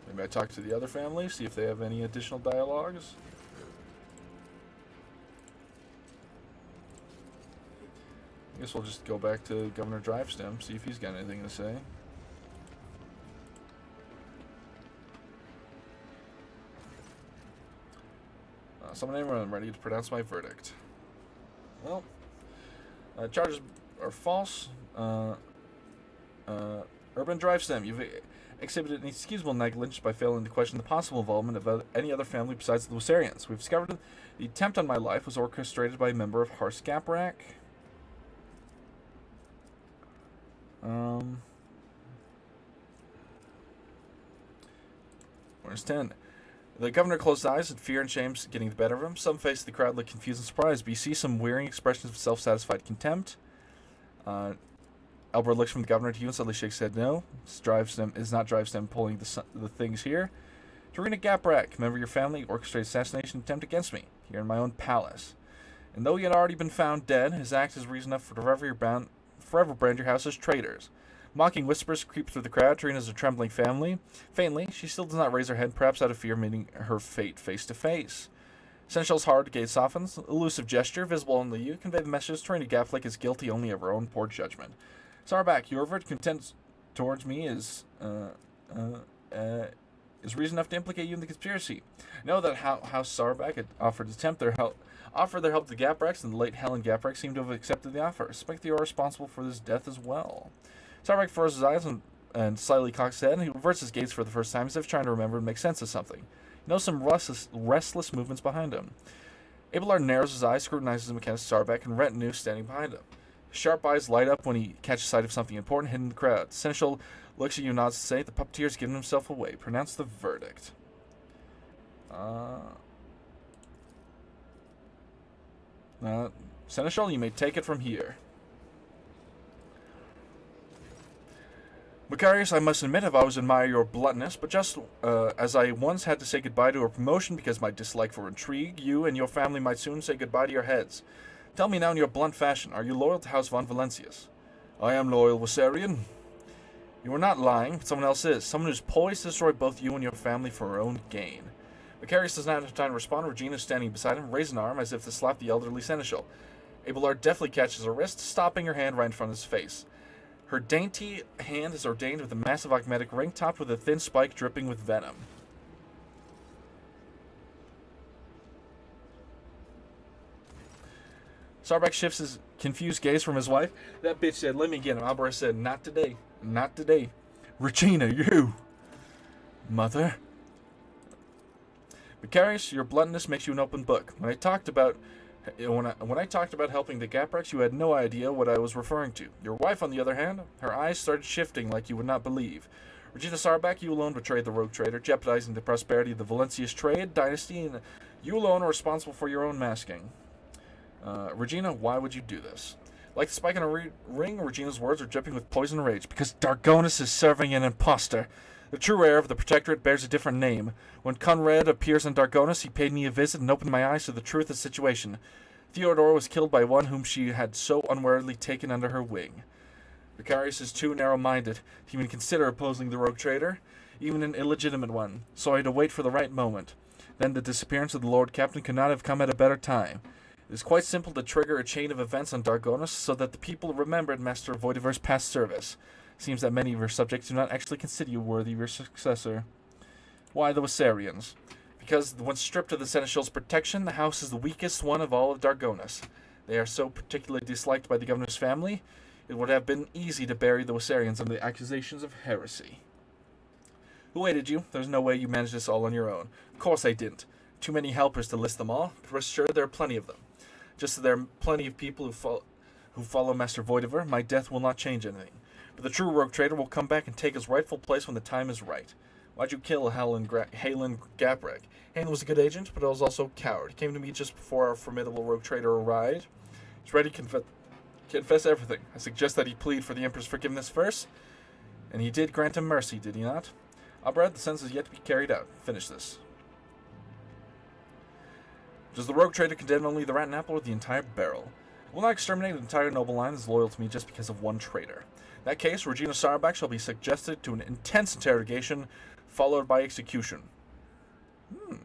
Maybe I talk to the other family, see if they have any additional dialogues. I guess we'll just go back to Governor Drivestem, see if he's got anything to say. Summon anyone, I'm ready to pronounce my verdict. Well, charges are false. Urban Drive Stem, you've exhibited inexcusable negligence by failing to question the possible involvement of any other family besides the Lucerians. We've discovered the attempt on my life was orchestrated by a member of Hars Gaprak. Where's 10? The governor closed his eyes, and fear and shame getting the better of him. Some faces of the crowd look confused and surprised, but you see some wearying expressions of self-satisfied contempt. Albert looks from the governor to you and suddenly shakes his head no. Is not Drive Stem pulling the things here. Tarina Gaprak, member of your family, orchestrated assassination attempt against me, here in my own palace. And though he had already been found dead, his act is reason enough for forever brand your house as traitors. Mocking whispers creep through the crowd. Tarina's a trembling family. Faintly, she still does not raise her head, perhaps out of fear of meeting her fate face to face. Seneschal's hard gaze softens. Elusive gesture, visible only you, convey the message Tarina Gaprak is guilty only of her own poor judgment. Sarbak, your overt contempt towards me is reason enough to implicate you in the conspiracy. Know that House Sarbak had offered their help to the Gapraks, and the late Helen Gaprak seemed to have accepted the offer. Suspect you are responsible for this death as well. Sarbak furrows his eyes and slightly cocks his head, and he reverts his gaze for the first time as if trying to remember and make sense of something. You notice some restless movements behind him. Abelard narrows his eyes, scrutinizes him against Sarbak and retinue standing behind him. His sharp eyes light up when he catches sight of something important hidden in the crowd. Seneschal looks at you and nods to say, the puppeteer's given himself away. Pronounce the verdict. Seneschal, you may take it from here. Macarius, I must admit, I've always admired your bluntness, but just as I once had to say goodbye to a promotion because of my dislike for intrigue, you and your family might soon say goodbye to your heads. Tell me now in your blunt fashion, are you loyal to House von Valencius? I am loyal, Viserion. You are not lying, but someone else is. Someone who's poised to destroy both you and your family for her own gain. Macarius does not have time to respond. Regina, standing beside him, raised an arm as if to slap the elderly seneschal. Abelard deftly catches her wrist, stopping her hand right in front of his face. Her dainty hand is ordained with a massive augmetic ring topped with a thin spike dripping with venom. Sarbak shifts his confused gaze from his wife. That bitch said, let me get him. Albert said, not today. Not today. Regina, you. Mother. Macarius, your bluntness makes you an open book. When I talked about helping the Gapraks, you had no idea what I was referring to. Your wife, on the other hand, her eyes started shifting like you would not believe. Regina Sarbak, you alone betrayed the rogue trader, jeopardizing the prosperity of the Valencius trade dynasty, and you alone are responsible for your own masking. Regina, why would you do this? Like the spike in a ring, Regina's words are dripping with poison and rage, because Dargonus is serving an impostor. The true heir of the Protectorate bears a different name. When Conrad appears in Dargonus, he paid me a visit and opened my eyes to the truth of the situation. Theodora was killed by one whom she had so unwarily taken under her wing. Macarius is too narrow-minded to even consider opposing the rogue trader, even an illegitimate one, so I had to wait for the right moment. Then the disappearance of the Lord Captain could not have come at a better time. It is quite simple to trigger a chain of events on Dargonus so that the people remembered Master Voidiver's past service. Seems that many of your subjects do not actually consider you worthy of your successor. Why the Viserians? Because when stripped of the Seneschal's protection, the house is the weakest one of all of Dargonus. They are so particularly disliked by the governor's family, it would have been easy to bury the Viserians under the accusations of heresy. Who aided you? There's no way you managed this all on your own. Of course I didn't. Too many helpers to list them all, but rest assured there are plenty of them. Just as there are plenty of people who follow Master Voidiver, my death will not change anything. But the true rogue trader will come back and take his rightful place when the time is right. Why'd you kill Halen Gaprak? Halen was a good agent, but was also a coward. He came to me just before our formidable rogue trader arrived. He's ready to confess everything. I suggest that he plead for the Emperor's forgiveness first. And he did grant him mercy, did he not? Albert, the sentence is yet to be carried out. Finish this. Does the rogue trader condemn only the rat and apple or the entire barrel? I will not exterminate an entire noble line that is loyal to me just because of one traitor. In that case, Regina Sarbak shall be subjected to an intense interrogation, followed by execution. I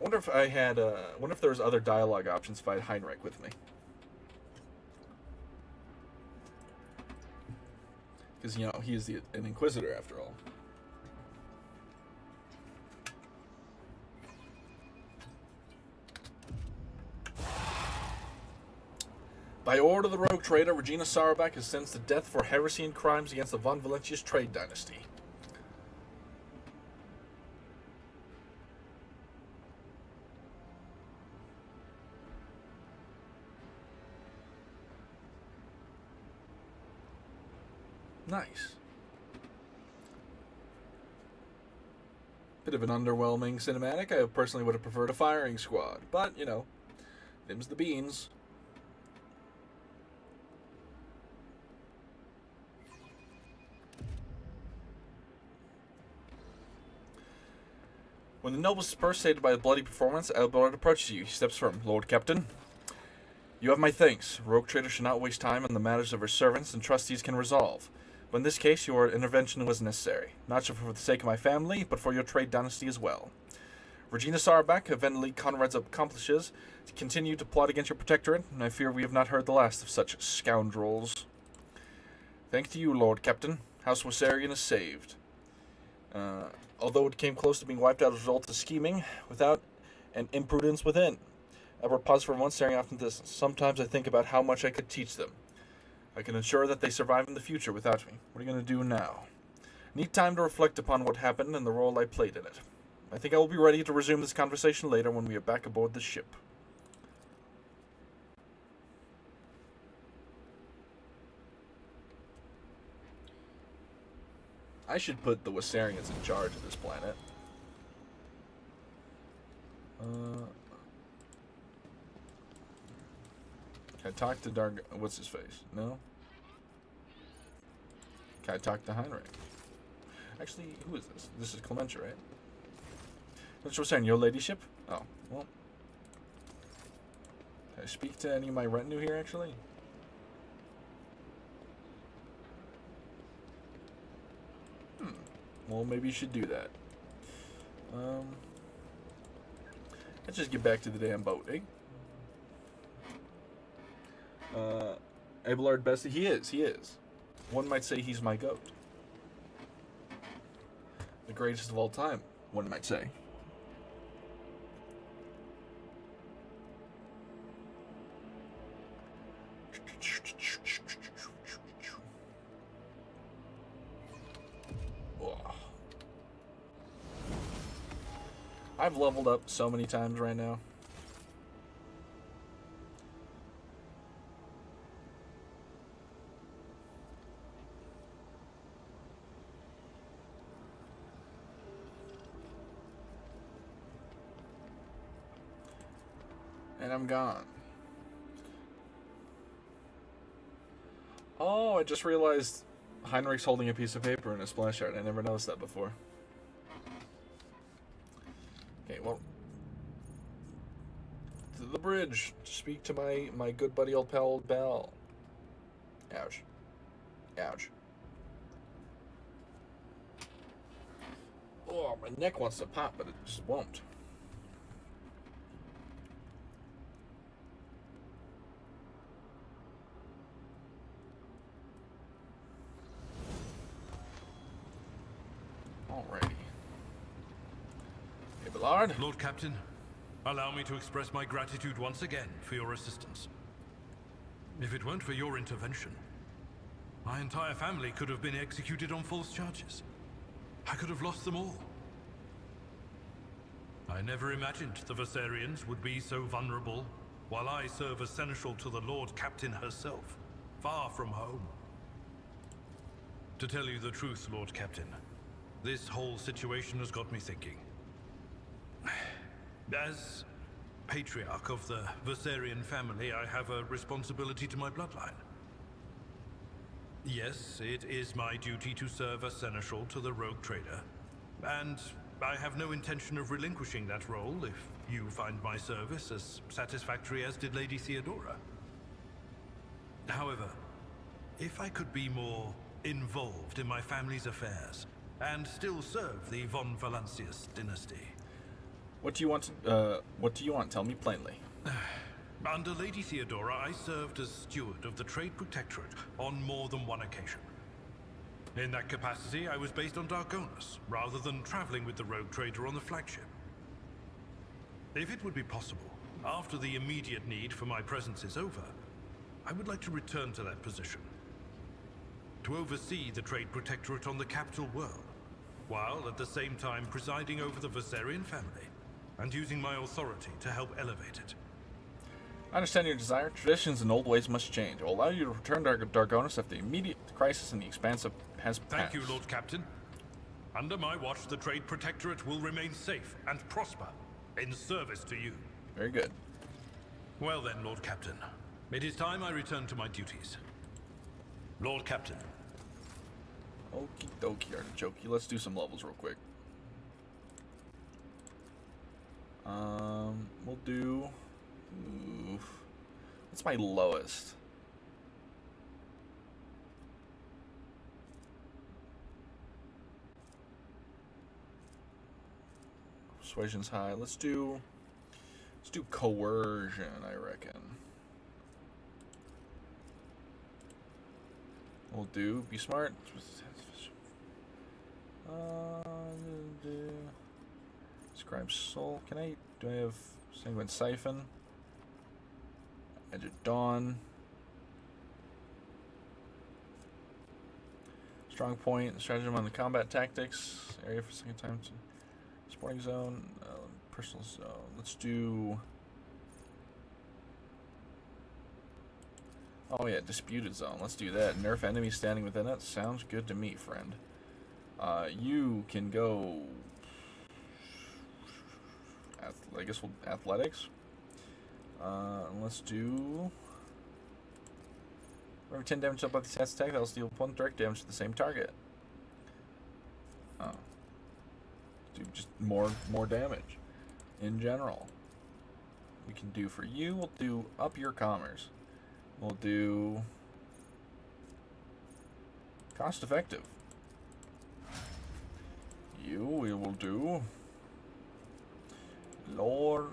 wonder if I had, wonder if there was other dialogue options if I had Heinrich with me. Because, you know, he is an Inquisitor after all. By order of the rogue trader, Regina Sarabak is sentenced to death for heresy and crimes against the Von Valentius trade dynasty. Nice. Bit of an underwhelming cinematic. I personally would have preferred a firing squad, but, you know, them's the beans. When the nobles is persuaded by the bloody performance, Abelard approaches you. He steps firm. Lord Captain, you have my thanks. Rogue trader should not waste time on the matters of her servants and trustees can resolve. But in this case, your intervention was necessary, not just for the sake of my family, but for your trade dynasty as well. Regina Sarabak, eventually Conrad's accomplices, continue to plot against your protectorate, and I fear we have not heard the last of such scoundrels. Thanks to you, Lord Captain, House Wassarian is saved. Although it came close to being wiped out as a result of scheming, without an imprudence within. Ever pause for a moment, staring off in the distance. Sometimes I think about how much I could teach them. I can ensure that they survive in the future without me. What are you going to do now? Need time to reflect upon what happened and the role I played in it. I think I will be ready to resume this conversation later when we are back aboard the ship. I should put the Wassarians in charge of this planet. Can I talk to Dark... What's his face? No? Can I talk to Heinrich? Actually, who is this? This is Clementia, right? That's what we're saying, your ladyship? Oh, well. Can I speak to any of my retinue here, actually? Well, maybe you should do that. Let's just get back to the damn boat, eh? Abelard Bessie, he is. One might say he's my goat. The greatest of all time, one might say. I've leveled up so many times right now. And I'm gone. Oh, I just realized Heinrich's holding a piece of paper in a splash art. I never noticed that before. Okay, well, to the bridge to speak to my good buddy old pal Bell. Ouch. Ouch. Oh, my neck wants to pop, but it just won't. Alrighty. Lord Captain, allow me to express my gratitude once again for your assistance. If it weren't for your intervention, my entire family could have been executed on false charges. I could have lost them all. I never imagined the Vassarians would be so vulnerable, while I serve as seneschal to the Lord Captain herself, far from home. To tell you the truth, Lord Captain, this whole situation has got me thinking. As patriarch of the Vassarian family, I have a responsibility to my bloodline. Yes, it is my duty to serve as seneschal to the rogue trader, and I have no intention of relinquishing that role if you find my service as satisfactory as did Lady Theodora. However, if I could be more involved in my family's affairs and still serve the Von Valancius dynasty. What do you want? Tell me plainly. Under Lady Theodora, I served as steward of the Trade Protectorate on more than one occasion. In that capacity, I was based on Dargonus, rather than traveling with the rogue trader on the flagship. If it would be possible, after the immediate need for my presence is over, I would like to return to that position. To oversee the trade protectorate on the capital world, while at the same time presiding over the Viserion family, and using my authority to help elevate it. I understand your desire. Traditions and old ways must change. It will allow you to return to Dargonis after the immediate crisis in the expanse has passed. Thank you, Lord Captain. Under my watch, the trade protectorate will remain safe and prosper, in service to you. Very good. Well then, Lord Captain. It is time I return to my duties. Lord Captain. Okie dokie, artichoke. Let's do some levels real quick. We'll do... Oof. What's my lowest? Persuasion's high. Let's do coercion, I reckon. We'll do be smart. Scribe soul. Do I have sanguine siphon? Edge of dawn. Strong point. Stratagem on the combat tactics. Area for second time. Sporting zone. Personal zone. Let's do. Oh yeah, disputed zone. Let's do that. Nerf enemies standing within it. Sounds good to me, friend. You can go. I guess we'll athletics. Let's do. Remember 10 damage up by the stats attack. That'll deal 1 direct damage to the same target. Oh. Do just more damage in general. We can do for you. We'll do up your commerce. We'll do cost effective. You, we will do lower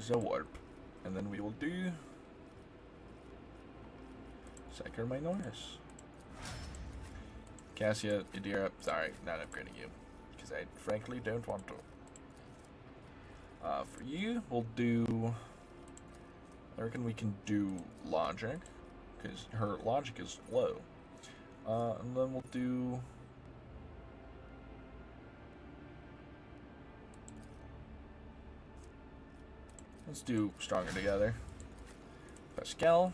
the warp. And then we will do Sacred Minoris. Cassia, Idira, sorry, not upgrading you. Because I frankly don't want to. For you, we'll do... I reckon we can do logic, because her logic is low. And then we'll do... Let's do stronger together. Pascal.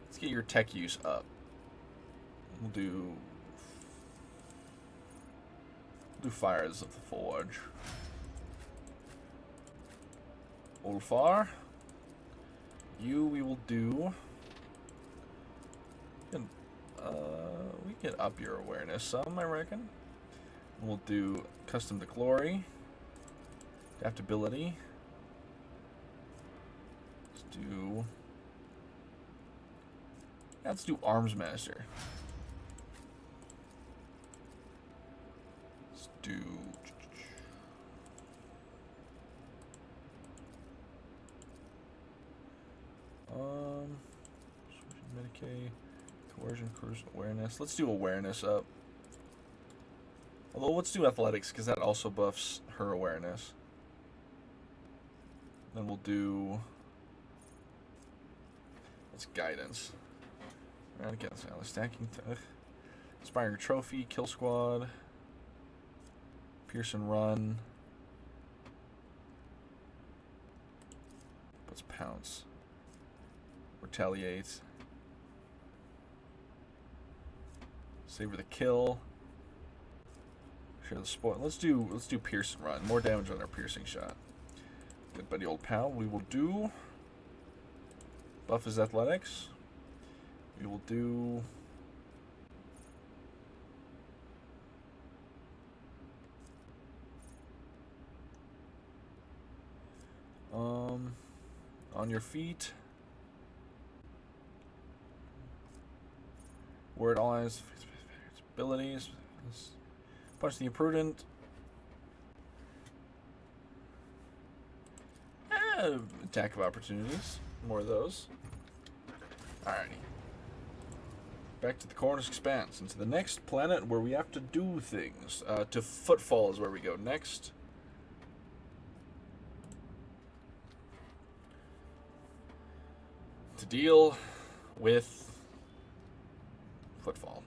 Let's get your tech use up. We'll do Fires of the Forge. Ulfar. You, we will do. We can up your awareness some, I reckon. We'll do Custom to Glory. Adaptability. Let's do Arms Master. Let's do Medicaid, Coercion, Cruise, Awareness. Let's do Awareness up. Although let's do Athletics because that also buffs her awareness. Then we'll do. It's Guidance. Round against stacking. Inspiring Trophy, Kill Squad, Pierce and Run. Let's Pounce. Retaliate. Savor the kill. Share the spoil. Let's do Pierce and Run. More damage on our piercing shot. Good buddy old pal. We will do buff his athletics. We will do on your feet. Word allies abilities. Punch the imprudent. Attack of opportunities. More of those. Alrighty. Back to the Cornus Expanse. Into the next planet where we have to do things. To Footfall is where we go next. to deal with Footfall.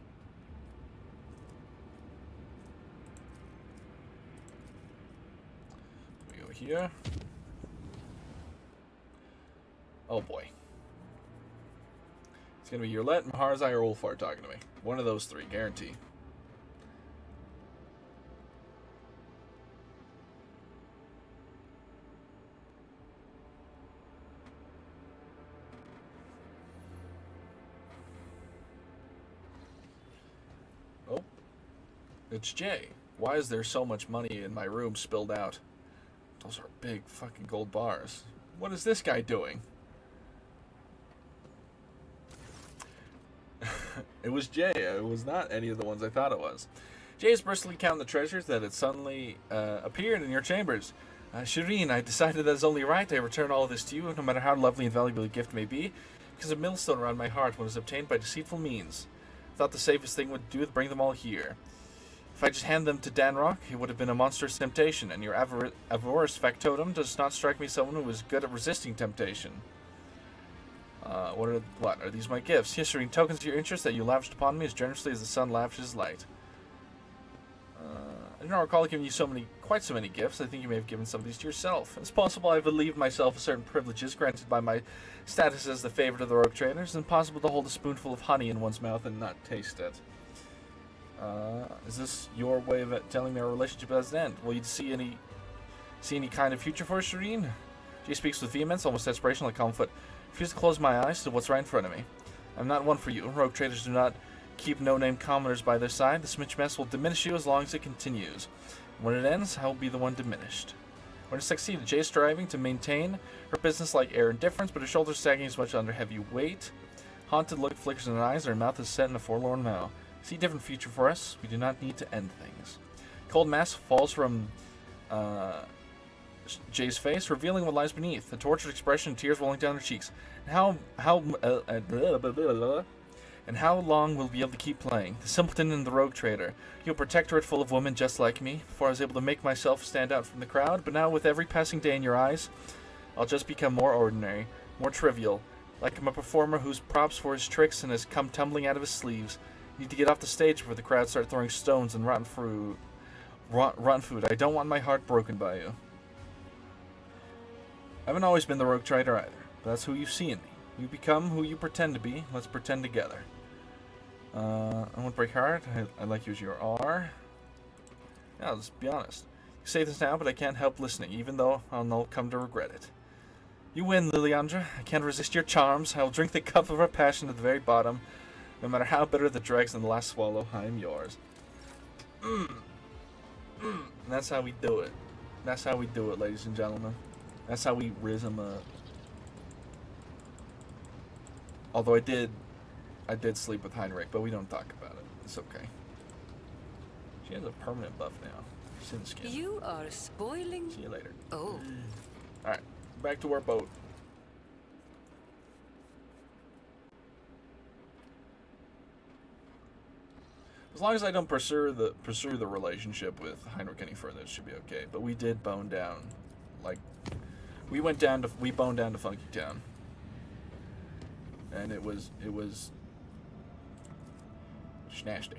We go here. Oh boy. It's going to be Yurlet, Maharzai, or Ulfar talking to me. One of those three, guarantee. Oh. It's Jay. Why is there so much money in my room spilled out? Those are big fucking gold bars. What is this guy doing? It was Jay. It was not any of the ones I thought it was. Jay is briskly counting the treasures that had suddenly appeared in your chambers. Shireen, I decided that it's only right I return all of this to you, no matter how lovely and valuable a gift may be, because a millstone around my heart was obtained by deceitful means. I thought the safest thing would do is bring them all here. If I just hand them to Danrock, it would have been a monstrous temptation, and your avarice factotum does not strike me someone who is good at resisting temptation. What are these my gifts? Yes, Shireen, tokens of your interest that you lavished upon me as generously as the sun lavishes light. I do not recall giving you quite so many gifts. I think you may have given some of these to yourself. It's possible I've relieved myself of certain privileges granted by my status as the favorite of the rogue traders, and possible to hold a spoonful of honey in one's mouth and not taste it. Is this your way of telling me our relationship has an end? Will you see any kind of future for us, Shireen? Jay speaks with vehemence, almost desperation, like Comfoot. I refuse to close my eyes to what's right in front of me. I'm not one for you. Rogue traders do not keep no-name commoners by their side. This mess will diminish you as long as it continues. When it ends, I will be the one diminished. When it succeeded, Jay is striving to maintain her business-like air and indifference, but her shoulders sagging as much under heavy weight. Haunted look flickers in her eyes, and her mouth is set in a forlorn bow. See a different future for us. We do not need to end things. Cold mask falls from Jay's face, revealing what lies beneath. A tortured expression and tears rolling down her cheeks. And how long will we be able to keep playing? The simpleton and the rogue trader. You a protectorate full of women just like me. Before I was able to make myself stand out from the crowd, but now with every passing day in your eyes, I'll just become more ordinary, more trivial. Like I'm a performer whose props for his tricks and has come tumbling out of his sleeves. You need to get off the stage before the crowd start throwing stones and rotten food. I don't want my heart broken by you. I haven't always been the rogue trader either, but that's who you see in me. You become who you pretend to be. Let's pretend together. I won't break heart. I like you as you are. Yeah, let's be honest. You say this now, but I can't help listening, even though I'll come to regret it. You win, Liliandra. I can't resist your charms. I will drink the cup of our passion to the very bottom. No matter how bitter the dregs in the last swallow, I am yours. And that's how we do it. That's how we do it, ladies and gentlemen. That's how we riz them up. Although I did sleep with Heinrich, but we don't talk about it. It's okay. She has a permanent buff now. Sin skin. You are spoiling. See you later. Oh. Alright, back to our boat. As long as I don't pursue the relationship with Heinrich any further, it should be okay. But we did bone down. Like, we boned down to Funky Town. And it was nasty.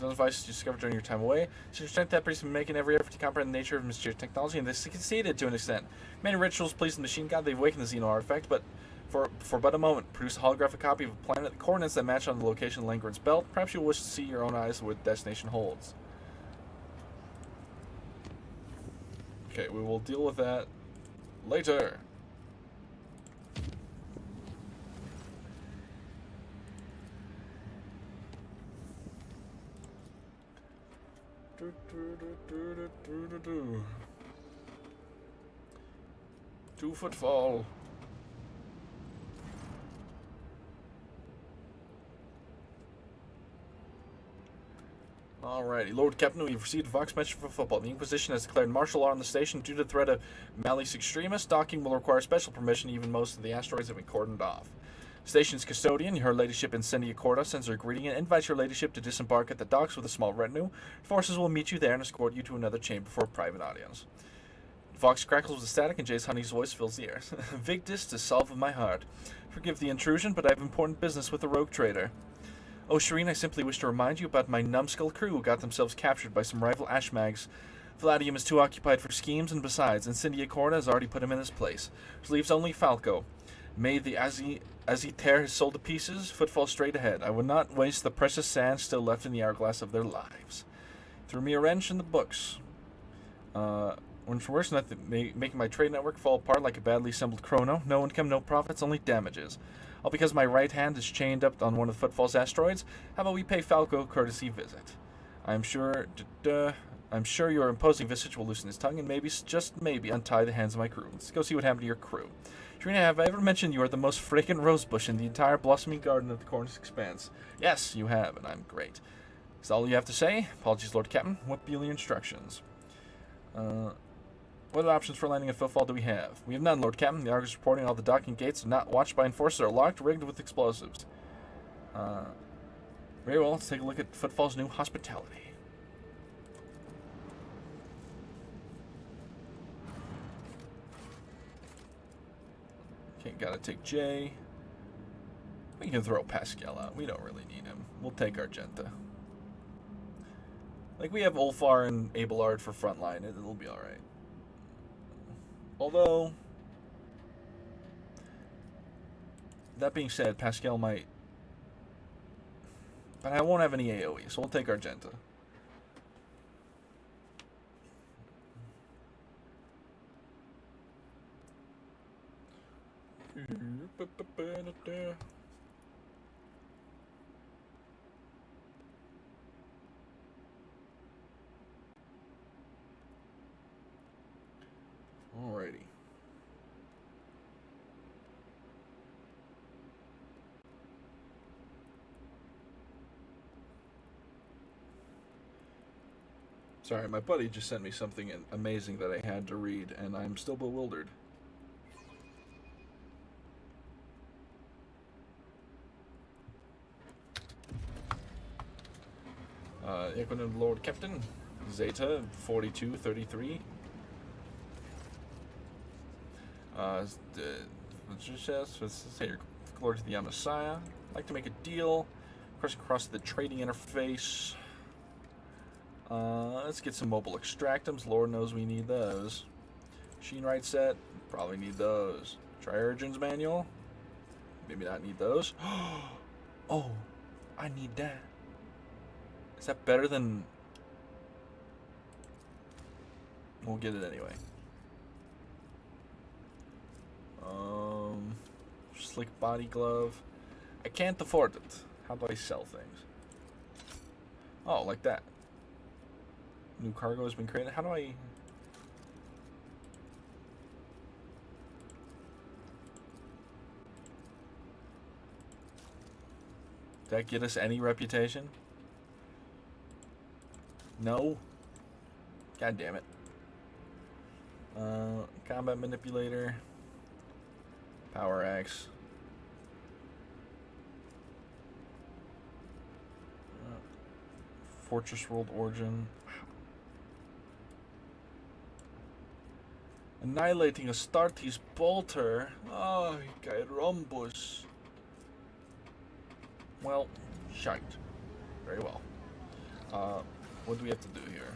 Some devices you discovered during your time away. To your strength, that priest has been making every effort to comprehend the nature of mysterious technology, and this succeeded to an extent. Many rituals pleased the machine god. They've awakened the Xeno artifact, but for but a moment, produce a holographic copy of a planet, the coordinates that match on the location of Langren's belt. Perhaps you'll wish to see your own eyes what the destination holds. Okay, we will deal with that later. Two footfall. Alrighty, Lord Captain, we've received a Vox message for football. The Inquisition has declared martial law on the station due to the threat of Malleus extremis. Docking will require special permission, even most of the asteroids have been cordoned off. Station's custodian, her ladyship Incendia Corda, sends her greeting and invites your ladyship to disembark at the docks with a small retinue. Forces will meet you there and escort you to another chamber for a private audience. Vox crackles with static and Jay's honey's voice fills the air. Victus, to solve of my heart. Forgive the intrusion, but I have important business with a rogue trader. Oh, Shireen, I simply wish to remind you about my numbskull crew who got themselves captured by some rival ashmags. Vladium is too occupied for schemes, and besides, Incendia Corda has already put him in his place, which leaves only Falco. May the as he tear his soul to pieces, footfall straight ahead. I would not waste the precious sand still left in the hourglass of their lives. Threw me a wrench in the books. When for worse, nothing making my trade network fall apart like a badly assembled chrono. No income, no profits, only damages. All because my right hand is chained up on one of the Footfall's asteroids. How about we pay Falco a courtesy visit? I'm sure your imposing visage will loosen his tongue and maybe, just maybe, untie the hands of my crew. Let's go see what happened to your crew. Trina, have I ever mentioned you are the most fragrant rosebush in the entire blossoming garden of the Cornish Expanse? Yes, you have, and I'm great. Is that all you have to say? Apologies, Lord Captain. What be your instructions? What options for landing a footfall do we have? We have none, Lord Captain. The Argus reporting all the docking gates are not watched by enforcers are locked, rigged with explosives. Very well, let's take a look at Footfall's new hospitality. Okay, gotta take Jay. We can throw Pascal out. We don't really need him. We'll take Argenta. Like, we have Ulfar and Abelard for frontline. It'll be alright. Although, that being said, Pascal might... But I won't have any AoE, so we'll take Argenta. Alrighty. Sorry, my buddy just sent me something amazing that I had to read, and I'm still bewildered. Equinum Lord Captain, Zeta 4233. Say your glory to the Messiah. I'd like to make a deal. Across the trading interface. Let's get some mobile extractums. Lord knows we need those. Machine right set. Probably need those. Triurgen's manual. Maybe not need those. Oh, I need that. Is that better than... We'll get it anyway. Slick body glove. I can't afford it. How do I sell things? Oh, like that. New cargo has been created. How do I... Did that get us any reputation? No? God damn it. Combat manipulator. Power axe. Fortress World Origin. Annihilating Astartes bolter. Oh, Gyrombus. Well, shite. Very well. What do we have to do here?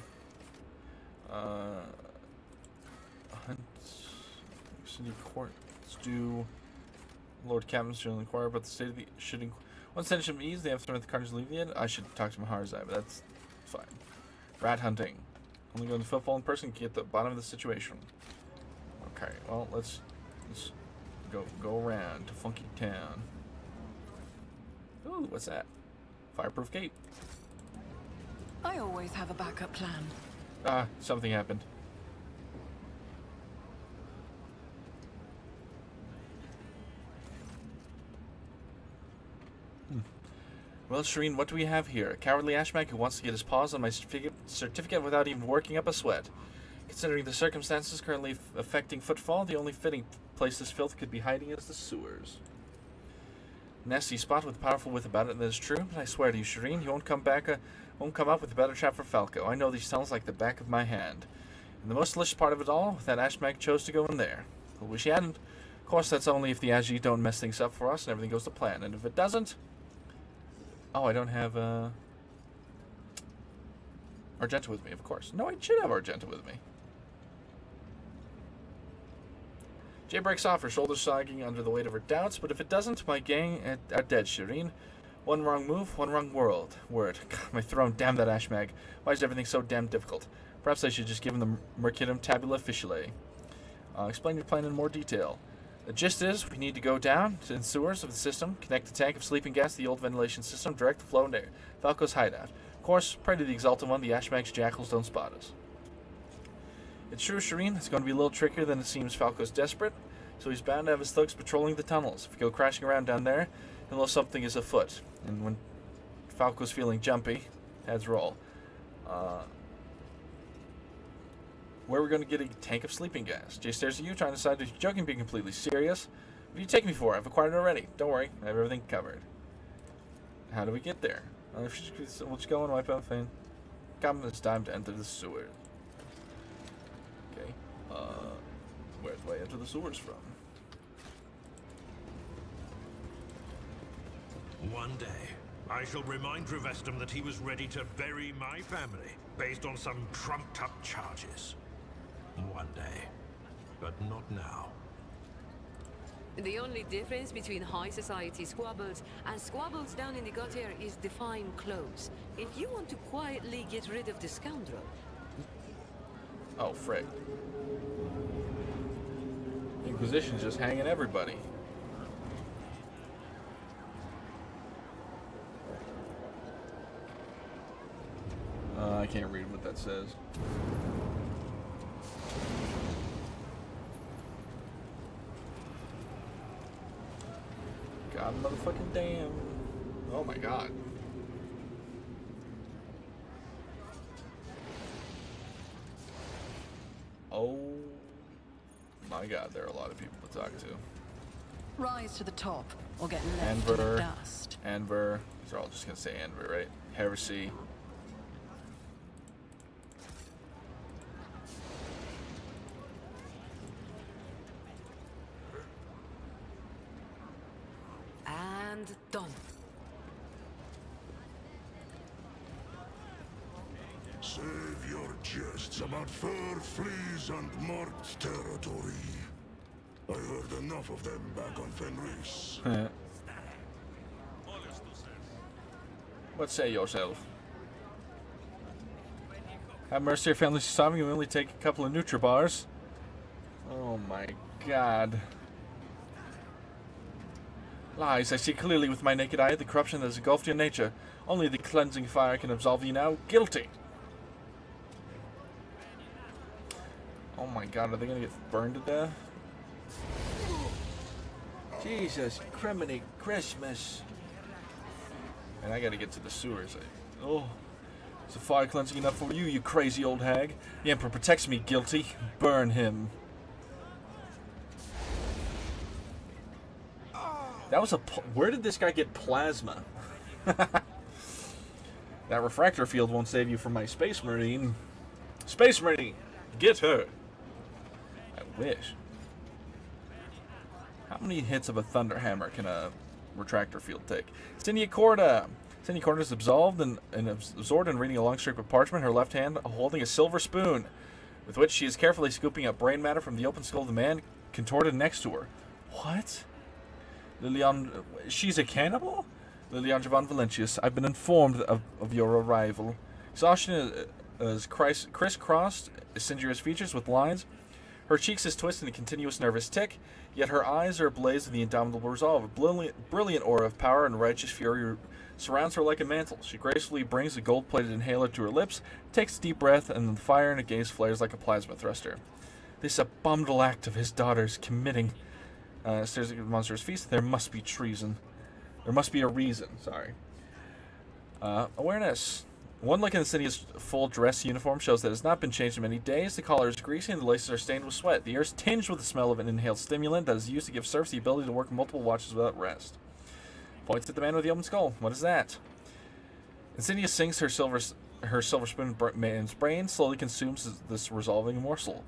Hunt. City Court. Let's do. Lord Captain should inquire about the state of the. Once tension ease, they have to the carnage leave the end. I should talk to Maharzai, but that's fine. Rat hunting. Only go to footfall in person to get the bottom of the situation. Okay, well, let's go around to Funky Town. Ooh, what's that? Fireproof gate. I always have a backup plan. Ah, something happened. Well, Shireen, what do we have here? A cowardly ashmag who wants to get his paws on my certificate without even working up a sweat. Considering the circumstances currently affecting Footfall, the only fitting place this filth could be hiding is the sewers. nasty spot with a powerful wit about it, that is true, but I swear to you, Shireen, he won't come up with a better trap for Falco. I know these tunnels like the back of my hand. And the most delicious part of it all, that Ashmag chose to go in there. I wish he hadn't. Of course, that's only if the Agi don't mess things up for us and everything goes to plan. And if it doesn't... Oh, I don't have, Argenta with me, of course. No, I should have Argenta with me. Jay breaks off, her shoulders sagging under the weight of her doubts, but if it doesn't, my gang are dead, Shireen. One wrong move, one wrong word. God, my throne, damn that Ashmag. Why is everything so damn difficult? Perhaps I should just give him the Mercidum Tabula Officiale. Explain your plan in more detail. The gist is, we need to go down to the sewers of the system, connect the tank of sleeping gas to the old ventilation system, direct the flow into Falco's hideout. Of course, pray to the Exalted One, the Ashmag's jackals don't spot us. It's true, Shireen, it's going to be a little trickier than it seems. Falco's desperate, so he's bound to have his thugs patrolling the tunnels. If we go crashing around down there, he'll know something is afoot. And when Falco's feeling jumpy, heads roll. Where are we going to get a tank of sleeping gas? Jay stares at you, trying to decide if you're joking, being completely serious. What do you take me for? I've acquired it already. Don't worry, I have everything covered. How do we get there? We'll just go and wipe out Fane. Come, it's time to enter the sewers. Okay. Where do I enter the sewers from? One day, I shall remind Revestum that he was ready to bury my family based on some trumped-up charges. One day. But not now. The only difference between high society squabbles and squabbles down in the gutter is the fine clothes. If you want to quietly get rid of the scoundrel... Oh, frick. Inquisition's just hanging everybody. I can't read what that says. God motherfucking damn. Oh my god. Oh my god, there are a lot of people to talk to. Rise to the top, or get left in the dust. Anver. These are all just gonna say Anver, right? Heresy. And done. Save your jests about fur, fleas, and marked territory. I heard enough of them back on Fenris. What say yourself? Have mercy, your family's starving. You only take a couple of Nutribars. Oh my god. Lies, I see clearly with my naked eye the corruption that has engulfed your nature. Only the cleansing fire can absolve you now. Guilty! Oh my god, are they gonna get burned to death? Jesus, criminy Christmas. And I gotta get to the sewers. Oh, is the fire cleansing enough for you, you crazy old hag? The Emperor protects me, guilty. Burn him. That was a... Where did this guy get plasma? That refractor field won't save you from my Space Marine. Space Marine! Get her! I wish. How many hits of a Thunder Hammer can a retractor field take? Cinia Corda! Cinia Corda is absorbed and absorbed in reading a long strip of parchment, her left hand holding a silver spoon, with which she is carefully scooping up brain matter from the open skull of the man contorted next to her. What? Lilian, she's a cannibal? Lilian Javon Valentius, I've been informed of your arrival. Exhaustion is crisscrossed, acidulous features with lines. Her cheeks is twisted in a continuous nervous tick, yet her eyes are ablaze with the indomitable resolve. A brilliant aura of power and righteous fury surrounds her like a mantle. She gracefully brings a gold-plated inhaler to her lips, takes a deep breath, and the fire in her gaze flares like a plasma thruster. This abominable act of his daughter's committing... stares at the monster's feast. There must be treason. There must be a reason. Sorry. Awareness. One look in the city's full dress uniform shows that it has not been changed in many days. The collar is greasy and the laces are stained with sweat. The air is tinged with the smell of an inhaled stimulant that is used to give serfs the ability to work multiple watches without rest. Points at the man with the open skull. What is that? Insidious sinks her silver spoon man's brain, slowly consumes this revolting morsel.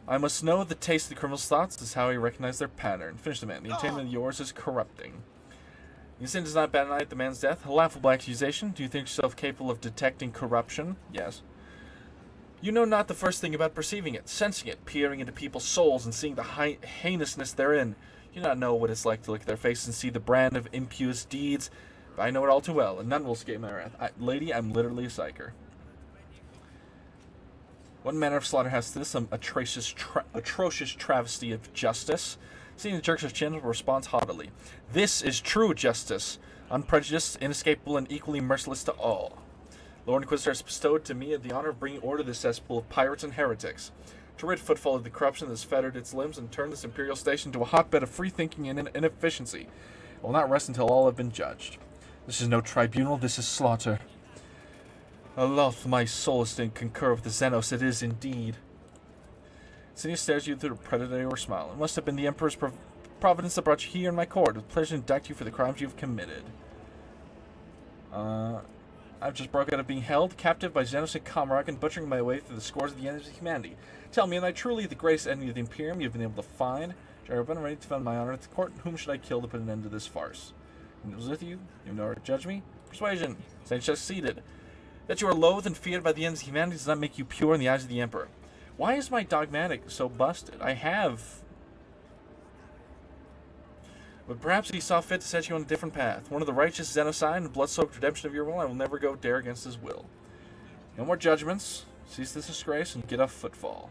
I must know the taste of the criminal's thoughts. This is how I recognize their pattern. Finish the man. The entertainment of yours is corrupting. The incident does not badnight the man's death. A laughable accusation. Do you think yourself capable of detecting corruption? Yes. You know not the first thing about perceiving it, sensing it, peering into people's souls and seeing the heinousness therein. You do not know what it's like to look at their faces and see the brand of impious deeds. But I know it all too well, and none will escape my wrath. Lady, I'm literally a psyker. What manner of slaughterhouse is this? Some atrocious travesty of justice? Seeing the jerks of chin, responds haughtily. This is true justice, unprejudiced, inescapable, and equally merciless to all. Lord Inquisitor has bestowed to me the honor of bringing order to this cesspool of pirates and heretics, to rid Footfall of the corruption that has fettered its limbs and turned this imperial station into a hotbed of free thinking and inefficiency. It will not rest until all have been judged. This is no tribunal, this is slaughter. Aloth, my soul is to concur with the Xenos, it is indeed. Sidious stares at you through a predatory smile. It must have been the Emperor's providence that brought you here in my court. With pleasure to indict you for the crimes you have committed. I've just broke out of being held captive by Xenos and Comrade and butchering my way through the scores of the enemies of humanity. Tell me, am I truly the greatest enemy of the Imperium you've been able to find? Jarabun, I'm ready to defend my honor at the court. Whom should I kill to put an end to this farce? And it was with you? You know how to judge me? Persuasion. Saint succeeded. That you are loathed and feared by the enemies of humanity does not make you pure in the eyes of the Emperor. Why is my dogmatic so busted? I have... But perhaps he saw fit to set you on a different path. One of the righteous genocide and blood-soaked redemption of your will. I will never go dare against his will. No more judgments. Cease this disgrace and get off Footfall.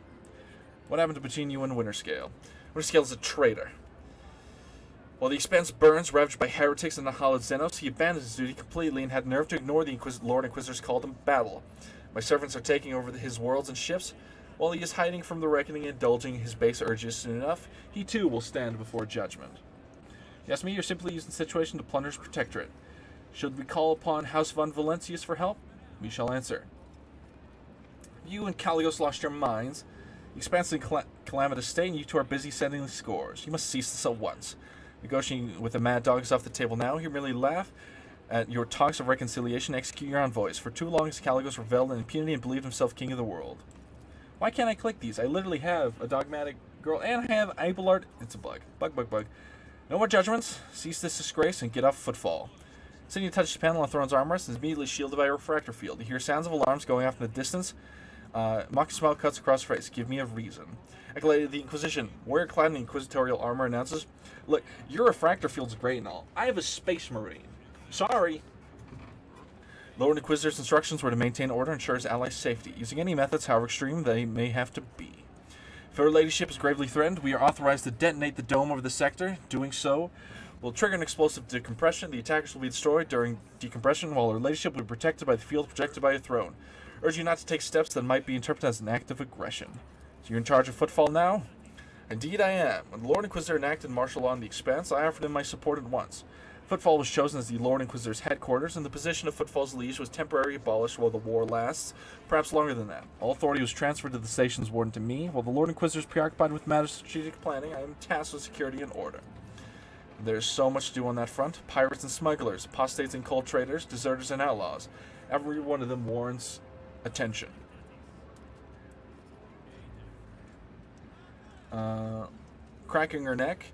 What happened between you and Winterscale? Winterscale is a traitor. While the Expanse burns, ravaged by heretics and the hallowed Xenos, he abandoned his duty completely and had nerve to ignore the Lord Inquisitor's call to battle. My servants are taking over his worlds and ships. While he is hiding from the reckoning and indulging his base urges soon enough, he too will stand before judgment. You ask me, you're simply using the situation to plunder his protectorate. Should we call upon House von Valentius for help? We shall answer. You and Caligos lost your minds. The Expanse in calamitous state, and you two are busy settling scores. You must cease this at once. Negotiating with the mad dog is off the table now. You merely laugh at your talks of reconciliation and execute your envoys. For too long, Caligos reveled in impunity and believed himself king of the world. Why can't I click these? I literally have a dogmatic girl, and I have Abelard. It's a bug. Bug. No more judgments. Cease this disgrace and get off Footfall. Sidious touches the panel on Throne's armrest and is immediately shielded by a refractor field. You hear sounds of alarms going off in the distance. Mocking smile cuts across her face. Give me a reason. Acolyte the Inquisition, warrior clad in inquisitorial armor, announces, "Look, your refractor field's great and all. I have a space marine. Sorry." Lord Inquisitor's instructions were to maintain order and ensure his allies' safety, using any methods, however extreme they may have to be. If her ladyship is gravely threatened, we are authorized to detonate the dome over the sector. Doing so will trigger an explosive decompression. The attackers will be destroyed during decompression, while her ladyship will be protected by the field projected by a throne. Urge you not to take steps that might be interpreted as an act of aggression. So you're in charge of Footfall now? Indeed I am. When the Lord Inquisitor enacted martial law in the Expanse, I offered him my support at once. Footfall was chosen as the Lord Inquisitor's headquarters, and the position of Footfall's liege was temporarily abolished while the war lasts, perhaps longer than that. All authority was transferred to the station's warden to me. While the Lord Inquisitor is preoccupied with matters of strategic planning, I am tasked with security and order. There's so much to do on that front. Pirates and smugglers, apostates and cult traders, deserters and outlaws. Every one of them warrants attention. Cracking her neck,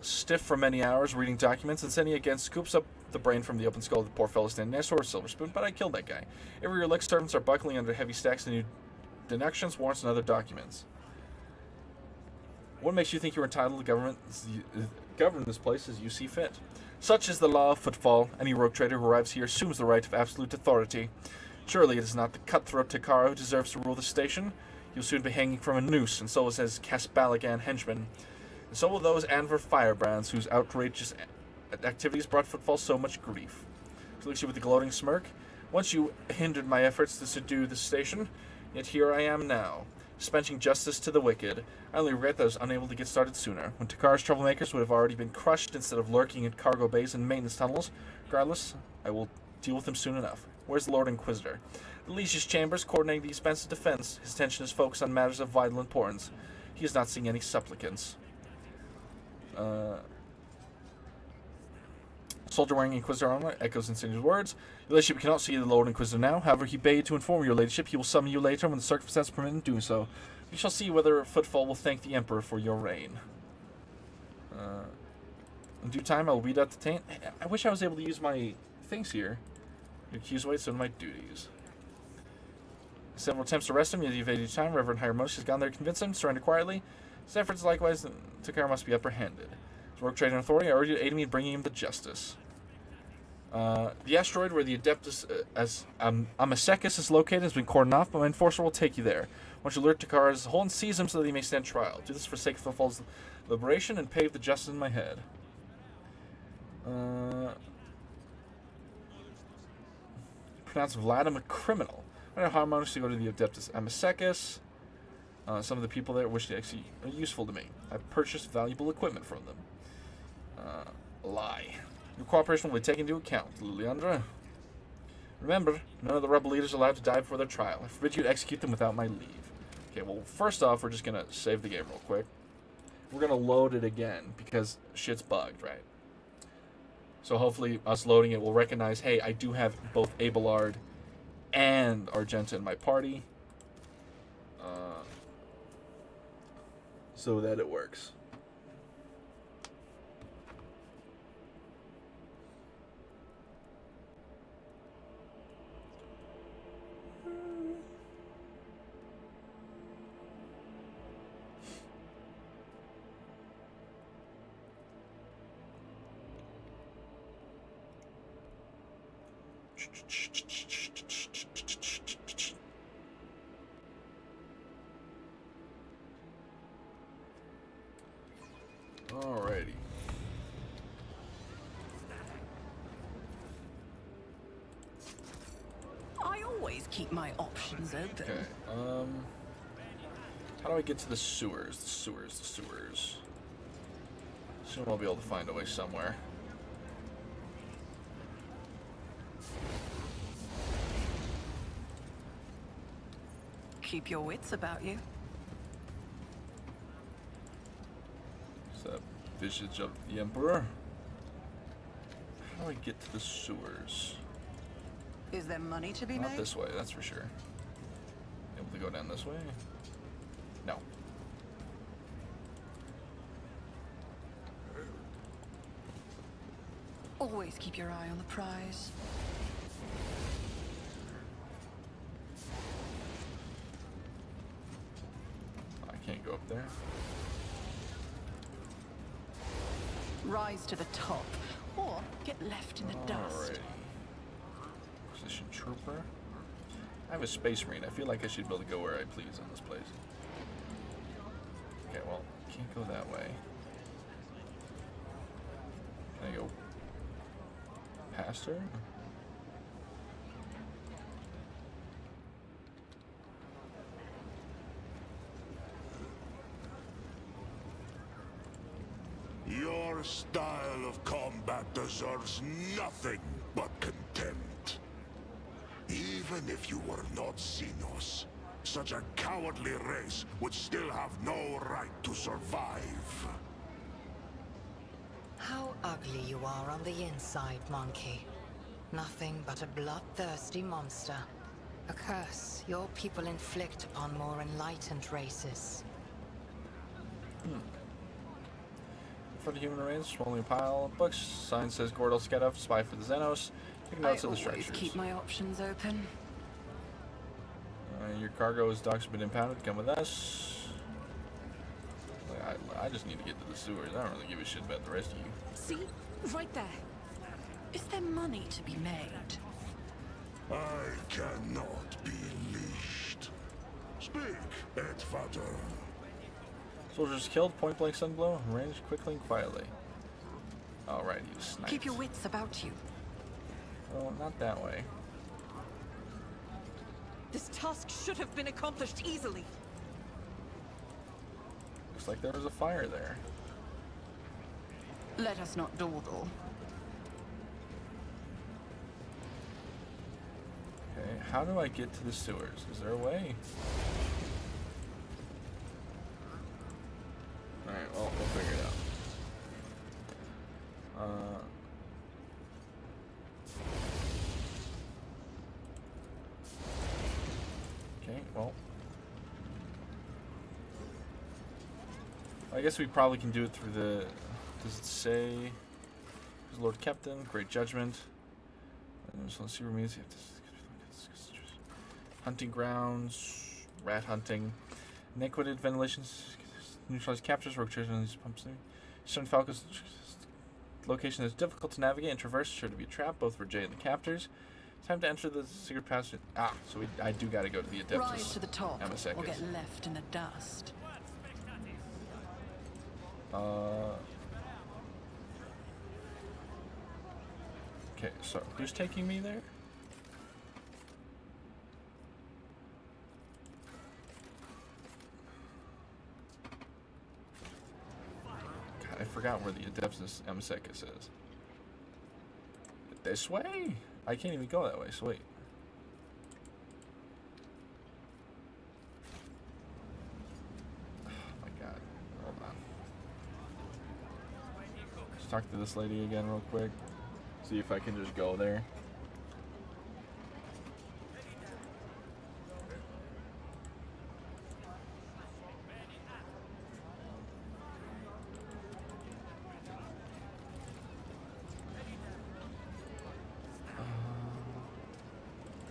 stiff for many hours, reading documents, and sending again scoops up the brain from the open skull of the poor fellow standing next to her silver spoon, but I killed that guy. Every elect servants are buckling under heavy stacks of new deductions, warrants, and other documents. What makes you think you're entitled to govern this place as you see fit? Such is the law of Footfall. Any rogue trader who arrives here assumes the right of absolute authority. Surely it is not the cutthroat Takara who deserves to rule the station. He'll soon be hanging from a noose, and so will his Caspalagan henchmen. And so will those Anver firebrands whose outrageous activities brought Footfall so much grief. She looks at you with a gloating smirk. Once you hindered my efforts to subdue the station, yet here I am now, dispensing justice to the wicked. I only regret that I was unable to get started sooner, when Takara's troublemakers would have already been crushed instead of lurking in cargo bays and maintenance tunnels. Regardless, I will deal with them soon enough. Where's the Lord Inquisitor? The Liege's chambers coordinating the Expanse's defense. His attention is focused on matters of vital importance. He is not seeing any supplicants. soldier wearing Inquisitor armor echoes Insignia's words. Your ladyship cannot see the Lord Inquisitor now. However, he bade to inform your ladyship he will summon you later when the circumstances permit him doing so. We shall see whether Footfall will thank the Emperor for your reign. In due time, I will weed out the taint. I wish I was able to use my things here. Accuse away some of my duties. Several attempts to arrest him, yet he evaded each time. Reverend Hieronymus has gone there to convince him to surrender quietly. His efforts, likewise, to care must be apprehended. His work trading authority, I urge you to aid me in bringing him to justice. The asteroid where the Adeptus Amasekis is located has been cordoned off, but my enforcer will take you there. Once you alert Takara as a whole and seize him so that he may stand trial. Do this for sake of Footfall's liberation and pave the justice in my head. Pronounce Vladimir a criminal. I know how I'm to go to the Adeptus Amasekis. Some of the people there wish they actually are useful to me. I've purchased valuable equipment from them. Lie. Your cooperation will be taken into account, Liliandra. Remember, none of the rebel leaders are allowed to die before their trial. I forbid you to execute them without my leave. Okay, well, first off, we're just going to save the game real quick. We're going to load it again, because shit's bugged, right? So hopefully us loading it will recognize, hey, I do have both Abelard and Argenta in my party. So that it works. Alrighty. I always keep my options open. Okay. How do I get to the sewers? The sewers. Soon I'll be able to find a way somewhere. Keep your wits about you. Is that visage of the Emperor? How do I get to the sewers? Is there money to be Not made? this way, that's for sure. Able to go down this way? No. Always keep your eye on the prize. I can't go up there. Rise to the top, or get left in the dust. Alrighty. Position trooper. I have a space marine. I feel like I should be able to go where I please in this place. Okay, well, can't go that way. Can I go past her? Your style of combat deserves nothing but contempt. Even if you were not Xenos, such a cowardly race would still have no right to survive. How ugly you are on the inside, monkey. Nothing but a bloodthirsty monster. A curse your people inflict upon more enlightened races. For the human race, rolling a pile of books. Sign says Gordel Skedov, spy for the Xenos. Take notes of the I always structures. keep my options open. Your cargo's docks have been impounded. Come with us. I just need to get to the sewers. I don't really give a shit about the rest of you. See? Right there. Is there money to be made? I cannot be leashed. Speak, Edvater. Soldiers killed, point blank sun blow, ranged quickly and quietly. Alright, you sniped. Keep your wits about you. Oh, not that way. This task should have been accomplished easily. Looks like there was a fire there. Let us not dawdle. Okay, how do I get to the sewers? Is there a way? Alright, well, we'll figure it out. I guess we probably can do it through the... Does it say... Lord Captain, Great Judgment. So let's see where means. Hunting grounds, rat hunting, iniquited ventilation, neutralize captures, rogue treasure on these pumps. Stone Falcons location is difficult to navigate and traverse, sure to be a trap, both for Jay and the captors. Time to enter the secret passage. So I do gotta go to the Adeptus. Rise to the top, Amosecus. or get left in the dust. Okay, so who's taking me there? God, I forgot where the Adeptus Amosecus is. This way? I can't even go that way, so wait. Oh my god. Hold on. Let's talk to this lady again real quick. See if I can just go there.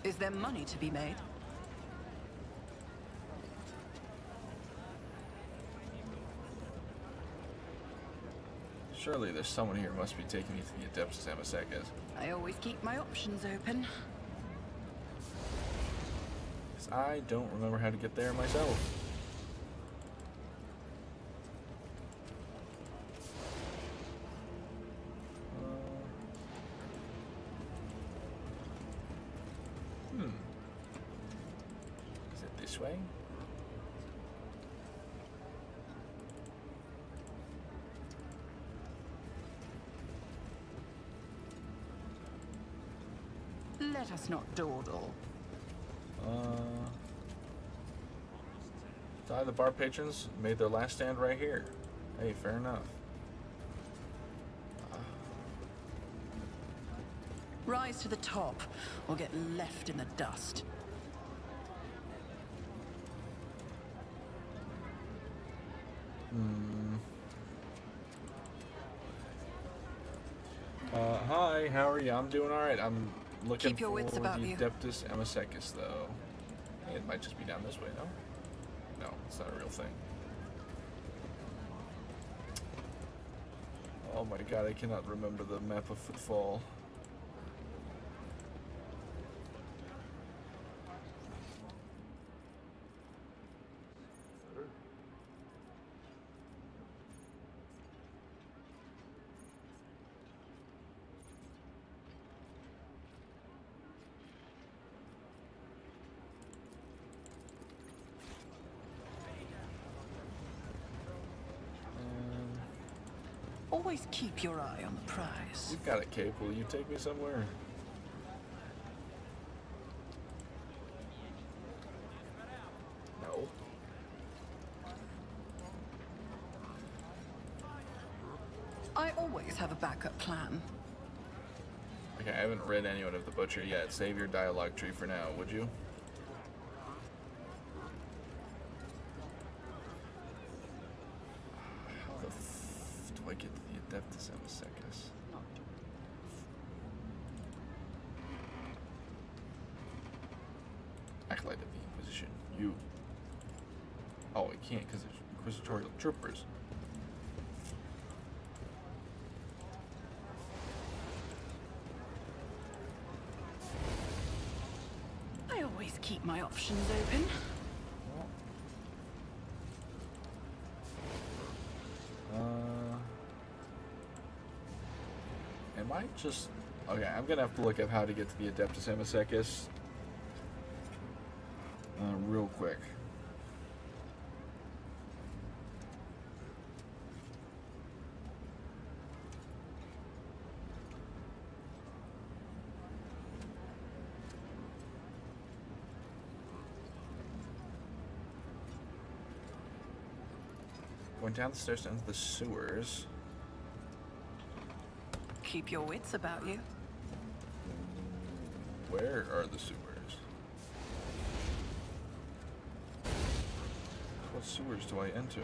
Is there money to be made? Surely there's someone here who must be taking me to the Adeptus Amosecus. I always keep my options open. 'Cause I don't remember how to get there myself. Is it this way? Let us not dawdle. The bar patrons made their last stand right here. Hey, fair enough. Rise to the top, or get left in the dust. Hi, how are you? I'm doing alright. I'm looking Keep your for wits the about you. Adeptus Amosecus, though. Hey, it might just be down this way, no? No, it's not a real thing. Oh my god, I cannot remember the map of Footfall. Always keep your eye on the prize. You've got a cape. Will you take me somewhere? No. I always have a backup plan. Okay, I haven't read anyone of the Butcher yet. Save your dialogue tree for now, would you? How the f do I get to the Adeptus Amosecus? Acolyte of the Inquisition. You. Oh, I can't because there's Inquisitorial troopers. I always keep my options open. Am I just... Okay, I'm gonna have to look up how to get to the Adeptus Amosecus real quick. Going down the stairs to enter the sewers. Keep your wits about you. Where are the sewers? What sewers do I enter?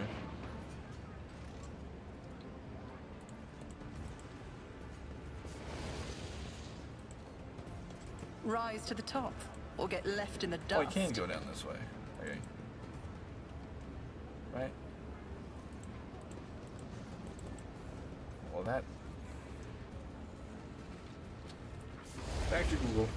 Rise to the top, or get left in the Oh, dust. I can go down this way. Okay. Right? Well, that... Back to Google.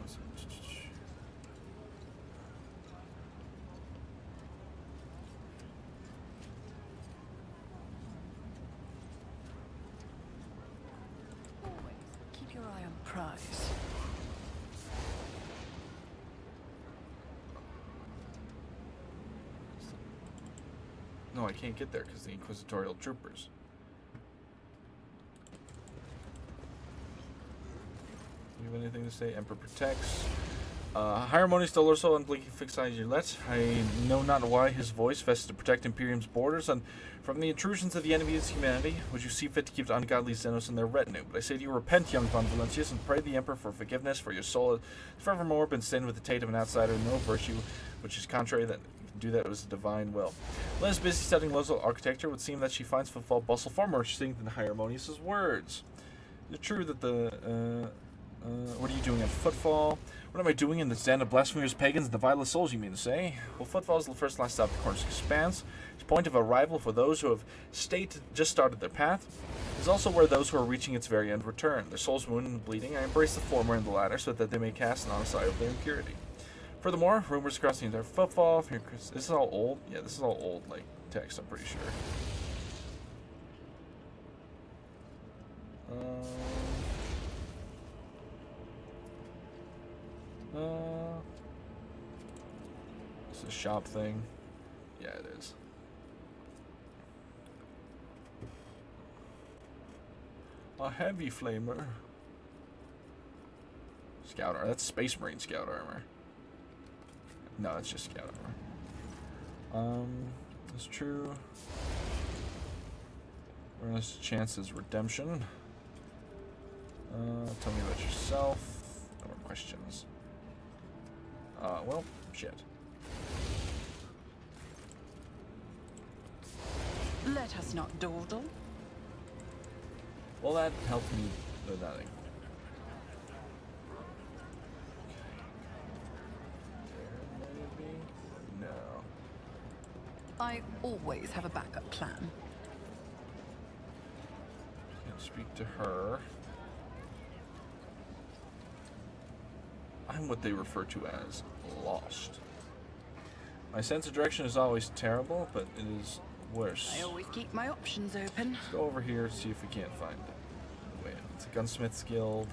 What's it? Always keep your eye on prize. No, I can't get there because the Inquisitorial Troopers. You have anything to say? Emperor protects. Harmonious Dolorso and Blinking Fixed Eyes Gillette. I know not why his voice vested to protect Imperium's borders and from the intrusions of the enemies of humanity. Would you see fit to keep the ungodly Xenos in their retinue? But I say to you, repent, young Von Valencius, and pray the Emperor for forgiveness, for your soul has forevermore been stained with the taint of an outsider, no virtue which is contrary that do that was a divine will. Liz, busy studying local architecture, would seem that she finds footfall bustle far more interesting than Harmonious's words. Is it true that the what are you doing at Footfall? What am I doing in the den of blasphemous pagans and the vilest souls, you mean to say? Well, Footfall is the first last stop at the Cornish Expanse. It's a point of arrival for those who have just started their path. It's also where those who are reaching its very end return. Their souls wounded and bleeding, I embrace the former and the latter so that they may cast an honest eye over their impurity. Furthermore, rumors across the entire Footfall. This is all old? Yeah, this is all old, like, text, I'm pretty sure. It's a shop thing. Yeah, it is. A heavy flamer. Scout armor. That's Space Marine scout armor. No, it's just scout armor. That's true. Earnest chances redemption. Tell me about yourself. No more questions. Well, shit. Let us not dawdle. Well, that helped me with nothing. Maybe? No. I always have a backup plan. Can't speak to her. I'm what they refer to as lost. My sense of direction is always terrible, but it is worse. I always keep my options open. Let's go over here to see if we can't find it. Wait, it's a gunsmith's guild.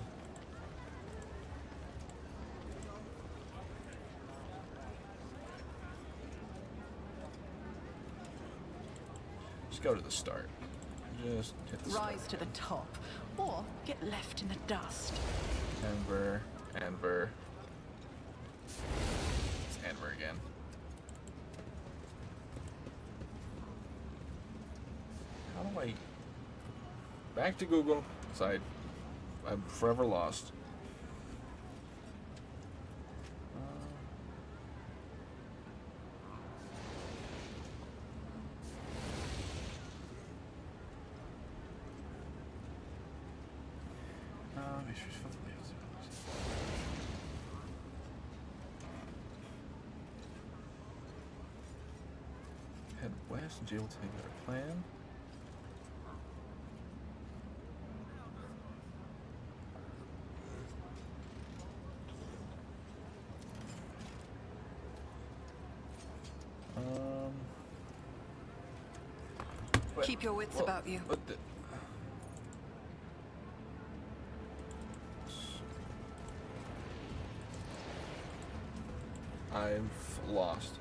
Just go to the start. Just hit the Rise start. to the top, or get left in the dust. Anver. It's Anver again. How do I... Back to Google, because I'm forever lost. Head west and Jay will take our plan. Keep your wits about you. What the... I'm lost.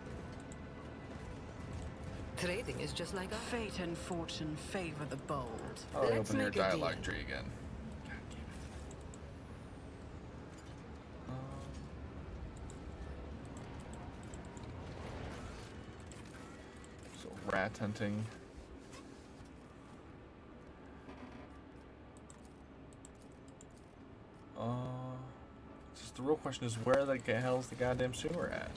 Trading is just like Fate and fortune favor the bold. Oh, I Let's open your make a deal. dialogue tree again. God damn it. So rat hunting. question is, where the hell's the goddamn sewer at?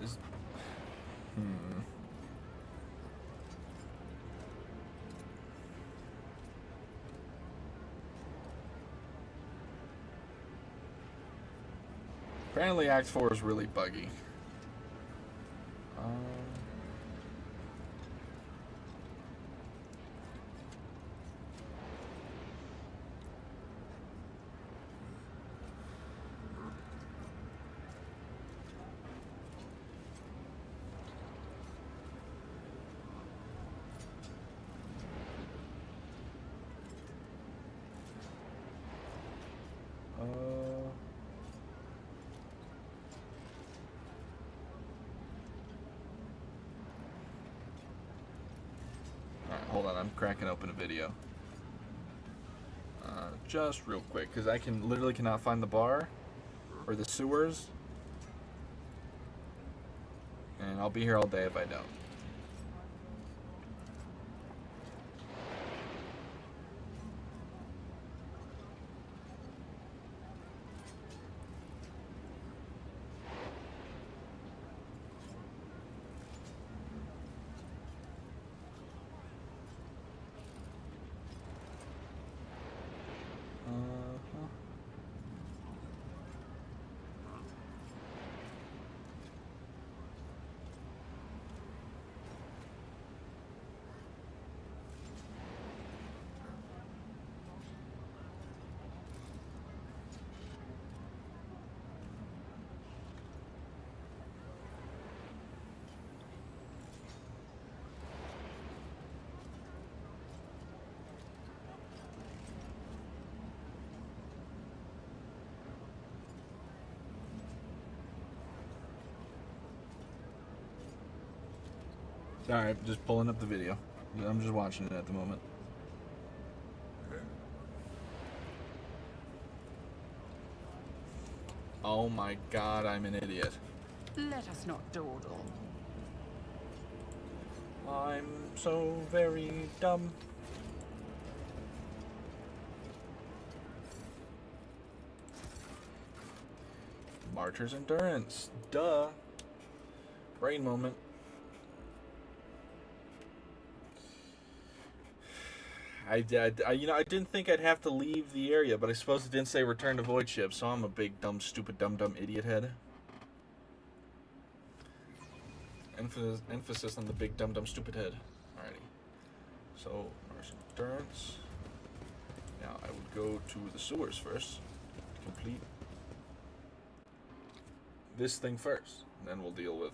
Is... Apparently Act 4 is really buggy. Alright, hold on, I'm cracking open a video. Just real quick, because I literally cannot find the bar or the sewers. And I'll be here all day if I don't. Alright, just pulling up the video. I'm just watching it at the moment. Oh my god, I'm an idiot. Let us not dawdle. I'm so very dumb. Martyr's Endurance. Duh. Brain moment. I didn't think I'd have to leave the area, but I suppose it didn't say return to void ship, so I'm a big, dumb, stupid, dumb idiot head. Emphasis on the big, dumb, stupid head. Alrighty. So, Mars Endurance. Now, I would go to the sewers first. To complete this thing first. And then we'll deal with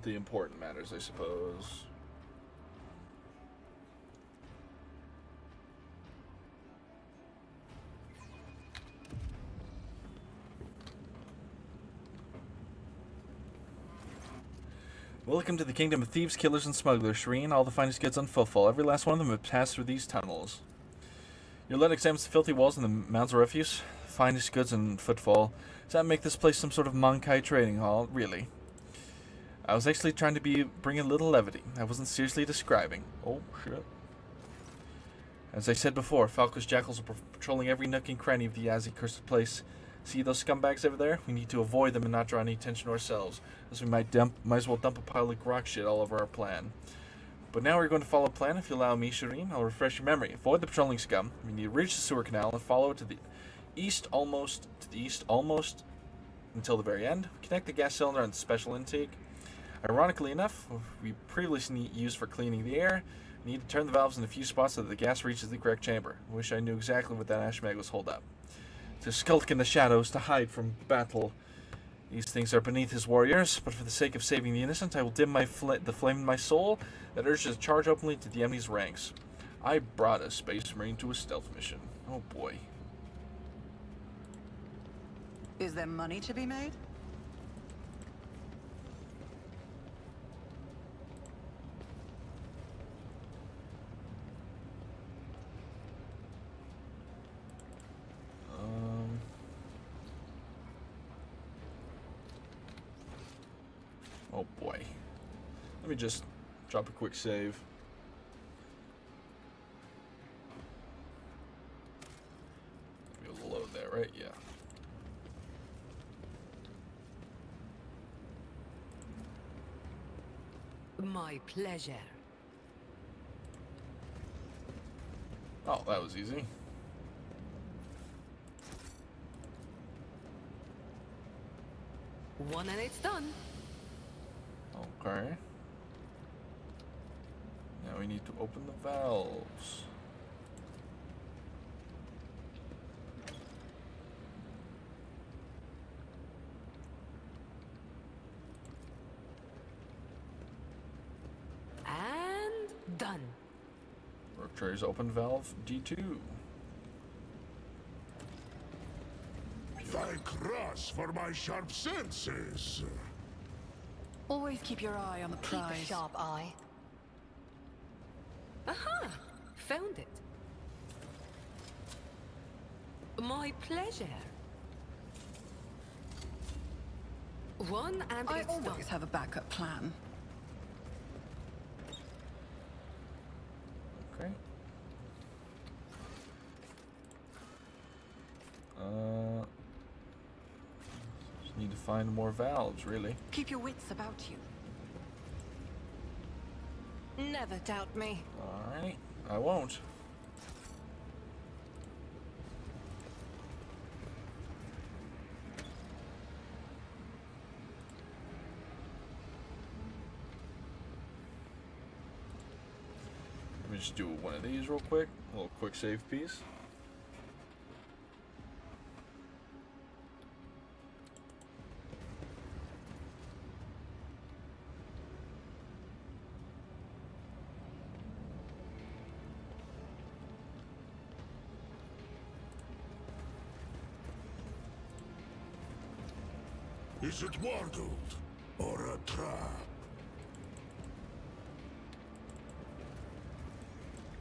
the important matters, I suppose. Welcome to the kingdom of thieves, killers, and smugglers, Shireen. All the finest goods on footfall. Every last one of them have passed through these tunnels. Your lead examines the filthy walls and the mounds of refuse. Finest goods and footfall. Does that make this place some sort of Monkai trading hall? Really? I was actually trying to bring a little levity. I wasn't seriously describing. Oh, shit. As I said before, Falco's jackals are patrolling every nook and cranny of the Yazzie cursed place. See those scumbags over there? We need to avoid them and not draw any attention to ourselves, as we might as well dump a pile of rock shit all over our plan. But now we're going to follow a plan, if you allow me, Shireen. I'll refresh your memory. Avoid the patrolling scum. We need to reach the sewer canal and follow it to the east almost, until the very end. Connect the gas cylinder on the special intake. Ironically enough, we previously used for cleaning the air. We need to turn the valves in a few spots so that the gas reaches the correct chamber. I wish I knew exactly what that ash mag was holed up. To skulk in the shadows, to hide from battle. These things are beneath his warriors, but for the sake of saving the innocent, I will dim the flame in my soul that urges to charge openly to the enemy's ranks. I brought a space marine to a stealth mission. Oh boy. Is there money to be made? Oh boy. Let me just drop a quick save. that right? Yeah. My pleasure. Oh, that was easy. One and it's done. Okay. Now we need to open the valves. And done. Work trays open valve D2. Thank Russ for my sharp senses. Always keep your eye on the Keep a prize. sharp eye. Aha! Found it. My pleasure. One and I it's done. always have a backup plan. Okay. Just need to find more valves, really. Keep your wits about you. Never doubt me. Alright, I won't. Let me just do one of these real quick. A little quick save piece. Is it Wargold or a trap?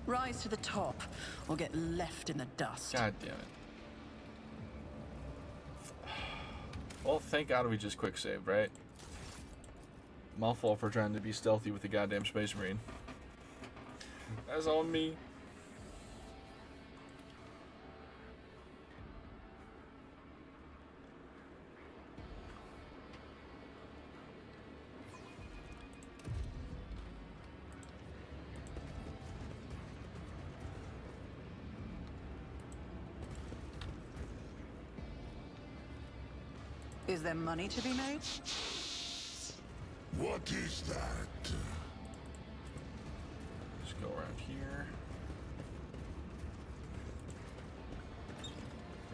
Rise to the top, or get left in the dust. God damn it. Well, thank God we just quick saved, right? My fault for trying to be stealthy with the goddamn Space Marine. That's on me. Is there money to be made? What is that? Just go around here.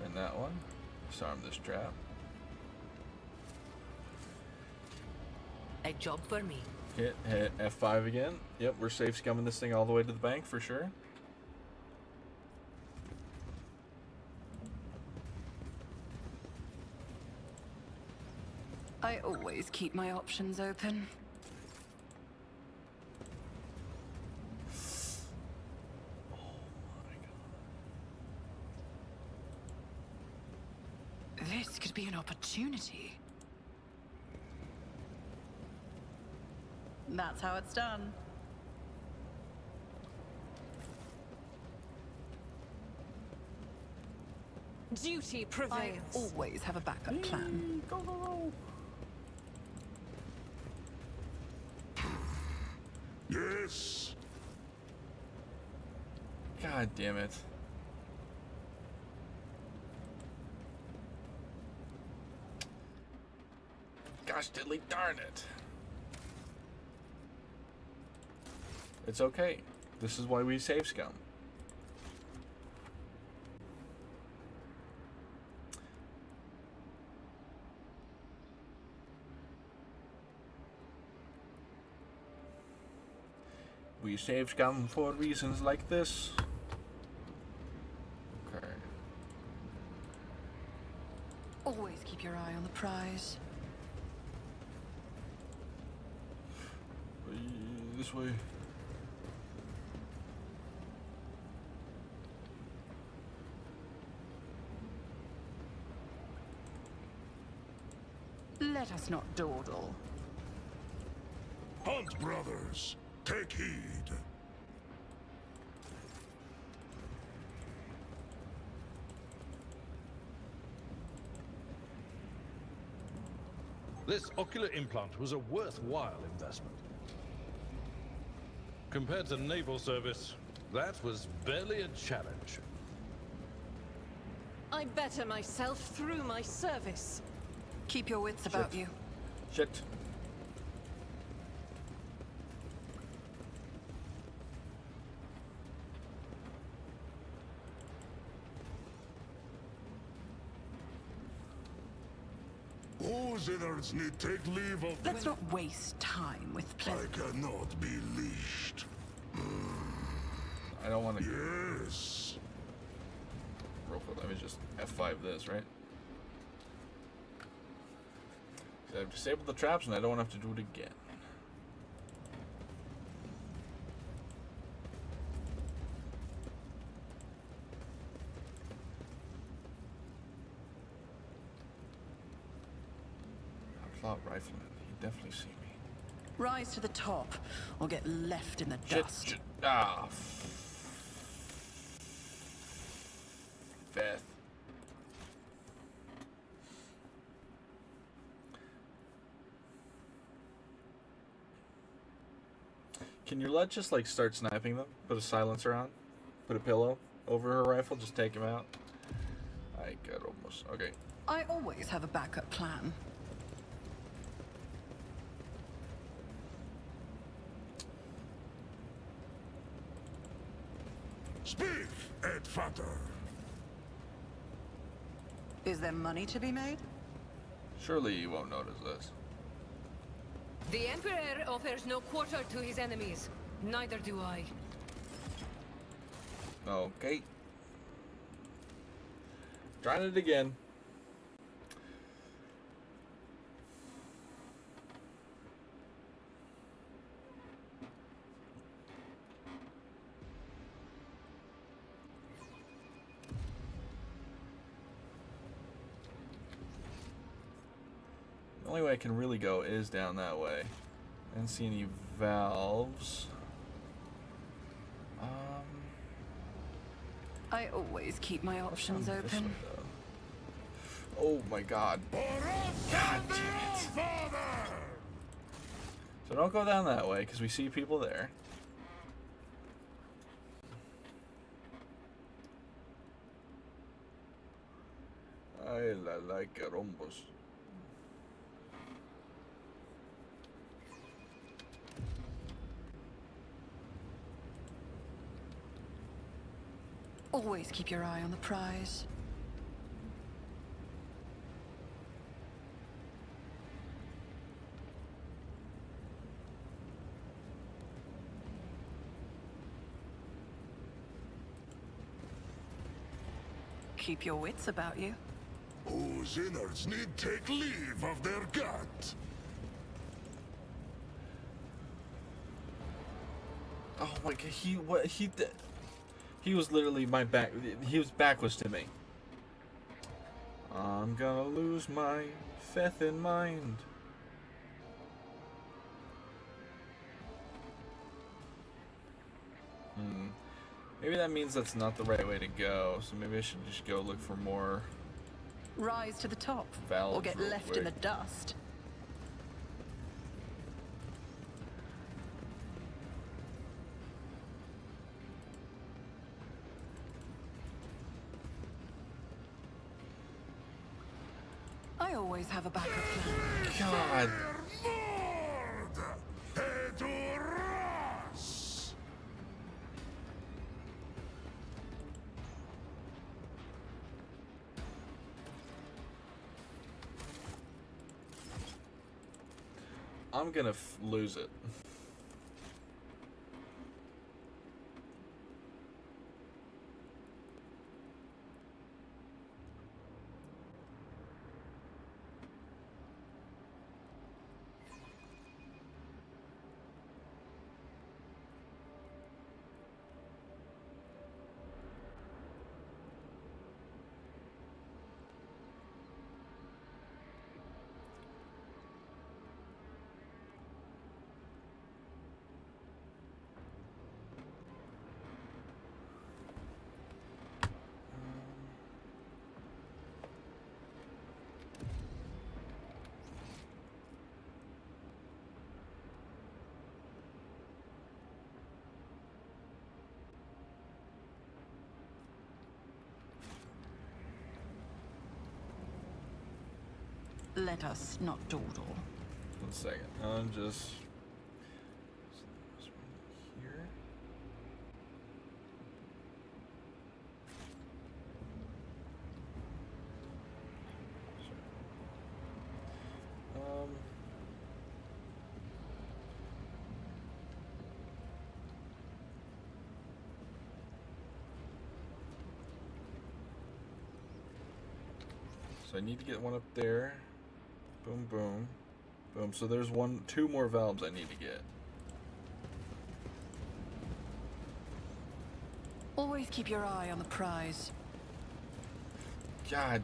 And that one. Disarm this trap. A job for me. Hit F5 again. Yep, we're safe scumming this thing all the way to the bank for sure. I always keep my options open. This could be an opportunity. That's how it's done. Duty I prevails. always have a backup plan. Go, go, go. Yes. God damn it. Gosh diddly darn it. It's okay. This is why we save scum. We save scum for reasons like this. Okay. Always keep your eye on the prize. This way. Let us not dawdle. Hunt, brothers. Take heed. This ocular implant was a worthwhile investment. Compared to naval service, that was barely a challenge. I better myself through my service. Keep your wits about you. Shit. Whose innards need take leave of... Let's not waste time with I pleasant. cannot be leashed. I don't want to. Yes. Real quick, let me just F5 this, right? So I've disabled the traps and I don't want to have to do it again. Outlaw rifleman. He'd definitely see me. Rise to the top, or get left in the Shit, dust. shit. Ah. Beth. Can your lead just like start sniping them? Put a silencer on? Put a pillow over her rifle? Just take him out? I got almost. Okay. I always have a backup plan. Speak, Ed Fatter. Is there money to be made? Surely you won't notice this. The Emperor offers no quarter to his enemies. Neither do I. Okay. Trying it again. The only way I can really go is down that way. I didn't see any valves. I always keep my options This open. way, though. Oh my god. God damn it. So don't go down that way, because we see people there. Ay, la carombos. Always keep your eye on the prize. Keep your wits about you. Whose innards need take leave of their gut. Oh my god, he did. He was literally my back. He was backwards to me. I'm gonna lose my faith in mind. Maybe that means that's not the right way to go. So maybe I should just go look for more. Rise to the top, Valves or get real left in the quick. dust. I always have a backup plan. God. Eduras! I'm gonna lose it. Let us not dawdle. 1 second. I'm just here. So I need to get one up there. Boom, boom, boom. So there's two more valves I need to get. Always keep your eye on the prize. God.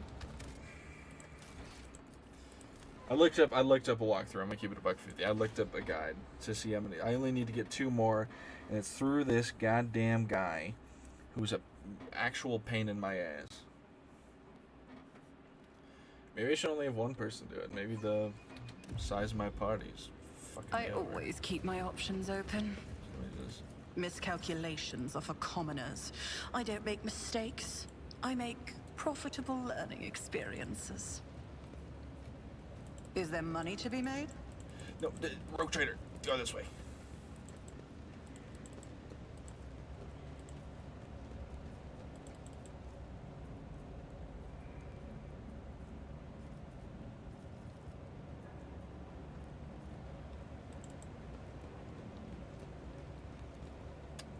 I looked up a walkthrough. I'm gonna keep it $1.50. I looked up a guide to see how many. I only need to get 2 more, and it's through this goddamn guy, who's a actual pain in my ass. Maybe I should only have 1 person do it. Maybe the size of my party's fucking. I always keep my options open. Miscalculations are for commoners. I don't make mistakes. I make profitable learning experiences. Is there money to be made? No, Rogue Trader, go this way.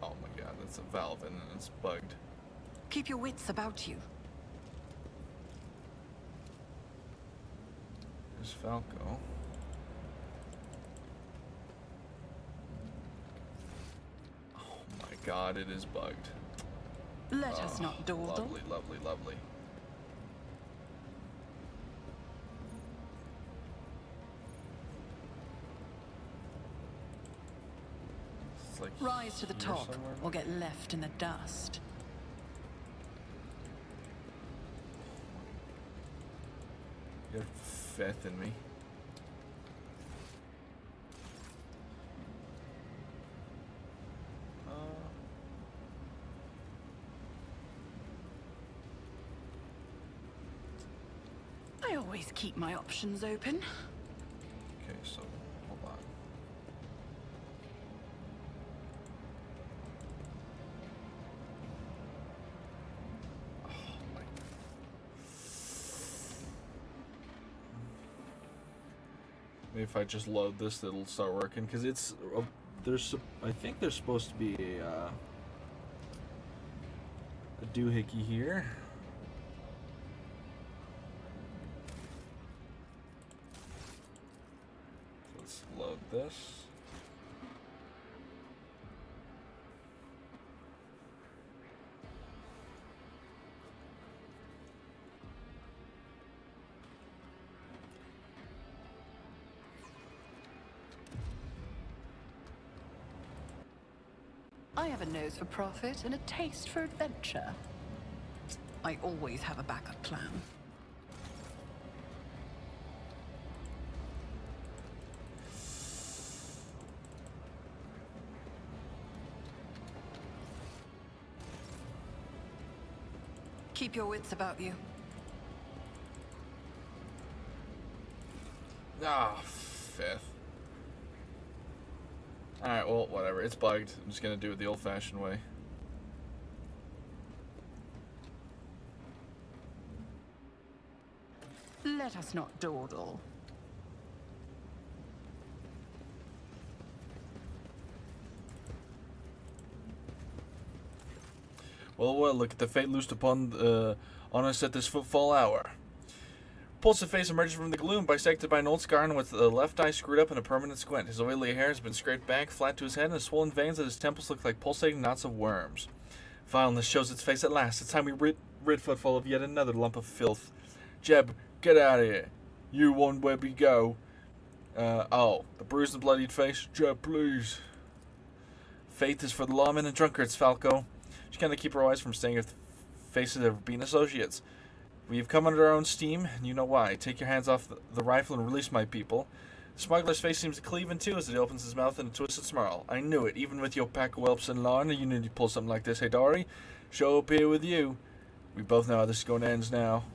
Oh my god, that's a valve and it's bugged. Keep your wits about you. There's Falco. Oh my god, it is bugged. Let us not dawdle. Lovely, lovely, lovely. It's like Rise to the here top, somewhere. or get left in the dust. You have faith in me. I always keep my options open. Okay, so hold on. Oh my. Maybe if I just load this, it'll start working. Cause it's I think there's supposed to be a doohickey here. Let's load this. I have a nose for profit and a taste for adventure. I always have a backup plan. Keep your wits about you. Ah, fifth. Alright, well, whatever. It's bugged. I'm just gonna do it the old-fashioned way. Let us not dawdle. Well, look at the fate loosed upon on us at this footfall hour. Repulsive face emerges from the gloom, bisected by an old scar with the left eye screwed up in a permanent squint. His oily hair has been scraped back, flat to his head, and his swollen veins at his temples look like pulsating knots of worms. Vileness shows its face at last. It's time we rid Footfall of yet another lump of filth. Jeb, get out of here. You won where we go. The bruised and bloodied face. Jeb, please. Faith is for the lawmen and drunkards, Falco. She can't keep her eyes from staying with faces that have been associates. We've come under our own steam, and you know why. Take your hands off the rifle and release my people. The smuggler's face seems to cleave in two as he opens his mouth in a twisted snarl. I knew it. Even with your pack of whelps and Lorna, you need to pull something like this. Hey, Dory, show up here with you. We both know how this is going to end now.